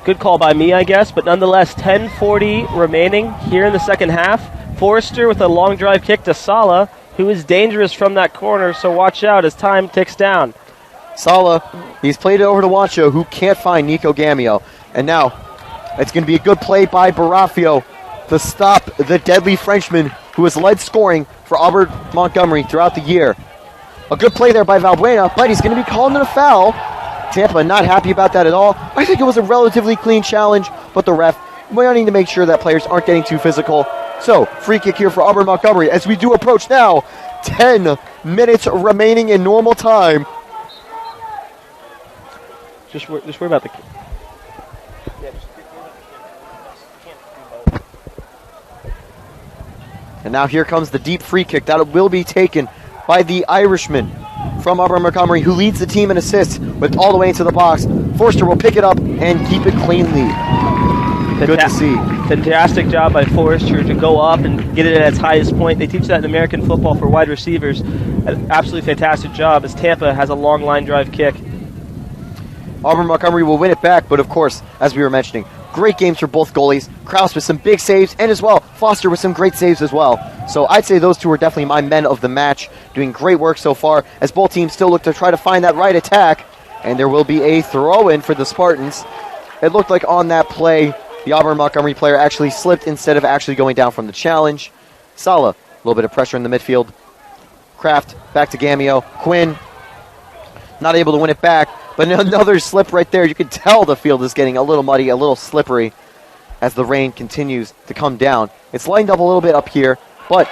good call by me, I guess. But nonetheless, 10:40 remaining here in the second half. Forrester with a long drive kick to Salah, who is dangerous from that corner, so watch out as time ticks down. Salah, he's played it over to Wancho, who can't find Nico Gamio. And now, it's going to be a good play by Barafio to stop the deadly Frenchman who has led scoring for Auburn Montgomery throughout the year. A good play there by Valbuena, but he's going to be called in a foul. Tampa not happy about that at all. I think it was a relatively clean challenge, but the ref wanting to make sure that players aren't getting too physical. So, free kick here for Auburn Montgomery as we do approach now 10 minutes remaining in normal time. Just worry about the... And now here comes the deep free kick that will be taken by the Irishman from Auburn Montgomery, who leads the team in assists with all the way into the box. Forster will pick it up and keep it cleanly. Good to see. Fantastic job by Forrester to go up and get it at its highest point. They teach that in American football for wide receivers. An absolutely fantastic job as Tampa has a long line drive kick. Auburn Montgomery will win it back, but of course, as we were mentioning, great games for both goalies. Kraus with some big saves, and as well, Foster with some great saves as well. So I'd say those two are definitely my men of the match, doing great work so far, as both teams still look to try to find that right attack. And there will be a throw-in for the Spartans. It looked like on that play, the Auburn Montgomery player actually slipped instead of actually going down from the challenge. Salah, a little bit of pressure in the midfield. Kraft, back to Gamio. Quinn, not able to win it back. But another slip right there. You can tell the field is getting a little muddy, a little slippery. as the rain continues to come down. It's lightened up a little bit up here, but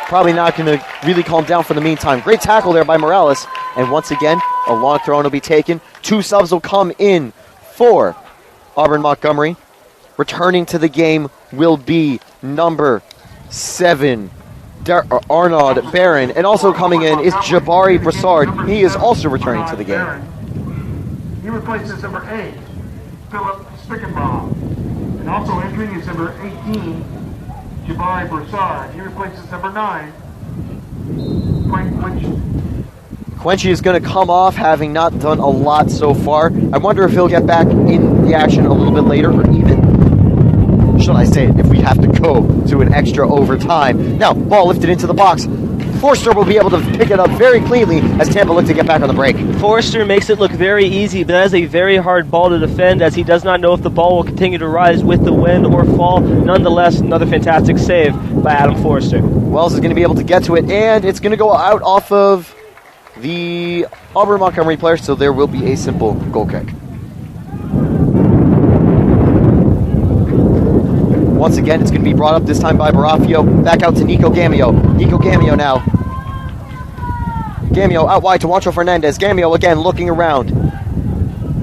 probably not going to really calm down for the meantime. Great tackle there by Morales. And once again, a long throw will be taken. 2 subs will come in for Auburn Montgomery. Returning to the game will be number 7, Arnaud Barron. And also coming in is Jabari Broussard. He is also returning to the game. He replaces number 8, Philip Spickenbaum. And also entering is number 18, Jabari Broussard. He replaces number 9, Frank Quinch. Quenchy is going to come off, having not done a lot so far. I wonder if he'll get back in the action a little bit later, or even, should I say it, if we have to go to an extra overtime. Now, ball lifted into the box. Forster will be able to pick it up very cleanly as Tampa look to get back on the break. Forster makes it look very easy, but that is a very hard ball to defend, as he does not know if the ball will continue to rise with the wind or fall. Nonetheless, another fantastic save by Adam Forster. Wells is going to be able to get to it, and it's going to go out off of the Auburn Montgomery player, so there will be a simple goal kick. Once again, it's going to be brought up this time by Barafio. Back out to Nico Gamio. Nico Gamio now. Gamio out wide to Juancho Fernandez. Gamio again looking around.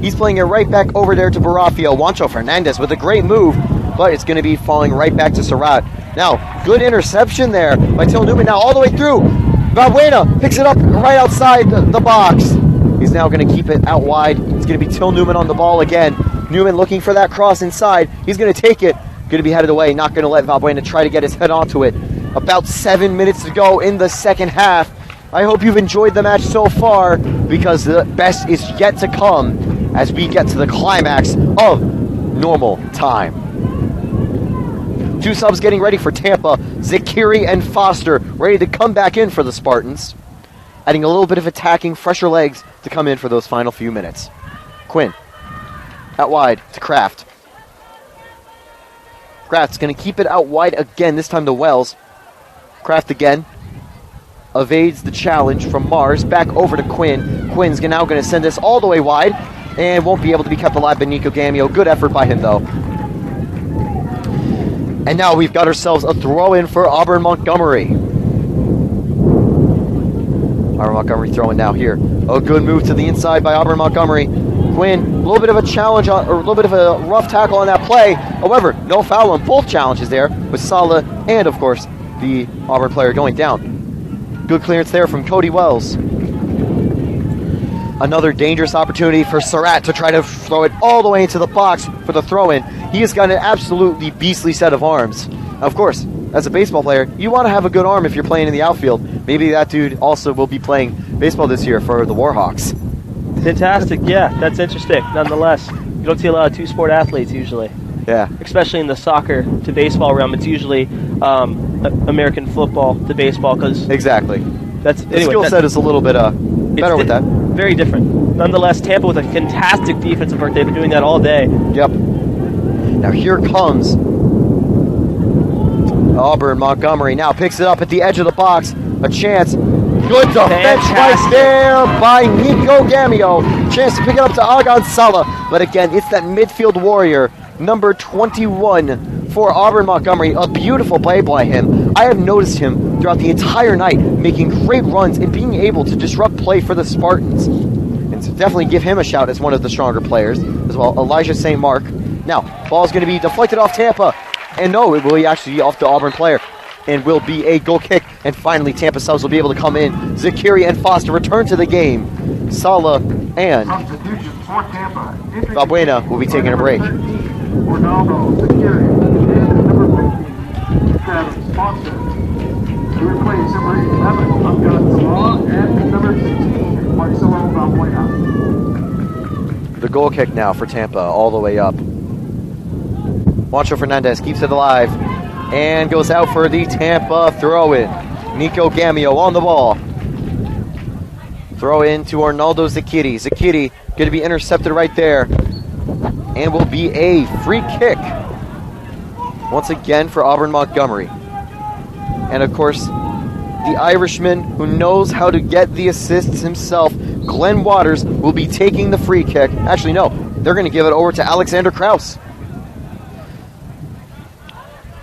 He's playing it right back over there to Barafio. Juancho Fernandez with a great move, but it's going to be falling right back to Surratt. Now, good interception there by Till Newman. Now all the way through. Valbuena picks it up right outside the box. He's now going to keep it out wide. It's going to be Till Newman on the ball again. Newman looking for that cross inside. He's going to take it. Going to be headed away. Not going to let Valbuena try to get his head onto it. About 7 minutes to go in the second half. I hope you've enjoyed the match so far, because the best is yet to come as we get to the climax of normal time. 2 subs getting ready for Tampa. Zakiri and Foster ready to come back in for the Spartans. Adding a little bit of attacking, fresher legs to come in for those final few minutes. Quinn. Out wide to Kraft. Kraft's going to keep it out wide again, this time to Wells. Kraft again. Evades the challenge from Mars. Back over to Quinn. Quinn's now going to send this all the way wide and won't be able to be kept alive by Nico Gamio. Good effort by him, though. And now we've got ourselves a throw-in for Auburn Montgomery. Auburn Montgomery throwing now here. A good move to the inside by Auburn Montgomery. Quinn, a little bit of a challenge, or a little bit of a rough tackle on that play. However, no foul on both challenges there, with Sala and, of course, the Auburn player going down. Good clearance there from Cody Wells. Another dangerous opportunity for Surratt to try to throw it all the way into the box for the throw-in. He has got an absolutely beastly set of arms. Of course, as a baseball player, you want to have a good arm if you're playing in the outfield. Maybe that dude also will be playing baseball this year for the Warhawks. Fantastic, yeah, that's interesting. Nonetheless, you don't see a lot of 2-sport athletes usually. Yeah. Especially in the soccer to baseball realm, it's usually American football to baseball, because exactly. That's the skill set is a little bit better with that. Very different. Nonetheless, Tampa with a fantastic defensive work. They've been doing that all day. Yep. Now here comes Auburn Montgomery. Now picks it up at the edge of the box. A chance. Good defense right there by Nico Gamio. Chance to pick it up to Agan Sala. But again, it's that midfield warrior, number 21 for Auburn Montgomery. A beautiful play by him. I have noticed him throughout the entire night making great runs and being able to disrupt play for the Spartans. And so definitely give him a shout as one of the stronger players as well. Elijah St. Mark. Now, ball's going to be deflected off Tampa. And no, it will be actually off the Auburn player. And will be a goal kick. And finally, Tampa subs will be able to come in. Zakiri and Foster return to the game. Sala and Valbuena will be taking a break. Ronaldo, Zakiri, and number 15, Travis Foster. To replace number 11, Agan Sala, and number 16, Marcelo Valbuena. The goal kick now for Tampa, all the way up. Juancho Fernandez keeps it alive and goes out for the Tampa throw-in. Nico Gamio on the ball. Throw in to Arnaldo Zakiri. Zakiri going to be intercepted right there. And will be a free kick. Once again for Auburn Montgomery. And of course, the Irishman who knows how to get the assists himself, Glenn Waters, will be taking the free kick. Actually, no, they're going to give it over to Alexander Krause.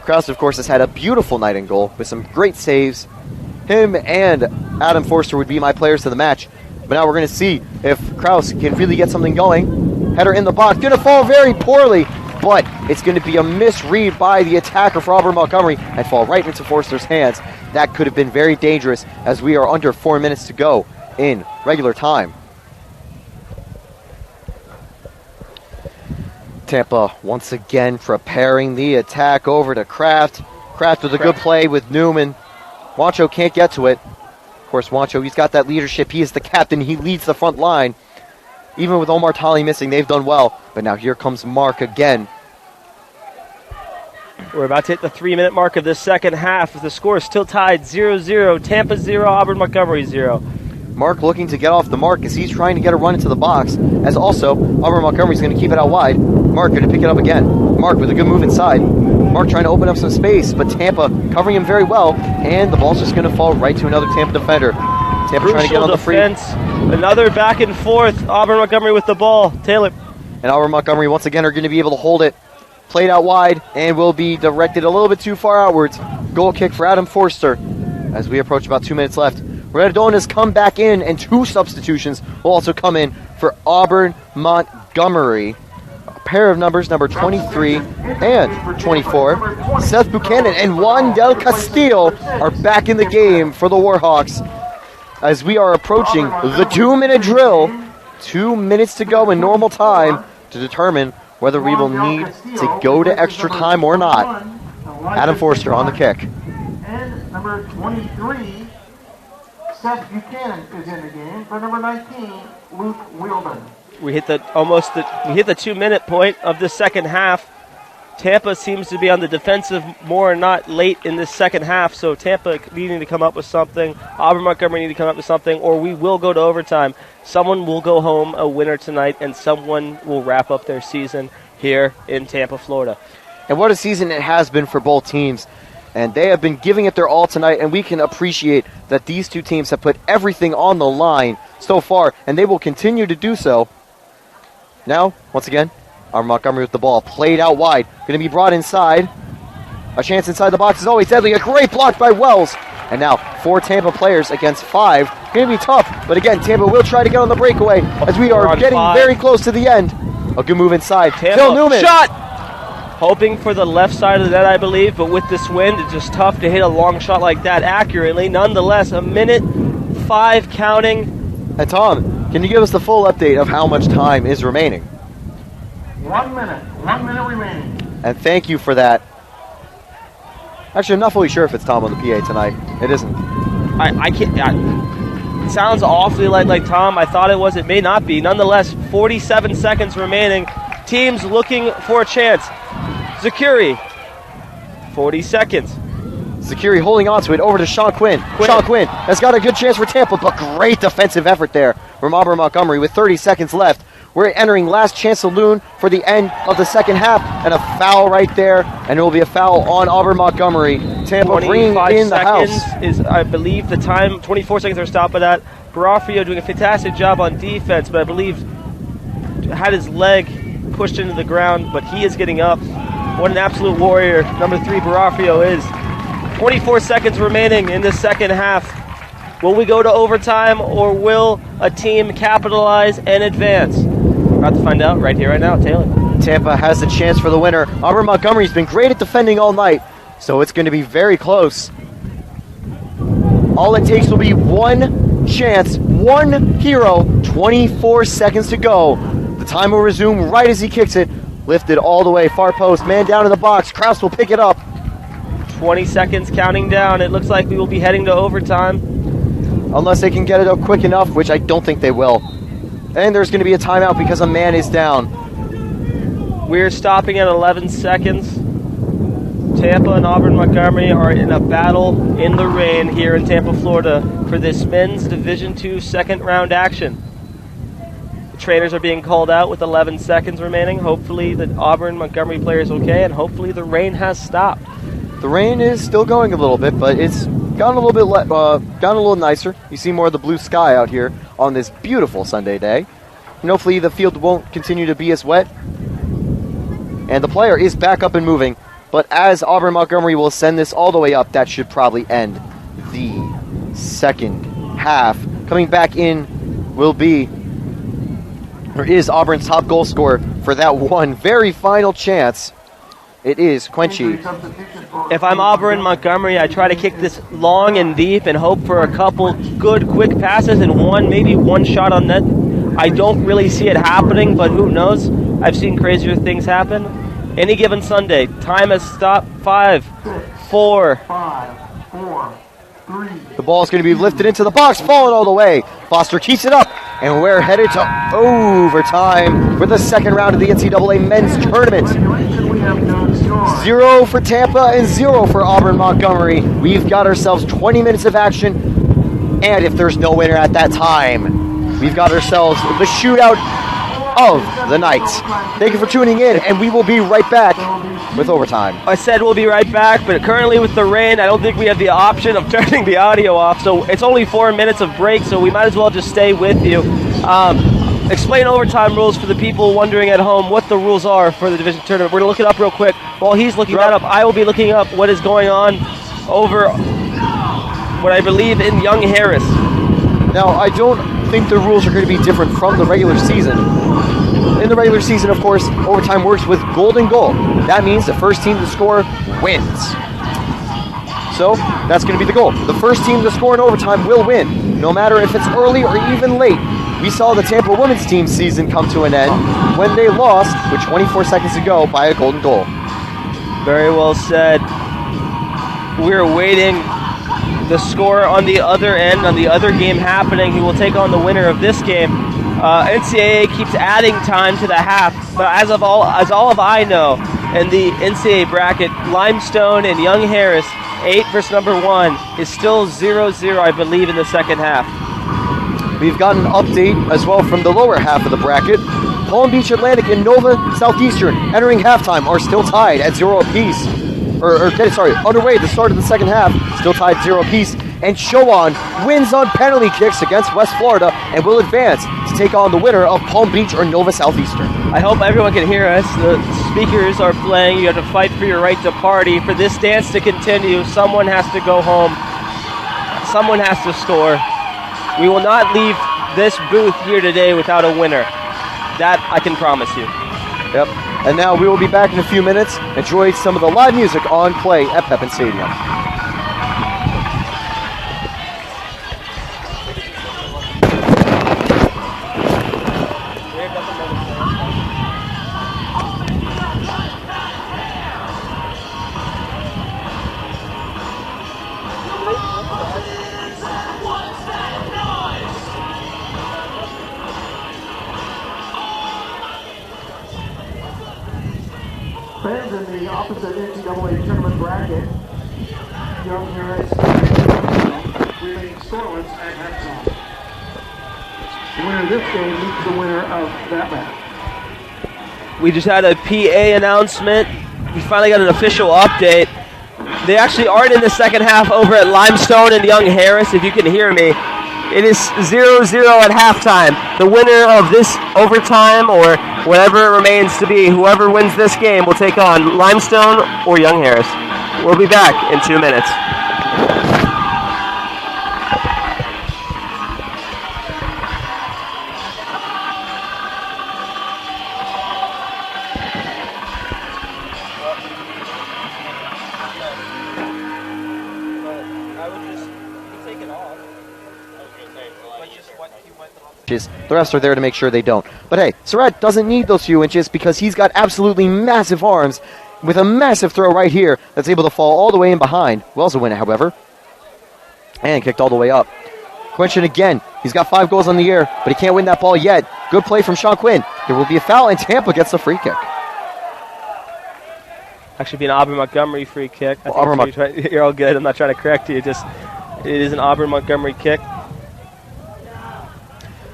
Krause, of course, has had a beautiful night in goal with some great saves. Him and Adam Forster would be my players of the match. But now we're going to see if Krause can really get something going. Header in the box. Going to fall very poorly, but it's going to be a misread by the attacker for Auburn Montgomery and fall right into Forster's hands. That could have been very dangerous as we are under 4 minutes to go in regular time. Tampa once again preparing the attack over to Kraft. Kraft with a good play with Newman. Wancho can't get to it. Of course, Wancho, he's got that leadership. He is the captain. He leads the front line. Even with Omar Talley missing, they've done well. But now here comes Mark again. We're about to hit the 3-minute mark of this second half. The score is still tied 0-0. Tampa 0, Auburn Montgomery 0. Mark looking to get off the mark as he's trying to get a run into the box. As also, Auburn Montgomery's going to keep it out wide. Mark going to pick it up again. Mark with a good move inside. Mark trying to open up some space, but Tampa covering him very well. And the ball's just going to fall right to another Tampa defender. Tampa trying to get on the free. Another back and forth. Auburn Montgomery with the ball. Taylor. And Auburn Montgomery once again are going to be able to hold it. Played out wide and will be directed a little bit too far outwards. Goal kick for Adam Forster as we approach about 2 minutes left. Redona's come back in, and 2 substitutions will also come in for Auburn Montgomery. A pair of numbers, number 23 and 24. Seth Buchanan and Juan Del Castillo are back in the game for the Warhawks as we are approaching the 2-minute drill. 2 minutes to go in normal time to determine whether we will need to go to extra time or not. Adam Forster on the kick. And number 23, Seth Buchanan is in the game for number 19, Luke Wheelman. We hit the 2-minute point of the second half. Tampa seems to be on the defensive more and not late in this second half, so Tampa needing to come up with something, Auburn Montgomery needing to come up with something, or we will go to overtime. Someone will go home a winner tonight, and someone will wrap up their season here in Tampa, Florida. And what a season it has been for both teams. And they have been giving it their all tonight, and we can appreciate that these two teams have put everything on the line so far, and they will continue to do so. Now, once again, Auburn Montgomery with the ball, played out wide, going to be brought inside. A chance inside the box is always deadly. A great block by Wells. And now 4 Tampa players against 5. Going to be tough, but again, Tampa will try to get on the breakaway as we are getting 5. Very close to the end. A good move inside. Tampa, Phil Newman. Shot! Hoping for the left side of the net, I believe, but with this wind, it's just tough to hit a long shot like that accurately. Nonetheless, a minute 5 counting. And Tom, can you give us the full update of how much time is remaining? 1 minute. 1 minute remaining. And thank you for that. Actually, I'm not fully sure if it's Tom on the PA tonight. It isn't. I can't. It sounds awfully like Tom. I thought it was. It may not be. Nonetheless, 47 seconds remaining. Teams looking for a chance. Zakiri, 40 seconds. Zakiri holding on to it over to Sean Quinn. Sean Quinn has got a good chance for Tampa, but great defensive effort there from Auburn Montgomery with 30 seconds left. We're entering last chance saloon for the end of the second half, and a foul right there, and it will be a foul on Auburn Montgomery. Tampa bringing in the house. 25 seconds is, I believe, the time. 24 seconds are stopped by that. Barafio doing a fantastic job on defense, but I believe had his leg pushed into the ground, but he is getting up. What an absolute warrior number 3 Barafio is. 24 seconds remaining in the second half. Will we go to overtime, or will a team capitalize and advance? We're about to find out right here, right now. Taylor. Tampa has the chance for the winner. Auburn Montgomery's been great at defending all night, so it's going to be very close. All it takes will be one chance, one hero, 24 seconds to go. The time will resume right as he kicks it. Lifted all the way, far post, man down in the box. Krause will pick it up. 20 seconds counting down. It looks like we will be heading to overtime. Unless they can get it up quick enough, which I don't think they will. And there's going to be a timeout because a man is down. We're stopping at 11 seconds. Tampa and Auburn Montgomery are in a battle in the rain here in Tampa, Florida for this men's Division II second round action. The trainers are being called out with 11 seconds remaining. Hopefully the Auburn Montgomery player is okay, and hopefully the rain has stopped. The rain is still going a little bit, but it's gotten a little bit gotten a little nicer. You see more of the blue sky out here on this beautiful Sunday day. And hopefully the field won't continue to be as wet. And the player is back up and moving, But as Auburn Montgomery will send this all the way up, that should probably end the second half. Coming back in is Auburn's top goal scorer for that one very final chance. It is Quenchy. If I'm Auburn Montgomery, I try to kick this long and deep and hope for a couple good quick passes and maybe one shot on net. I don't really see it happening, but who knows? I've seen crazier things happen. Any given Sunday, time has stopped. 5, 4. The ball is going to be lifted into the box, falling all the way. Foster keeps it up, and we're headed to overtime for the second round of the NCAA men's tournament. 0 for Tampa and 0 for Auburn Montgomery. We've got ourselves 20 minutes of action, and if there's no winner at that time, we've got ourselves the shootout of the night. Thank you for tuning in, and we will be right back with overtime. I said we'll be right back, but currently with the rain, I don't think we have the option of turning the audio off, so it's only 4 minutes of break, so we might as well just stay with you. Explain overtime rules for the people wondering at home what the rules are for the division tournament. We're going to look it up real quick. While he's looking that up, I will be looking up what is going on over what I believe in Young Harris. Now, I don't think the rules are going to be different from the regular season. In the regular season, of course, overtime works with golden goal. That means the first team to score wins. So, that's going to be the goal. The first team to score in overtime will win, no matter if it's early or even late. We saw the Tampa women's team season come to an end when they lost with 24 seconds to go by a golden goal. Very well said. We're waiting the score on the other end, on the other game happening, who will take on the winner of this game. NCAA keeps adding time to the half, but as all of I know, in the NCAA bracket, Limestone and Young Harris, 8 versus number 1, is still 0-0, I believe, in the second half. We've got an update as well from the lower half of the bracket. Palm Beach Atlantic and Nova Southeastern entering halftime are still tied at 0 apiece. Underway at the start of the second half, still tied 0 apiece. And Chowan wins on penalty kicks against West Florida and will advance to take on the winner of Palm Beach or Nova Southeastern. I hope everyone can hear us. The speakers are playing. You have to fight for your right to party. For this dance to continue, someone has to go home. Someone has to score. We will not leave this booth here today without a winner. That I can promise you. Yep. And now we will be back in a few minutes. Enjoy some of the live music on play at Pepin Stadium. Fans in the opposite NCAA tournament bracket, Young Harris remain scoreless at halftime. The winner of this game meets the winner of that match. We just had a PA announcement. We finally got an official update. They actually aren't in the second half over at Limestone and Young Harris, if you can hear me. It is 0-0 at halftime. The winner of this overtime, or whatever it remains to be, whoever wins this game will take on Limestone or Young Harris. We'll be back in 2 minutes. The refs are there to make sure they don't. But hey, Surratt doesn't need those few inches because he's got absolutely massive arms with a massive throw right here that's able to fall all the way in behind. Will also win it, however. And kicked all the way up. Quinchin again. He's got 5 goals on the year, but he can't win that ball yet. Good play from Sean Quinn. There will be a foul, and Tampa gets the free kick. Actually, be an Auburn Montgomery free kick. You're all good. I'm not trying to correct you. It is an Auburn Montgomery kick.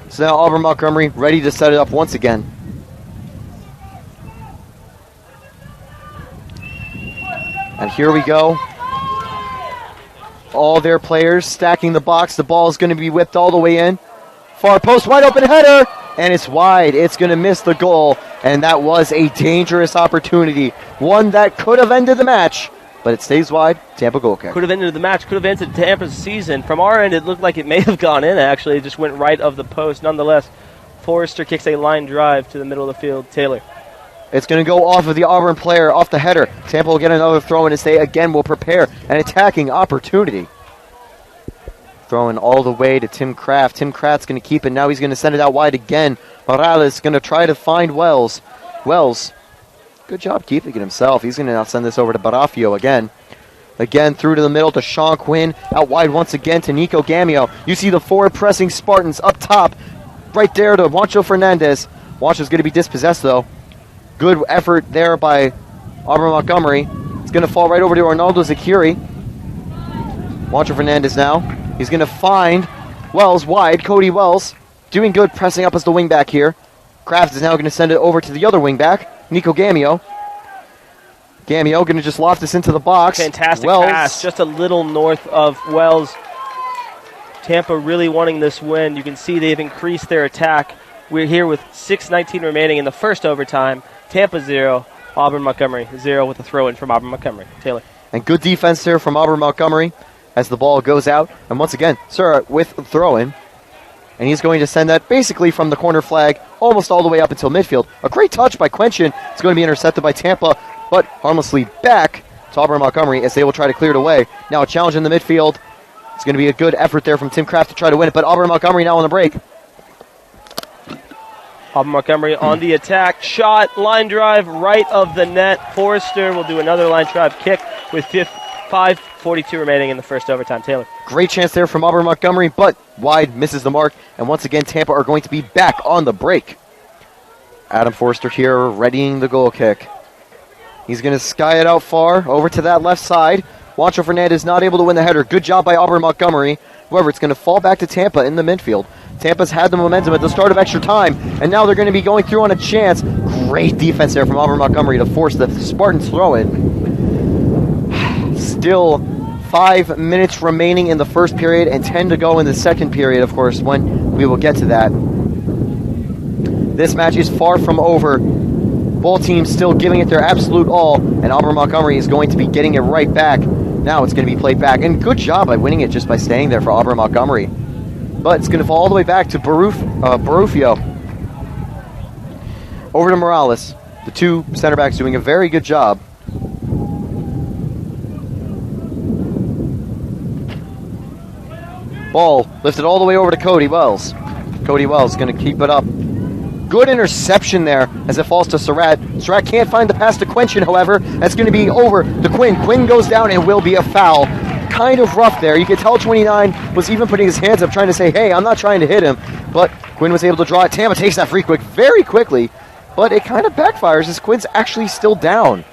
So now Auburn Montgomery ready to set it up once again. And here we go. All their players stacking the box. The ball is going to be whipped all the way in. Far post, wide open header. and it's wide. It's going to miss the goal, and that was a dangerous opportunity. One that could have ended the match, but it stays wide. Tampa goal kick. Could have ended the match, could have ended Tampa's season. From our end, it looked like it may have gone in, actually. It just went right of the post. Nonetheless, Forrester kicks a line drive to the middle of the field. Taylor. It's going to go off of the Auburn player, off the header. Tampa will get another throw in as they again will prepare an attacking opportunity. Throwing all the way to Tim Kraft. Tim Kraft's going to keep it. Now he's going to send it out wide again. Morales going to try to find Wells. Wells, good job keeping it himself. He's going to now send this over to Barafio again. Again, through to the middle to Sean Quinn. Out wide once again to Nico Gamio. You see the forward pressing Spartans up top. Right there to Juancho Fernandez. Juancho's going to be dispossessed, though. Good effort there by Auburn Montgomery. It's going to fall right over to Arnaldo Zakiri. Juancho Fernandez now. He's going to find Wells wide. Cody Wells doing good, pressing up as the wingback here. Kraft is now going to send it over to the other wingback, Nico Gamio. Gamio going to just loft this into the box. Fantastic Wells. pass, just a little north of Wells. Tampa really wanting this win. You can see they've increased their attack. We're here with 6:19 remaining in the first overtime. Tampa 0, Auburn Montgomery 0 with a throw-in from Auburn Montgomery. Taylor. And good defense there from Auburn Montgomery as the ball goes out. And once again, Surratt with a throw-in. And he's going to send that basically from the corner flag almost all the way up until midfield. A great touch by Quenchin. It's going to be intercepted by Tampa, but harmlessly back to Auburn Montgomery as they will try to clear it away. Now a challenge in the midfield. It's going to be a good effort there from Tim Kraft to try to win it, but Auburn Montgomery now on the break. Auburn Montgomery on the attack. Shot, line drive, right of the net. Forrester will do another line drive kick with 5:42 remaining in the first overtime. Taylor. Great chance there from Auburn Montgomery, but wide, misses the mark. And once again, Tampa are going to be back on the break. Adam Forrester here readying the goal kick. He's going to sky it out far over to that left side. Juancho Fernandez not able to win the header. Good job by Auburn Montgomery. However, it's going to fall back to Tampa in the midfield. Tampa's had the momentum at the start of extra time, and now they're going to be going through on a chance. Great defense there from Auburn Montgomery to force the Spartans throw in. Still 5 minutes remaining in the first period and 10 to go in the second period, of course, when we will get to that. This match is far from over. Both teams still giving it their absolute all, and Auburn Montgomery is going to be getting it right back. Now it's going to be played back, and good job by winning it just by staying there for Auburn Montgomery. But it's going to fall all the way back to Barufio. Over to Morales. The two center backs doing a very good job. Ball lifted all the way over to Cody Wells. Cody Wells going to keep it up. Good interception there as it falls to Surratt. Surratt can't find the pass to Quenchin, however. That's going to be over to Quinn. Quinn goes down and will be a foul. Kind of rough there. You could tell 29 was even putting his hands up trying to say, hey, I'm not trying to hit him. But Quinn was able to draw it. Tampa takes that free kick very quickly. But it kind of backfires as Quinn's actually still down.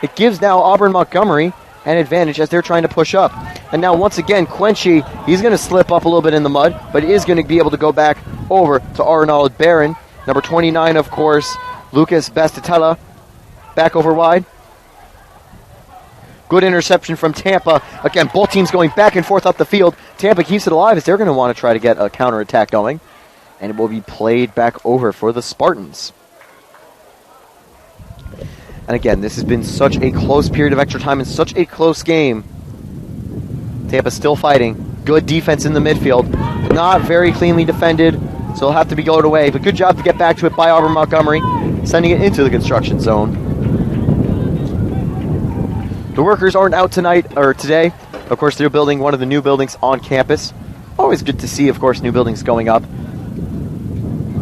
It gives now Auburn Montgomery an advantage as they're trying to push up. And now once again, Quenchy, he's going to slip up a little bit in the mud, but is going to be able to go back over to Arnold Barron. Number 29, of course, Lucas Bastatella, back over wide. Good interception from Tampa. Again, both teams going back and forth up the field. Tampa keeps it alive as they're going to want to try to get a counterattack going. And it will be played back over for the Spartans. And again, this has been such a close period of extra time and such a close game. Tampa still fighting. Good defense in the midfield. Not very cleanly defended, so it'll have to be going away. But good job to get back to it by Auburn Montgomery, sending it into the construction zone. The workers aren't out today. Of course, they're building one of the new buildings on campus. Always good to see, of course, new buildings going up.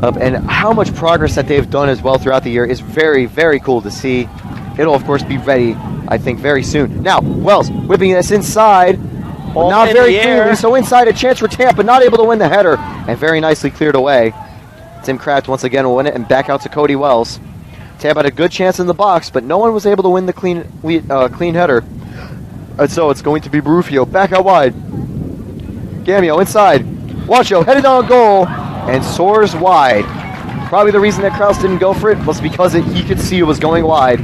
And how much progress that they've done as well throughout the year is very, very cool to see. It'll, of course, be ready, I think, very soon. Now, Wells whipping this inside. But not very clearly, so inside a chance for Tampa, not able to win the header. And very nicely cleared away. Tim Kraft once again will win it and back out to Cody Wells. Tampa had a good chance in the box, but no one was able to win the clean header. And so it's going to be Barufio back out wide. Gamio inside. Juancho headed on goal and soars wide. Probably the reason that Kraus didn't go for it was because he could see it was going wide.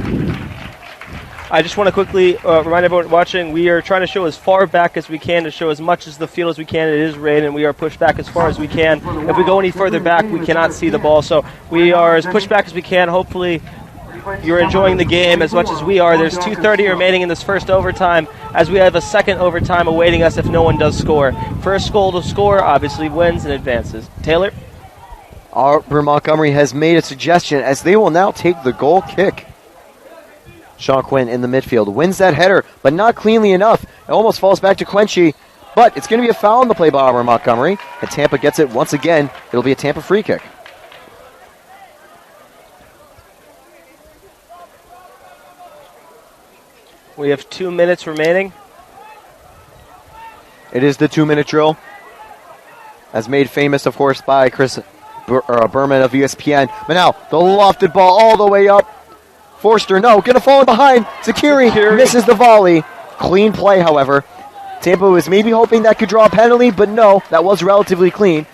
I just want to quickly remind everyone watching, we are trying to show as far back as we can to show as much as the field as we can. It is rain, and we are pushed back as far as we can. If we go any further back, we cannot see the ball. So we are as pushed back as we can. Hopefully you're enjoying the game as much as we are. There's 2:30 remaining in this first overtime, as we have a second overtime awaiting us if no one does score. First goal to score obviously wins and advances. Taylor? Auburn Montgomery has made a suggestion as they will now take the goal kick. Sean Quinn in the midfield wins that header, but not cleanly enough. It almost falls back to Quenchy, but it's going to be a foul on the play by Auburn Montgomery, and Tampa gets it once again. It'll be a Tampa free kick. We have 2 minutes remaining. It is the 2-minute drill, as made famous, of course, by Chris Berman of ESPN. But now, the lofted ball all the way up. Forster, no, going to fall in behind. Zakiri misses the volley. Clean play, however. Tampa was maybe hoping that could draw a penalty, but no, that was relatively clean.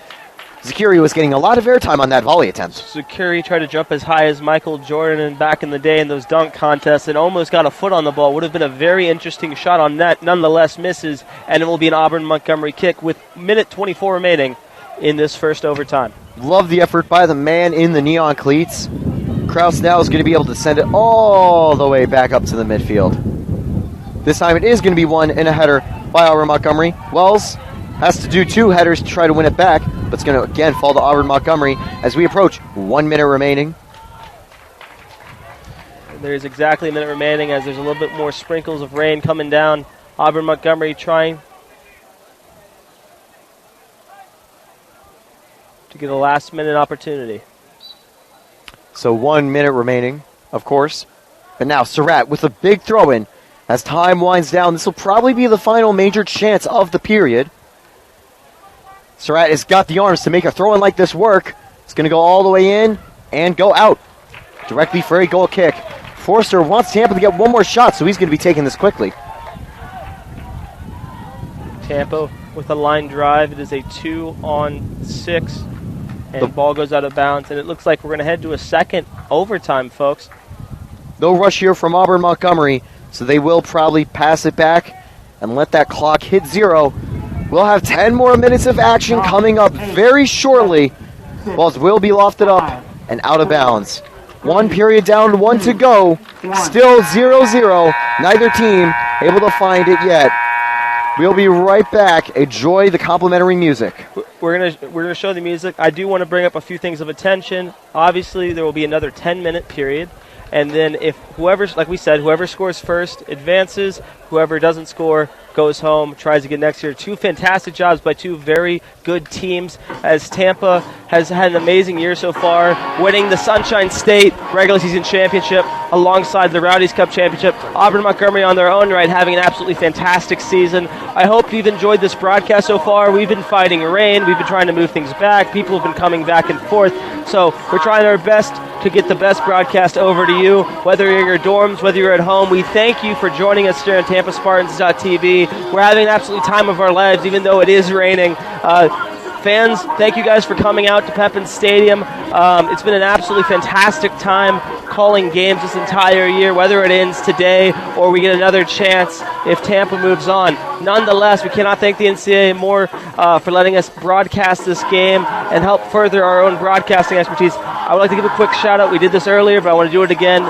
Zakiri was getting a lot of airtime on that volley attempt. Zakiri tried to jump as high as Michael Jordan back in the day in those dunk contests and almost got a foot on the ball. Would have been a very interesting shot on net. Nonetheless, misses, and it will be an Auburn Montgomery kick with minute 24 remaining in this first overtime. Love the effort by the man in the neon cleats. Kraus now is going to be able to send it all the way back up to the midfield. This time it is going to be one in a header by Auburn Montgomery. Wells has to do 2 headers to try to win it back, but it's going to again fall to Auburn Montgomery as we approach 1 minute remaining. There's exactly a minute remaining as there's a little bit more sprinkles of rain coming down. Auburn Montgomery trying to get a last-minute opportunity. So 1 minute remaining, of course. But now Surratt with a big throw-in. As time winds down, this will probably be the final major chance of the period. Surratt has got the arms to make a throw-in like this work. It's going to go all the way in and go out. Directly for a goal kick. Forster wants Tampa to get one more shot, so he's going to be taking this quickly. Tampa with a line drive. It is a 2-on-6. And the ball goes out of bounds, and it looks like we're going to head to a second overtime, folks. No rush here from Auburn Montgomery, so they will probably pass it back and let that clock hit 0. We'll have 10 more minutes of action coming up very shortly. Balls will be lofted up and out of bounds. 1 period down, 1 to go. Still 0-0. Neither team able to find it yet. We'll be right back. Enjoy the complimentary music. We're gonna show the music. I do want to bring up a few things of attention. Obviously, there will be another 10-minute period. And then if whoever scores first advances, whoever doesn't score goes home, tries again next year. 2 fantastic jobs by 2 very good teams, as Tampa has had an amazing year so far, winning the Sunshine State regular season championship alongside the Rowdies Cup championship. Auburn Montgomery on their own right having an absolutely fantastic season. I hope you've enjoyed this broadcast so far. We've been fighting rain. We've been trying to move things back. People have been coming back and forth. So we're trying our best to get the best broadcast over to you, whether you're in your dorms, whether you're at home. We thank you for joining us here on TampaSpartans.tv. We're having an absolute time of our lives, even though it is raining. Fans, thank you guys for coming out to Pepin Stadium. It's been an absolutely fantastic time calling games this entire year, whether it ends today or we get another chance if Tampa moves on. Nonetheless, we cannot thank the NCAA more for letting us broadcast this game and help further our own broadcasting expertise. I would like to give a quick shout out. We did this earlier, but I want to do it again.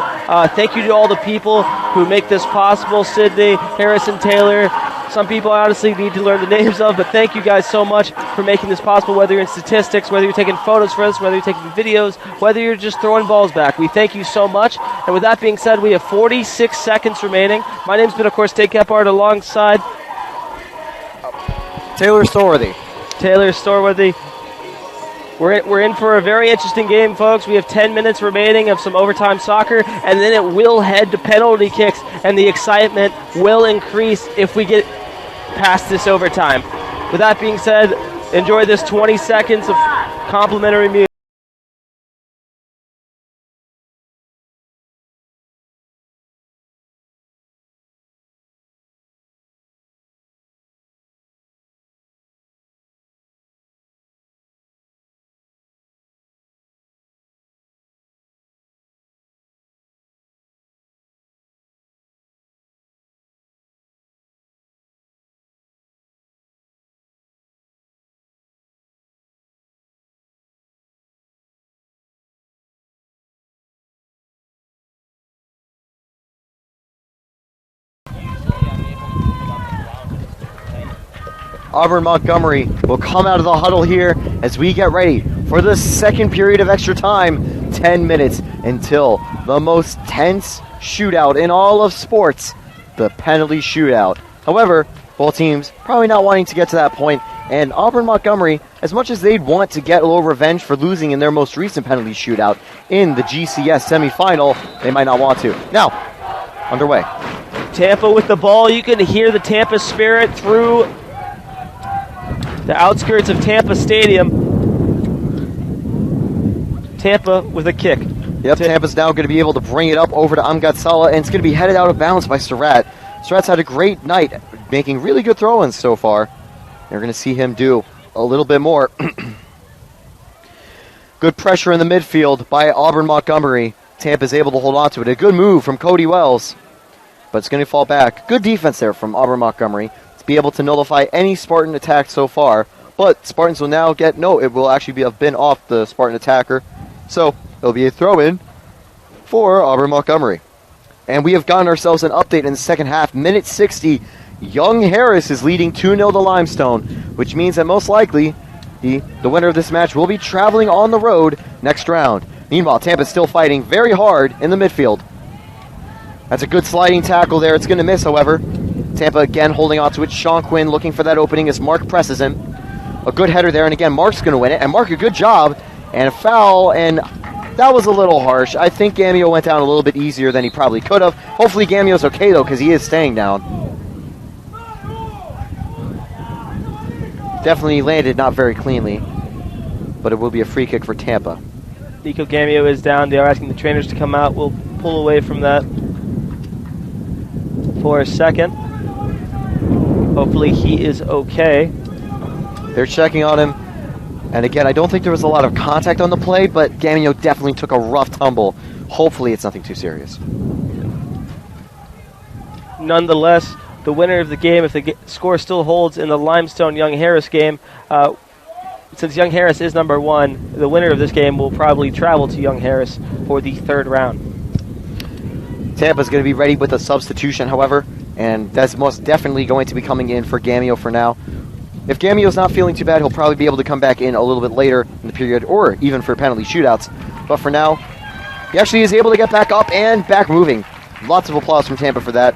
Thank you to all the people who make this possible. Sydney, Harrison, Taylor. Some people I honestly need to learn the names of, but thank you guys so much for making this possible, whether you're in statistics, whether you're taking photos for us, whether you're taking videos, whether you're just throwing balls back. We thank you so much. And with that being said, we have 46 seconds remaining. My name's been, of course, Tate Kephart alongside Taylor Storworthy. Taylor Storworthy. We're in for a very interesting game, folks. We have 10 minutes remaining of some overtime soccer, and then it will head to penalty kicks, and the excitement will increase if we get past this overtime. With that being said, enjoy this 20 seconds of complimentary music. Auburn Montgomery will come out of the huddle here as we get ready for the second period of extra time. 10 minutes until the most tense shootout in all of sports, the penalty shootout. However, both teams probably not wanting to get to that point, and Auburn Montgomery, as much as they'd want to get a little revenge for losing in their most recent penalty shootout in the GCS semifinal, they might not want to. Now, underway. Tampa with the ball. You can hear the Tampa spirit through the outskirts of Tampa Stadium. Tampa with a kick. Yep, Tampa's now going to be able to bring it up over to Amgad Salah, and it's going to be headed out of bounds by Surratt. Surratt's had a great night, making really good throw-ins so far. You're going to see him do a little bit more. Good pressure in the midfield by Auburn Montgomery. Tampa's able to hold on to it. A good move from Cody Wells, but it's going to fall back. Good defense there from Auburn Montgomery to be able to nullify any Spartan attack so far. But Spartans will now get, no, it will actually have been off the Spartan attacker. So it'll be a throw-in for Auburn Montgomery. And we have gotten ourselves an update in the second half. Minute 60, Young Harris is leading 2-0 to Limestone, which means that most likely the winner of this match will be traveling on the road next round. Meanwhile, Tampa's still fighting very hard in the midfield. That's a good sliding tackle there. It's going to miss, however. Tampa again holding on to it. Sean Quinn looking for that opening as Mark presses him. A good header there, and again, Mark's going to win it. And Mark, a good job. And a foul, and that was a little harsh. I think Gamio went down a little bit easier than he probably could have. Hopefully Gamio's okay, though, because he is staying down. Definitely landed not very cleanly, but it will be a free kick for Tampa. Nico Gamio is down. They are asking the trainers to come out. We'll pull away from that for a second. Hopefully he is okay. They're checking on him. And again, I don't think there was a lot of contact on the play, but Gamio definitely took a rough tumble. Hopefully it's nothing too serious. Nonetheless, the winner of the game, if the score still holds in the Limestone Young Harris game, since Young Harris is number one, the winner of this game will probably travel to Young Harris for the third round. Tampa's going to be ready with a substitution, however, and that's most definitely going to be coming in for Gamio for now. If Gamio's not feeling too bad, he'll probably be able to come back in a little bit later in the period, or even for penalty shootouts. But for now, he actually is able to get back up and back moving. Lots of applause from Tampa for that.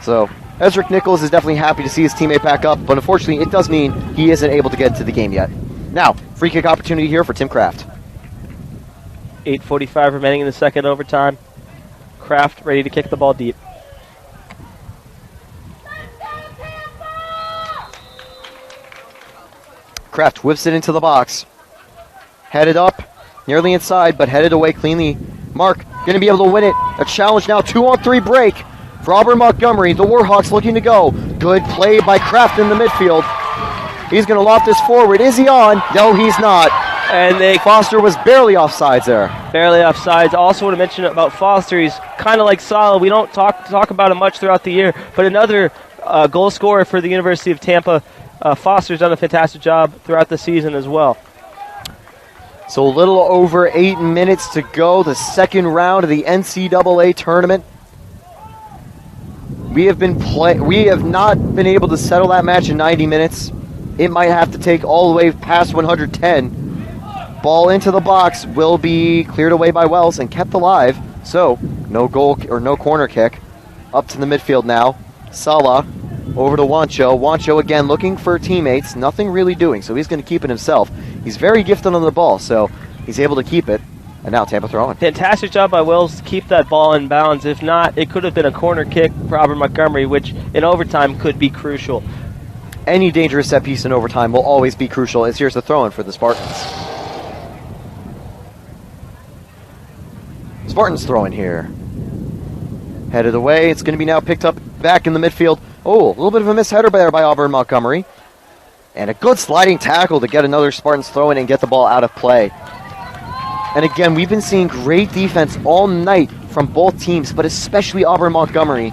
So Ezric Nichols is definitely happy to see his teammate back up, but unfortunately it does mean he isn't able to get into the game yet. Now, free kick opportunity here for Tim Kraft. 8:45 remaining in the second overtime. Kraft ready to kick the ball deep. Kraft whips it into the box. Headed up, nearly inside, but headed away cleanly. Mark going to be able to win it. A challenge now, 2-on-3 break for Auburn Montgomery. The Warhawks looking to go. Good play by Kraft in the midfield. He's going to loft this forward. Is he on? No, he's not. And Foster was barely offsides there. Barely offsides. Also want to mention about Foster, he's kind of like Sala. We don't talk about him much throughout the year, but another goal scorer for the University of Tampa. Foster's done a fantastic job throughout the season as well. So a little over 8 minutes to go, the second round of the NCAA tournament. We have not been able to settle that match in 90 minutes. It might have to take all the way past 110. Ball into the box will be cleared away by Wells and kept alive. So no goal or no corner kick. Up to the midfield now. Salah. Over to Wancho. Wancho again looking for teammates. Nothing really doing, so he's going to keep it himself. He's very gifted on the ball, so he's able to keep it. And now Tampa throwing. Fantastic job by Wells to keep that ball in bounds. If not, it could have been a corner kick for Auburn Montgomery, which in overtime could be crucial. Any dangerous set piece in overtime will always be crucial, as here's the throw-in for the Spartans. Spartans throwing here. Headed away. It's going to be now picked up back in the midfield. Oh, a little bit of a misheader there by Auburn Montgomery. And a good sliding tackle to get another Spartans throw in and get the ball out of play. And again, we've been seeing great defense all night from both teams, but especially Auburn Montgomery.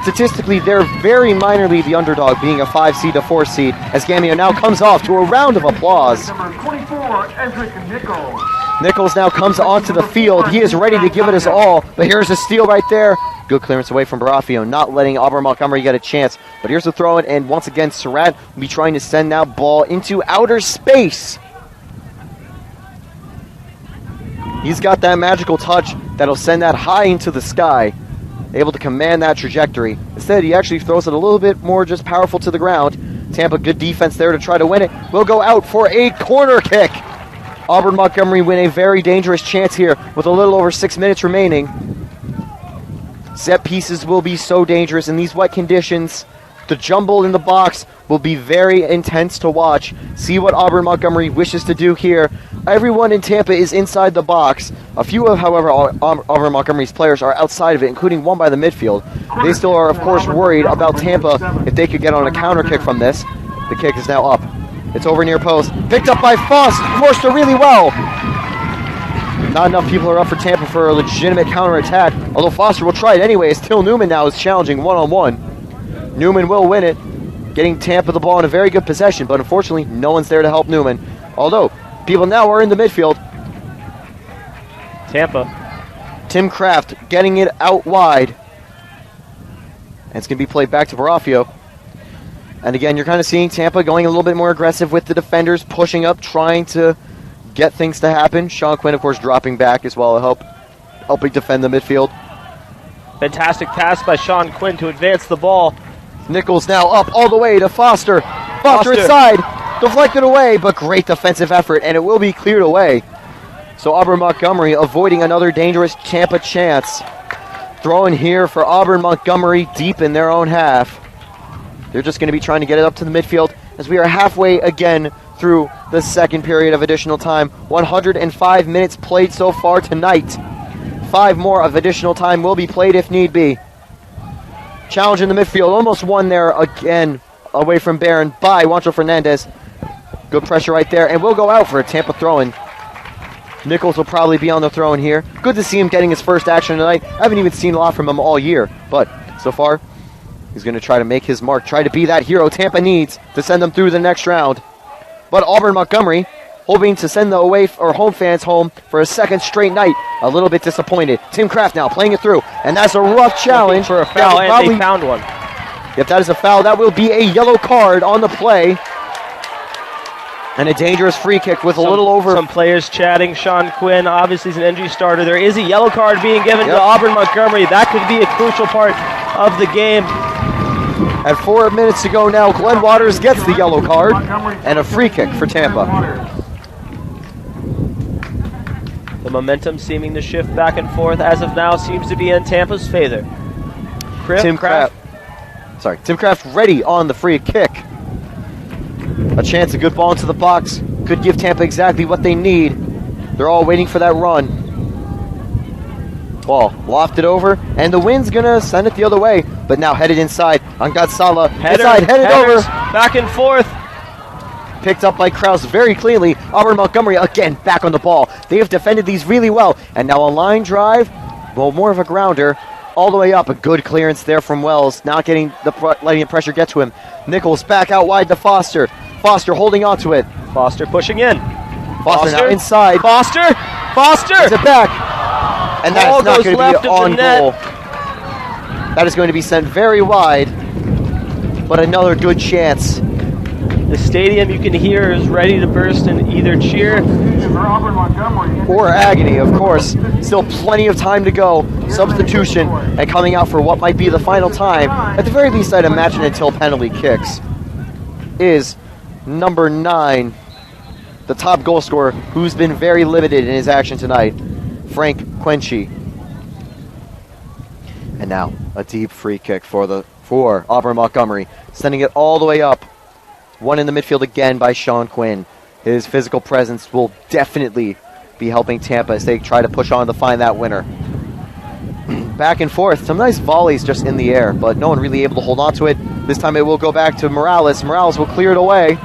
Statistically, they're very minorly the underdog, being a 5 seed to 4 seed, as Gamio now comes off to a round of applause. Number 24, Ezric Nichols. Nichols now comes onto the field. He is ready to give it his all, but here's a steal right there. Good clearance away from Barafio, not letting Auburn Montgomery get a chance. But here's the throw in, and once again, Surratt will be trying to send that ball into outer space. He's got that magical touch that'll send that high into the sky, able to command that trajectory. Instead, he actually throws it a little bit more just powerful to the ground. Tampa, good defense there to try to win it. Will go out for a corner kick. Auburn Montgomery win a very dangerous chance here with a little over 6 minutes remaining. Set pieces will be so dangerous in these wet conditions. The jumble in the box will be very intense to watch. See what Auburn Montgomery wishes to do here. Everyone in Tampa is inside the box. A few of, however, Auburn Montgomery's players are outside of it, including one by the midfield. They still are, of course, worried about Tampa if they could get on a counter kick from this. The kick is now up. It's over near post. Picked up by Forster really well. Not enough people are up for Tampa for a legitimate counterattack, although Foster will try it anyways. Till Newman now is challenging one-on-one. Newman will win it, getting Tampa the ball in a very good possession, but unfortunately no one's there to help Newman. Although, people now are in the midfield. Tampa. Tim Kraft getting it out wide. And it's going to be played back to Barafio. And again, you're kind of seeing Tampa going a little bit more aggressive with the defenders, pushing up, trying to get things to happen. Sean Quinn, of course, dropping back as well, helping defend the midfield. Fantastic pass by Sean Quinn to advance the ball. Nichols now up all the way to Foster. Foster inside, deflected away, but great defensive effort, and it will be cleared away. So Auburn Montgomery avoiding another dangerous Tampa chance. Throwing here for Auburn Montgomery deep in their own half. They're just going to be trying to get it up to the midfield as we are halfway again through the second period of additional time. 105 minutes played so far tonight. 5 more of additional time will be played if need be. Challenge in the midfield, almost won there again, away from Barron by Juancho Fernandez. Good pressure right there, and we'll go out for a Tampa throw-in. Nichols will probably be on the throw-in here. Good to see him getting his first action tonight. I haven't even seen a lot from him all year, but so far, he's going to try to make his mark, try to be that hero Tampa needs to send them through the next round. But Auburn Montgomery, hoping to send the away or home fans home for a second straight night, a little bit disappointed. Tim Kraft now playing it through, and that's a rough challenge. For a foul, and they found one. Yep, that is a foul. That will be a yellow card on the play. And a dangerous free kick with a little over. Some players chatting. Sean Quinn obviously is an injury starter. There is a yellow card being given to Auburn Montgomery. That could be a crucial part of the game. At 4 minutes to go now, Glenn Waters gets the yellow card and a free kick for Tampa. The momentum seeming to shift back and forth as of now seems to be in Tampa's favor. Tim Kraft ready on the free kick. A chance, a good ball into the box. Could give Tampa exactly what they need. They're all waiting for that run. Ball lofted over, and the wind's going to send it the other way. But now headed inside. Angatsala headed over. Back and forth. Picked up by Krause very cleanly. Auburn Montgomery again back on the ball. They have defended these really well. And now a line drive. Well, more of a grounder. All the way up. A good clearance there from Wells. Not letting the pressure get to him. Nichols back out wide to Foster. Foster holding on to it. Foster pushing in. Foster now inside. Foster. Is it back? And that is not going to be on goal. That is going to be sent very wide. But another good chance. The stadium, you can hear, is ready to burst in either cheer or agony, of course. Still plenty of time to go. Substitution and coming out for what might be the final time. At the very least, I'd imagine until penalty kicks. Is number 9, the top goal scorer, who's been very limited in his action tonight, Frank Quenchi. And now a deep free kick for Auburn Montgomery, sending it all the way up. One in the midfield again by Sean Quinn. His physical presence will definitely be helping Tampa as they try to push on to find that winner. Back and forth, some nice volleys just in the air, but no one really able to hold on to it. This time it will go back to Morales. Morales will clear it away.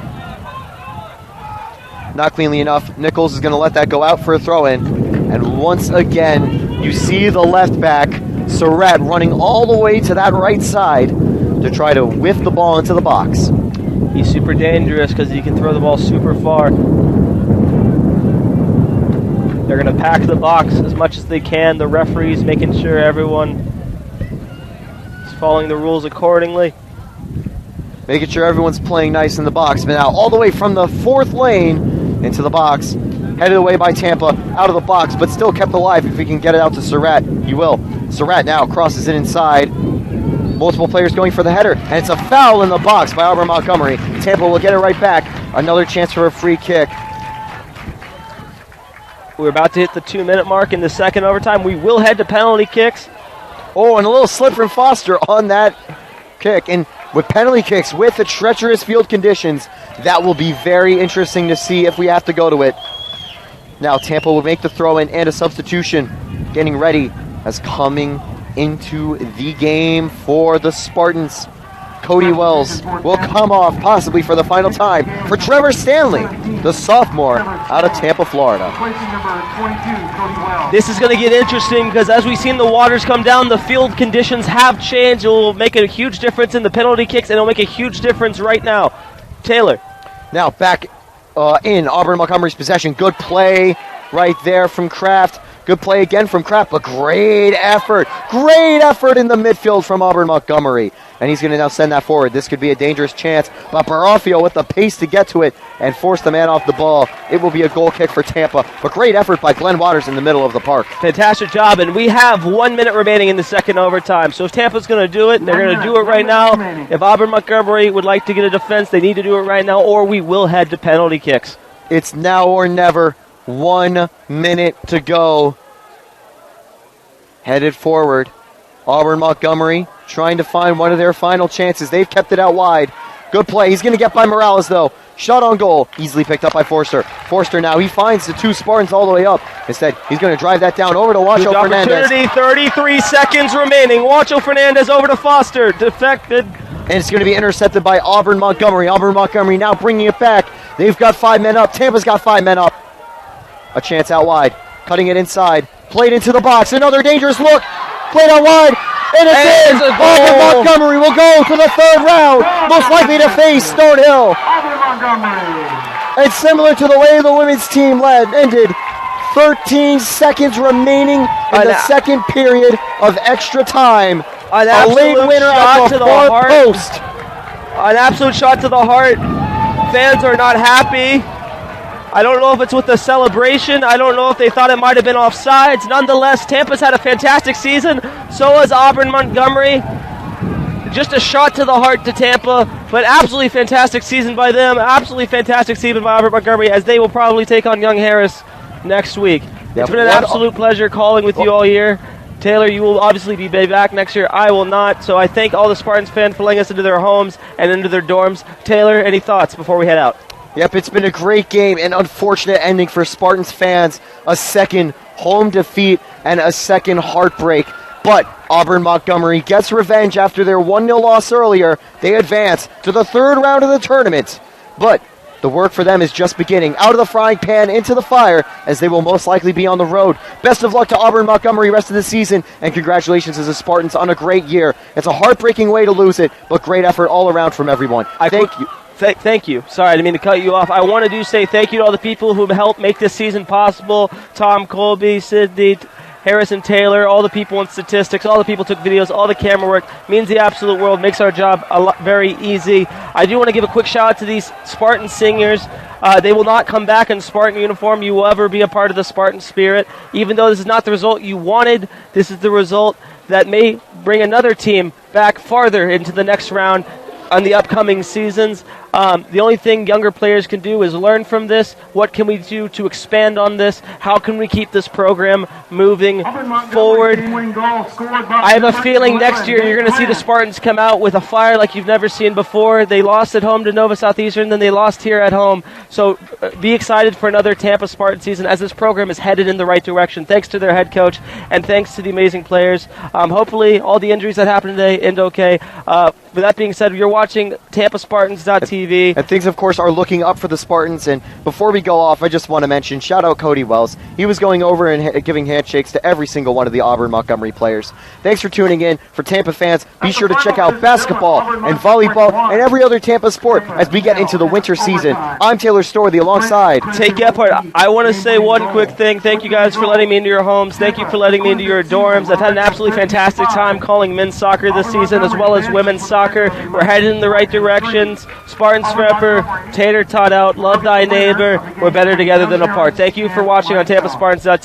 Not cleanly enough. Nichols is going to let that go out for a throw-in. And once again, you see the left back, Surratt, running all the way to that right side to try to whiff the ball into the box. He's super dangerous because he can throw the ball super far. They're going to pack the box as much as they can. The referees making sure everyone following the rules accordingly. Making sure everyone's playing nice in the box. But now all the way from the 4th lane into the box. Headed away by Tampa, out of the box, but still kept alive. If he can get it out to Surratt, he will. Surratt now crosses it inside. Multiple players going for the header, and it's a foul in the box by Auburn Montgomery. Tampa will get it right back. Another chance for a free kick. We're about to hit the 2-minute mark in the second overtime. We will head to penalty kicks. Oh, and a little slip from Foster on that kick. And with penalty kicks, with the treacherous field conditions, that will be very interesting to see if we have to go to it. Now Tampa will make the throw-in and a substitution. Getting ready as coming into the game for the Spartans. Cody Wells will come off possibly for the final time for Trevor Stanley, the sophomore out of Tampa, Florida. This is going to get interesting because as we've seen the waters come down, the field conditions have changed. It will make a huge difference in the penalty kicks, and it will make a huge difference right now. Taylor. Now back in Auburn Montgomery's possession. Good play right there from Kraft. Good play again from Kraft, but great effort. Great effort in the midfield from Auburn Montgomery. And he's going to now send that forward. This could be a dangerous chance, but Barafio with the pace to get to it and force the man off the ball. It will be a goal kick for Tampa, but great effort by Glenn Waters in the middle of the park. Fantastic job, and we have 1 minute remaining in the second overtime. So if Tampa's going to do it, they're going to do it right now. If Auburn Montgomery would like to get a defense, they need to do it right now, or we will head to penalty kicks. It's now or never. 1 minute to go. Headed forward. Auburn Montgomery trying to find one of their final chances. They've kept it out wide. Good play. He's going to get by Morales, though. Shot on goal. Easily picked up by Forster. Forster now, he finds the 2 Spartans all the way up. Instead, he's going to drive that down over to Juancho Fernandez. Opportunity, 33 seconds remaining. Juancho Fernandez over to Foster. Defected. And it's going to be intercepted by Auburn Montgomery. Auburn Montgomery now bringing it back. They've got 5 men up. Tampa's got 5 men up. A chance out wide. Cutting it inside. Played into the box. Another dangerous look. Played out wide. And it's in. Auburn Montgomery will go to the 3rd round. Most likely to face Stone Hill. And similar to the way the women's team ended, 13 seconds remaining in the second period of extra time. A late winner at the far post. An absolute shot to the heart. Fans are not happy. I don't know if it's with the celebration. I don't know if they thought it might have been offsides. Nonetheless, Tampa's had a fantastic season. So has Auburn Montgomery. Just a shot to the heart to Tampa, but absolutely fantastic season by them. Absolutely fantastic season by Auburn Montgomery, as they will probably take on Young Harris next week. It's been an absolute pleasure calling with you all year. Taylor, you will obviously be back next year. I will not. So I thank all the Spartans fans for letting us into their homes and into their dorms. Taylor, any thoughts before we head out? Yep, it's been a great game. An unfortunate ending for Spartans fans. A second home defeat and a second heartbreak. But Auburn Montgomery gets revenge after their 1-0 loss earlier. They advance to the 3rd round of the tournament. But the work for them is just beginning. Out of the frying pan, into the fire, as they will most likely be on the road. Best of luck to Auburn Montgomery rest of the season, and congratulations to the Spartans on a great year. It's a heartbreaking way to lose it, but great effort all around from everyone. Thank you. Thank you. Sorry, I didn't mean to cut you off. I want to say thank you to all the people who helped make this season possible. Tom Colby, Sidney, Harrison Taylor, all the people in statistics, all the people took videos, all the camera work. Means the absolute world, makes our job very easy. I do want to give a quick shout out to these Spartan singers. They will not come back in Spartan uniform. You will ever be a part of the Spartan spirit. Even though this is not the result you wanted, this is the result that may bring another team back farther into the next round on the upcoming seasons. The only thing younger players can do is learn from this. What can we do to expand on this? How can we keep this program moving forward? I have a feeling next year you're going to see the Spartans come out with a fire like you've never seen before. They lost at home to Nova Southeastern, then they lost here at home. So be excited for another Tampa Spartan season as this program is headed in the right direction. Thanks to their head coach and thanks to the amazing players. Hopefully all the injuries that happened today end okay. With that being said, you're watching TampaSpartans.tv. TV. And things, of course, are looking up for the Spartans. And before we go off, I just want to mention, shout out Cody Wells. He was going over and giving handshakes to every single one of the Auburn Montgomery players. Thanks for tuning in. For Tampa fans, be sure to check out basketball and volleyball and every other Tampa sport as we get into the winter season. I'm Taylor Storthy alongside Take Gephardt. I want to say one quick thing. Thank you guys for letting me into your homes. Thank you for letting me into your dorms. I've had an absolutely fantastic time calling men's soccer this season as well as women's soccer. We're headed in the right directions. Spartans forever. Tater tot out. Love thy neighbor. We're better together than apart. Thank you for watching on TampaSpartans.tv.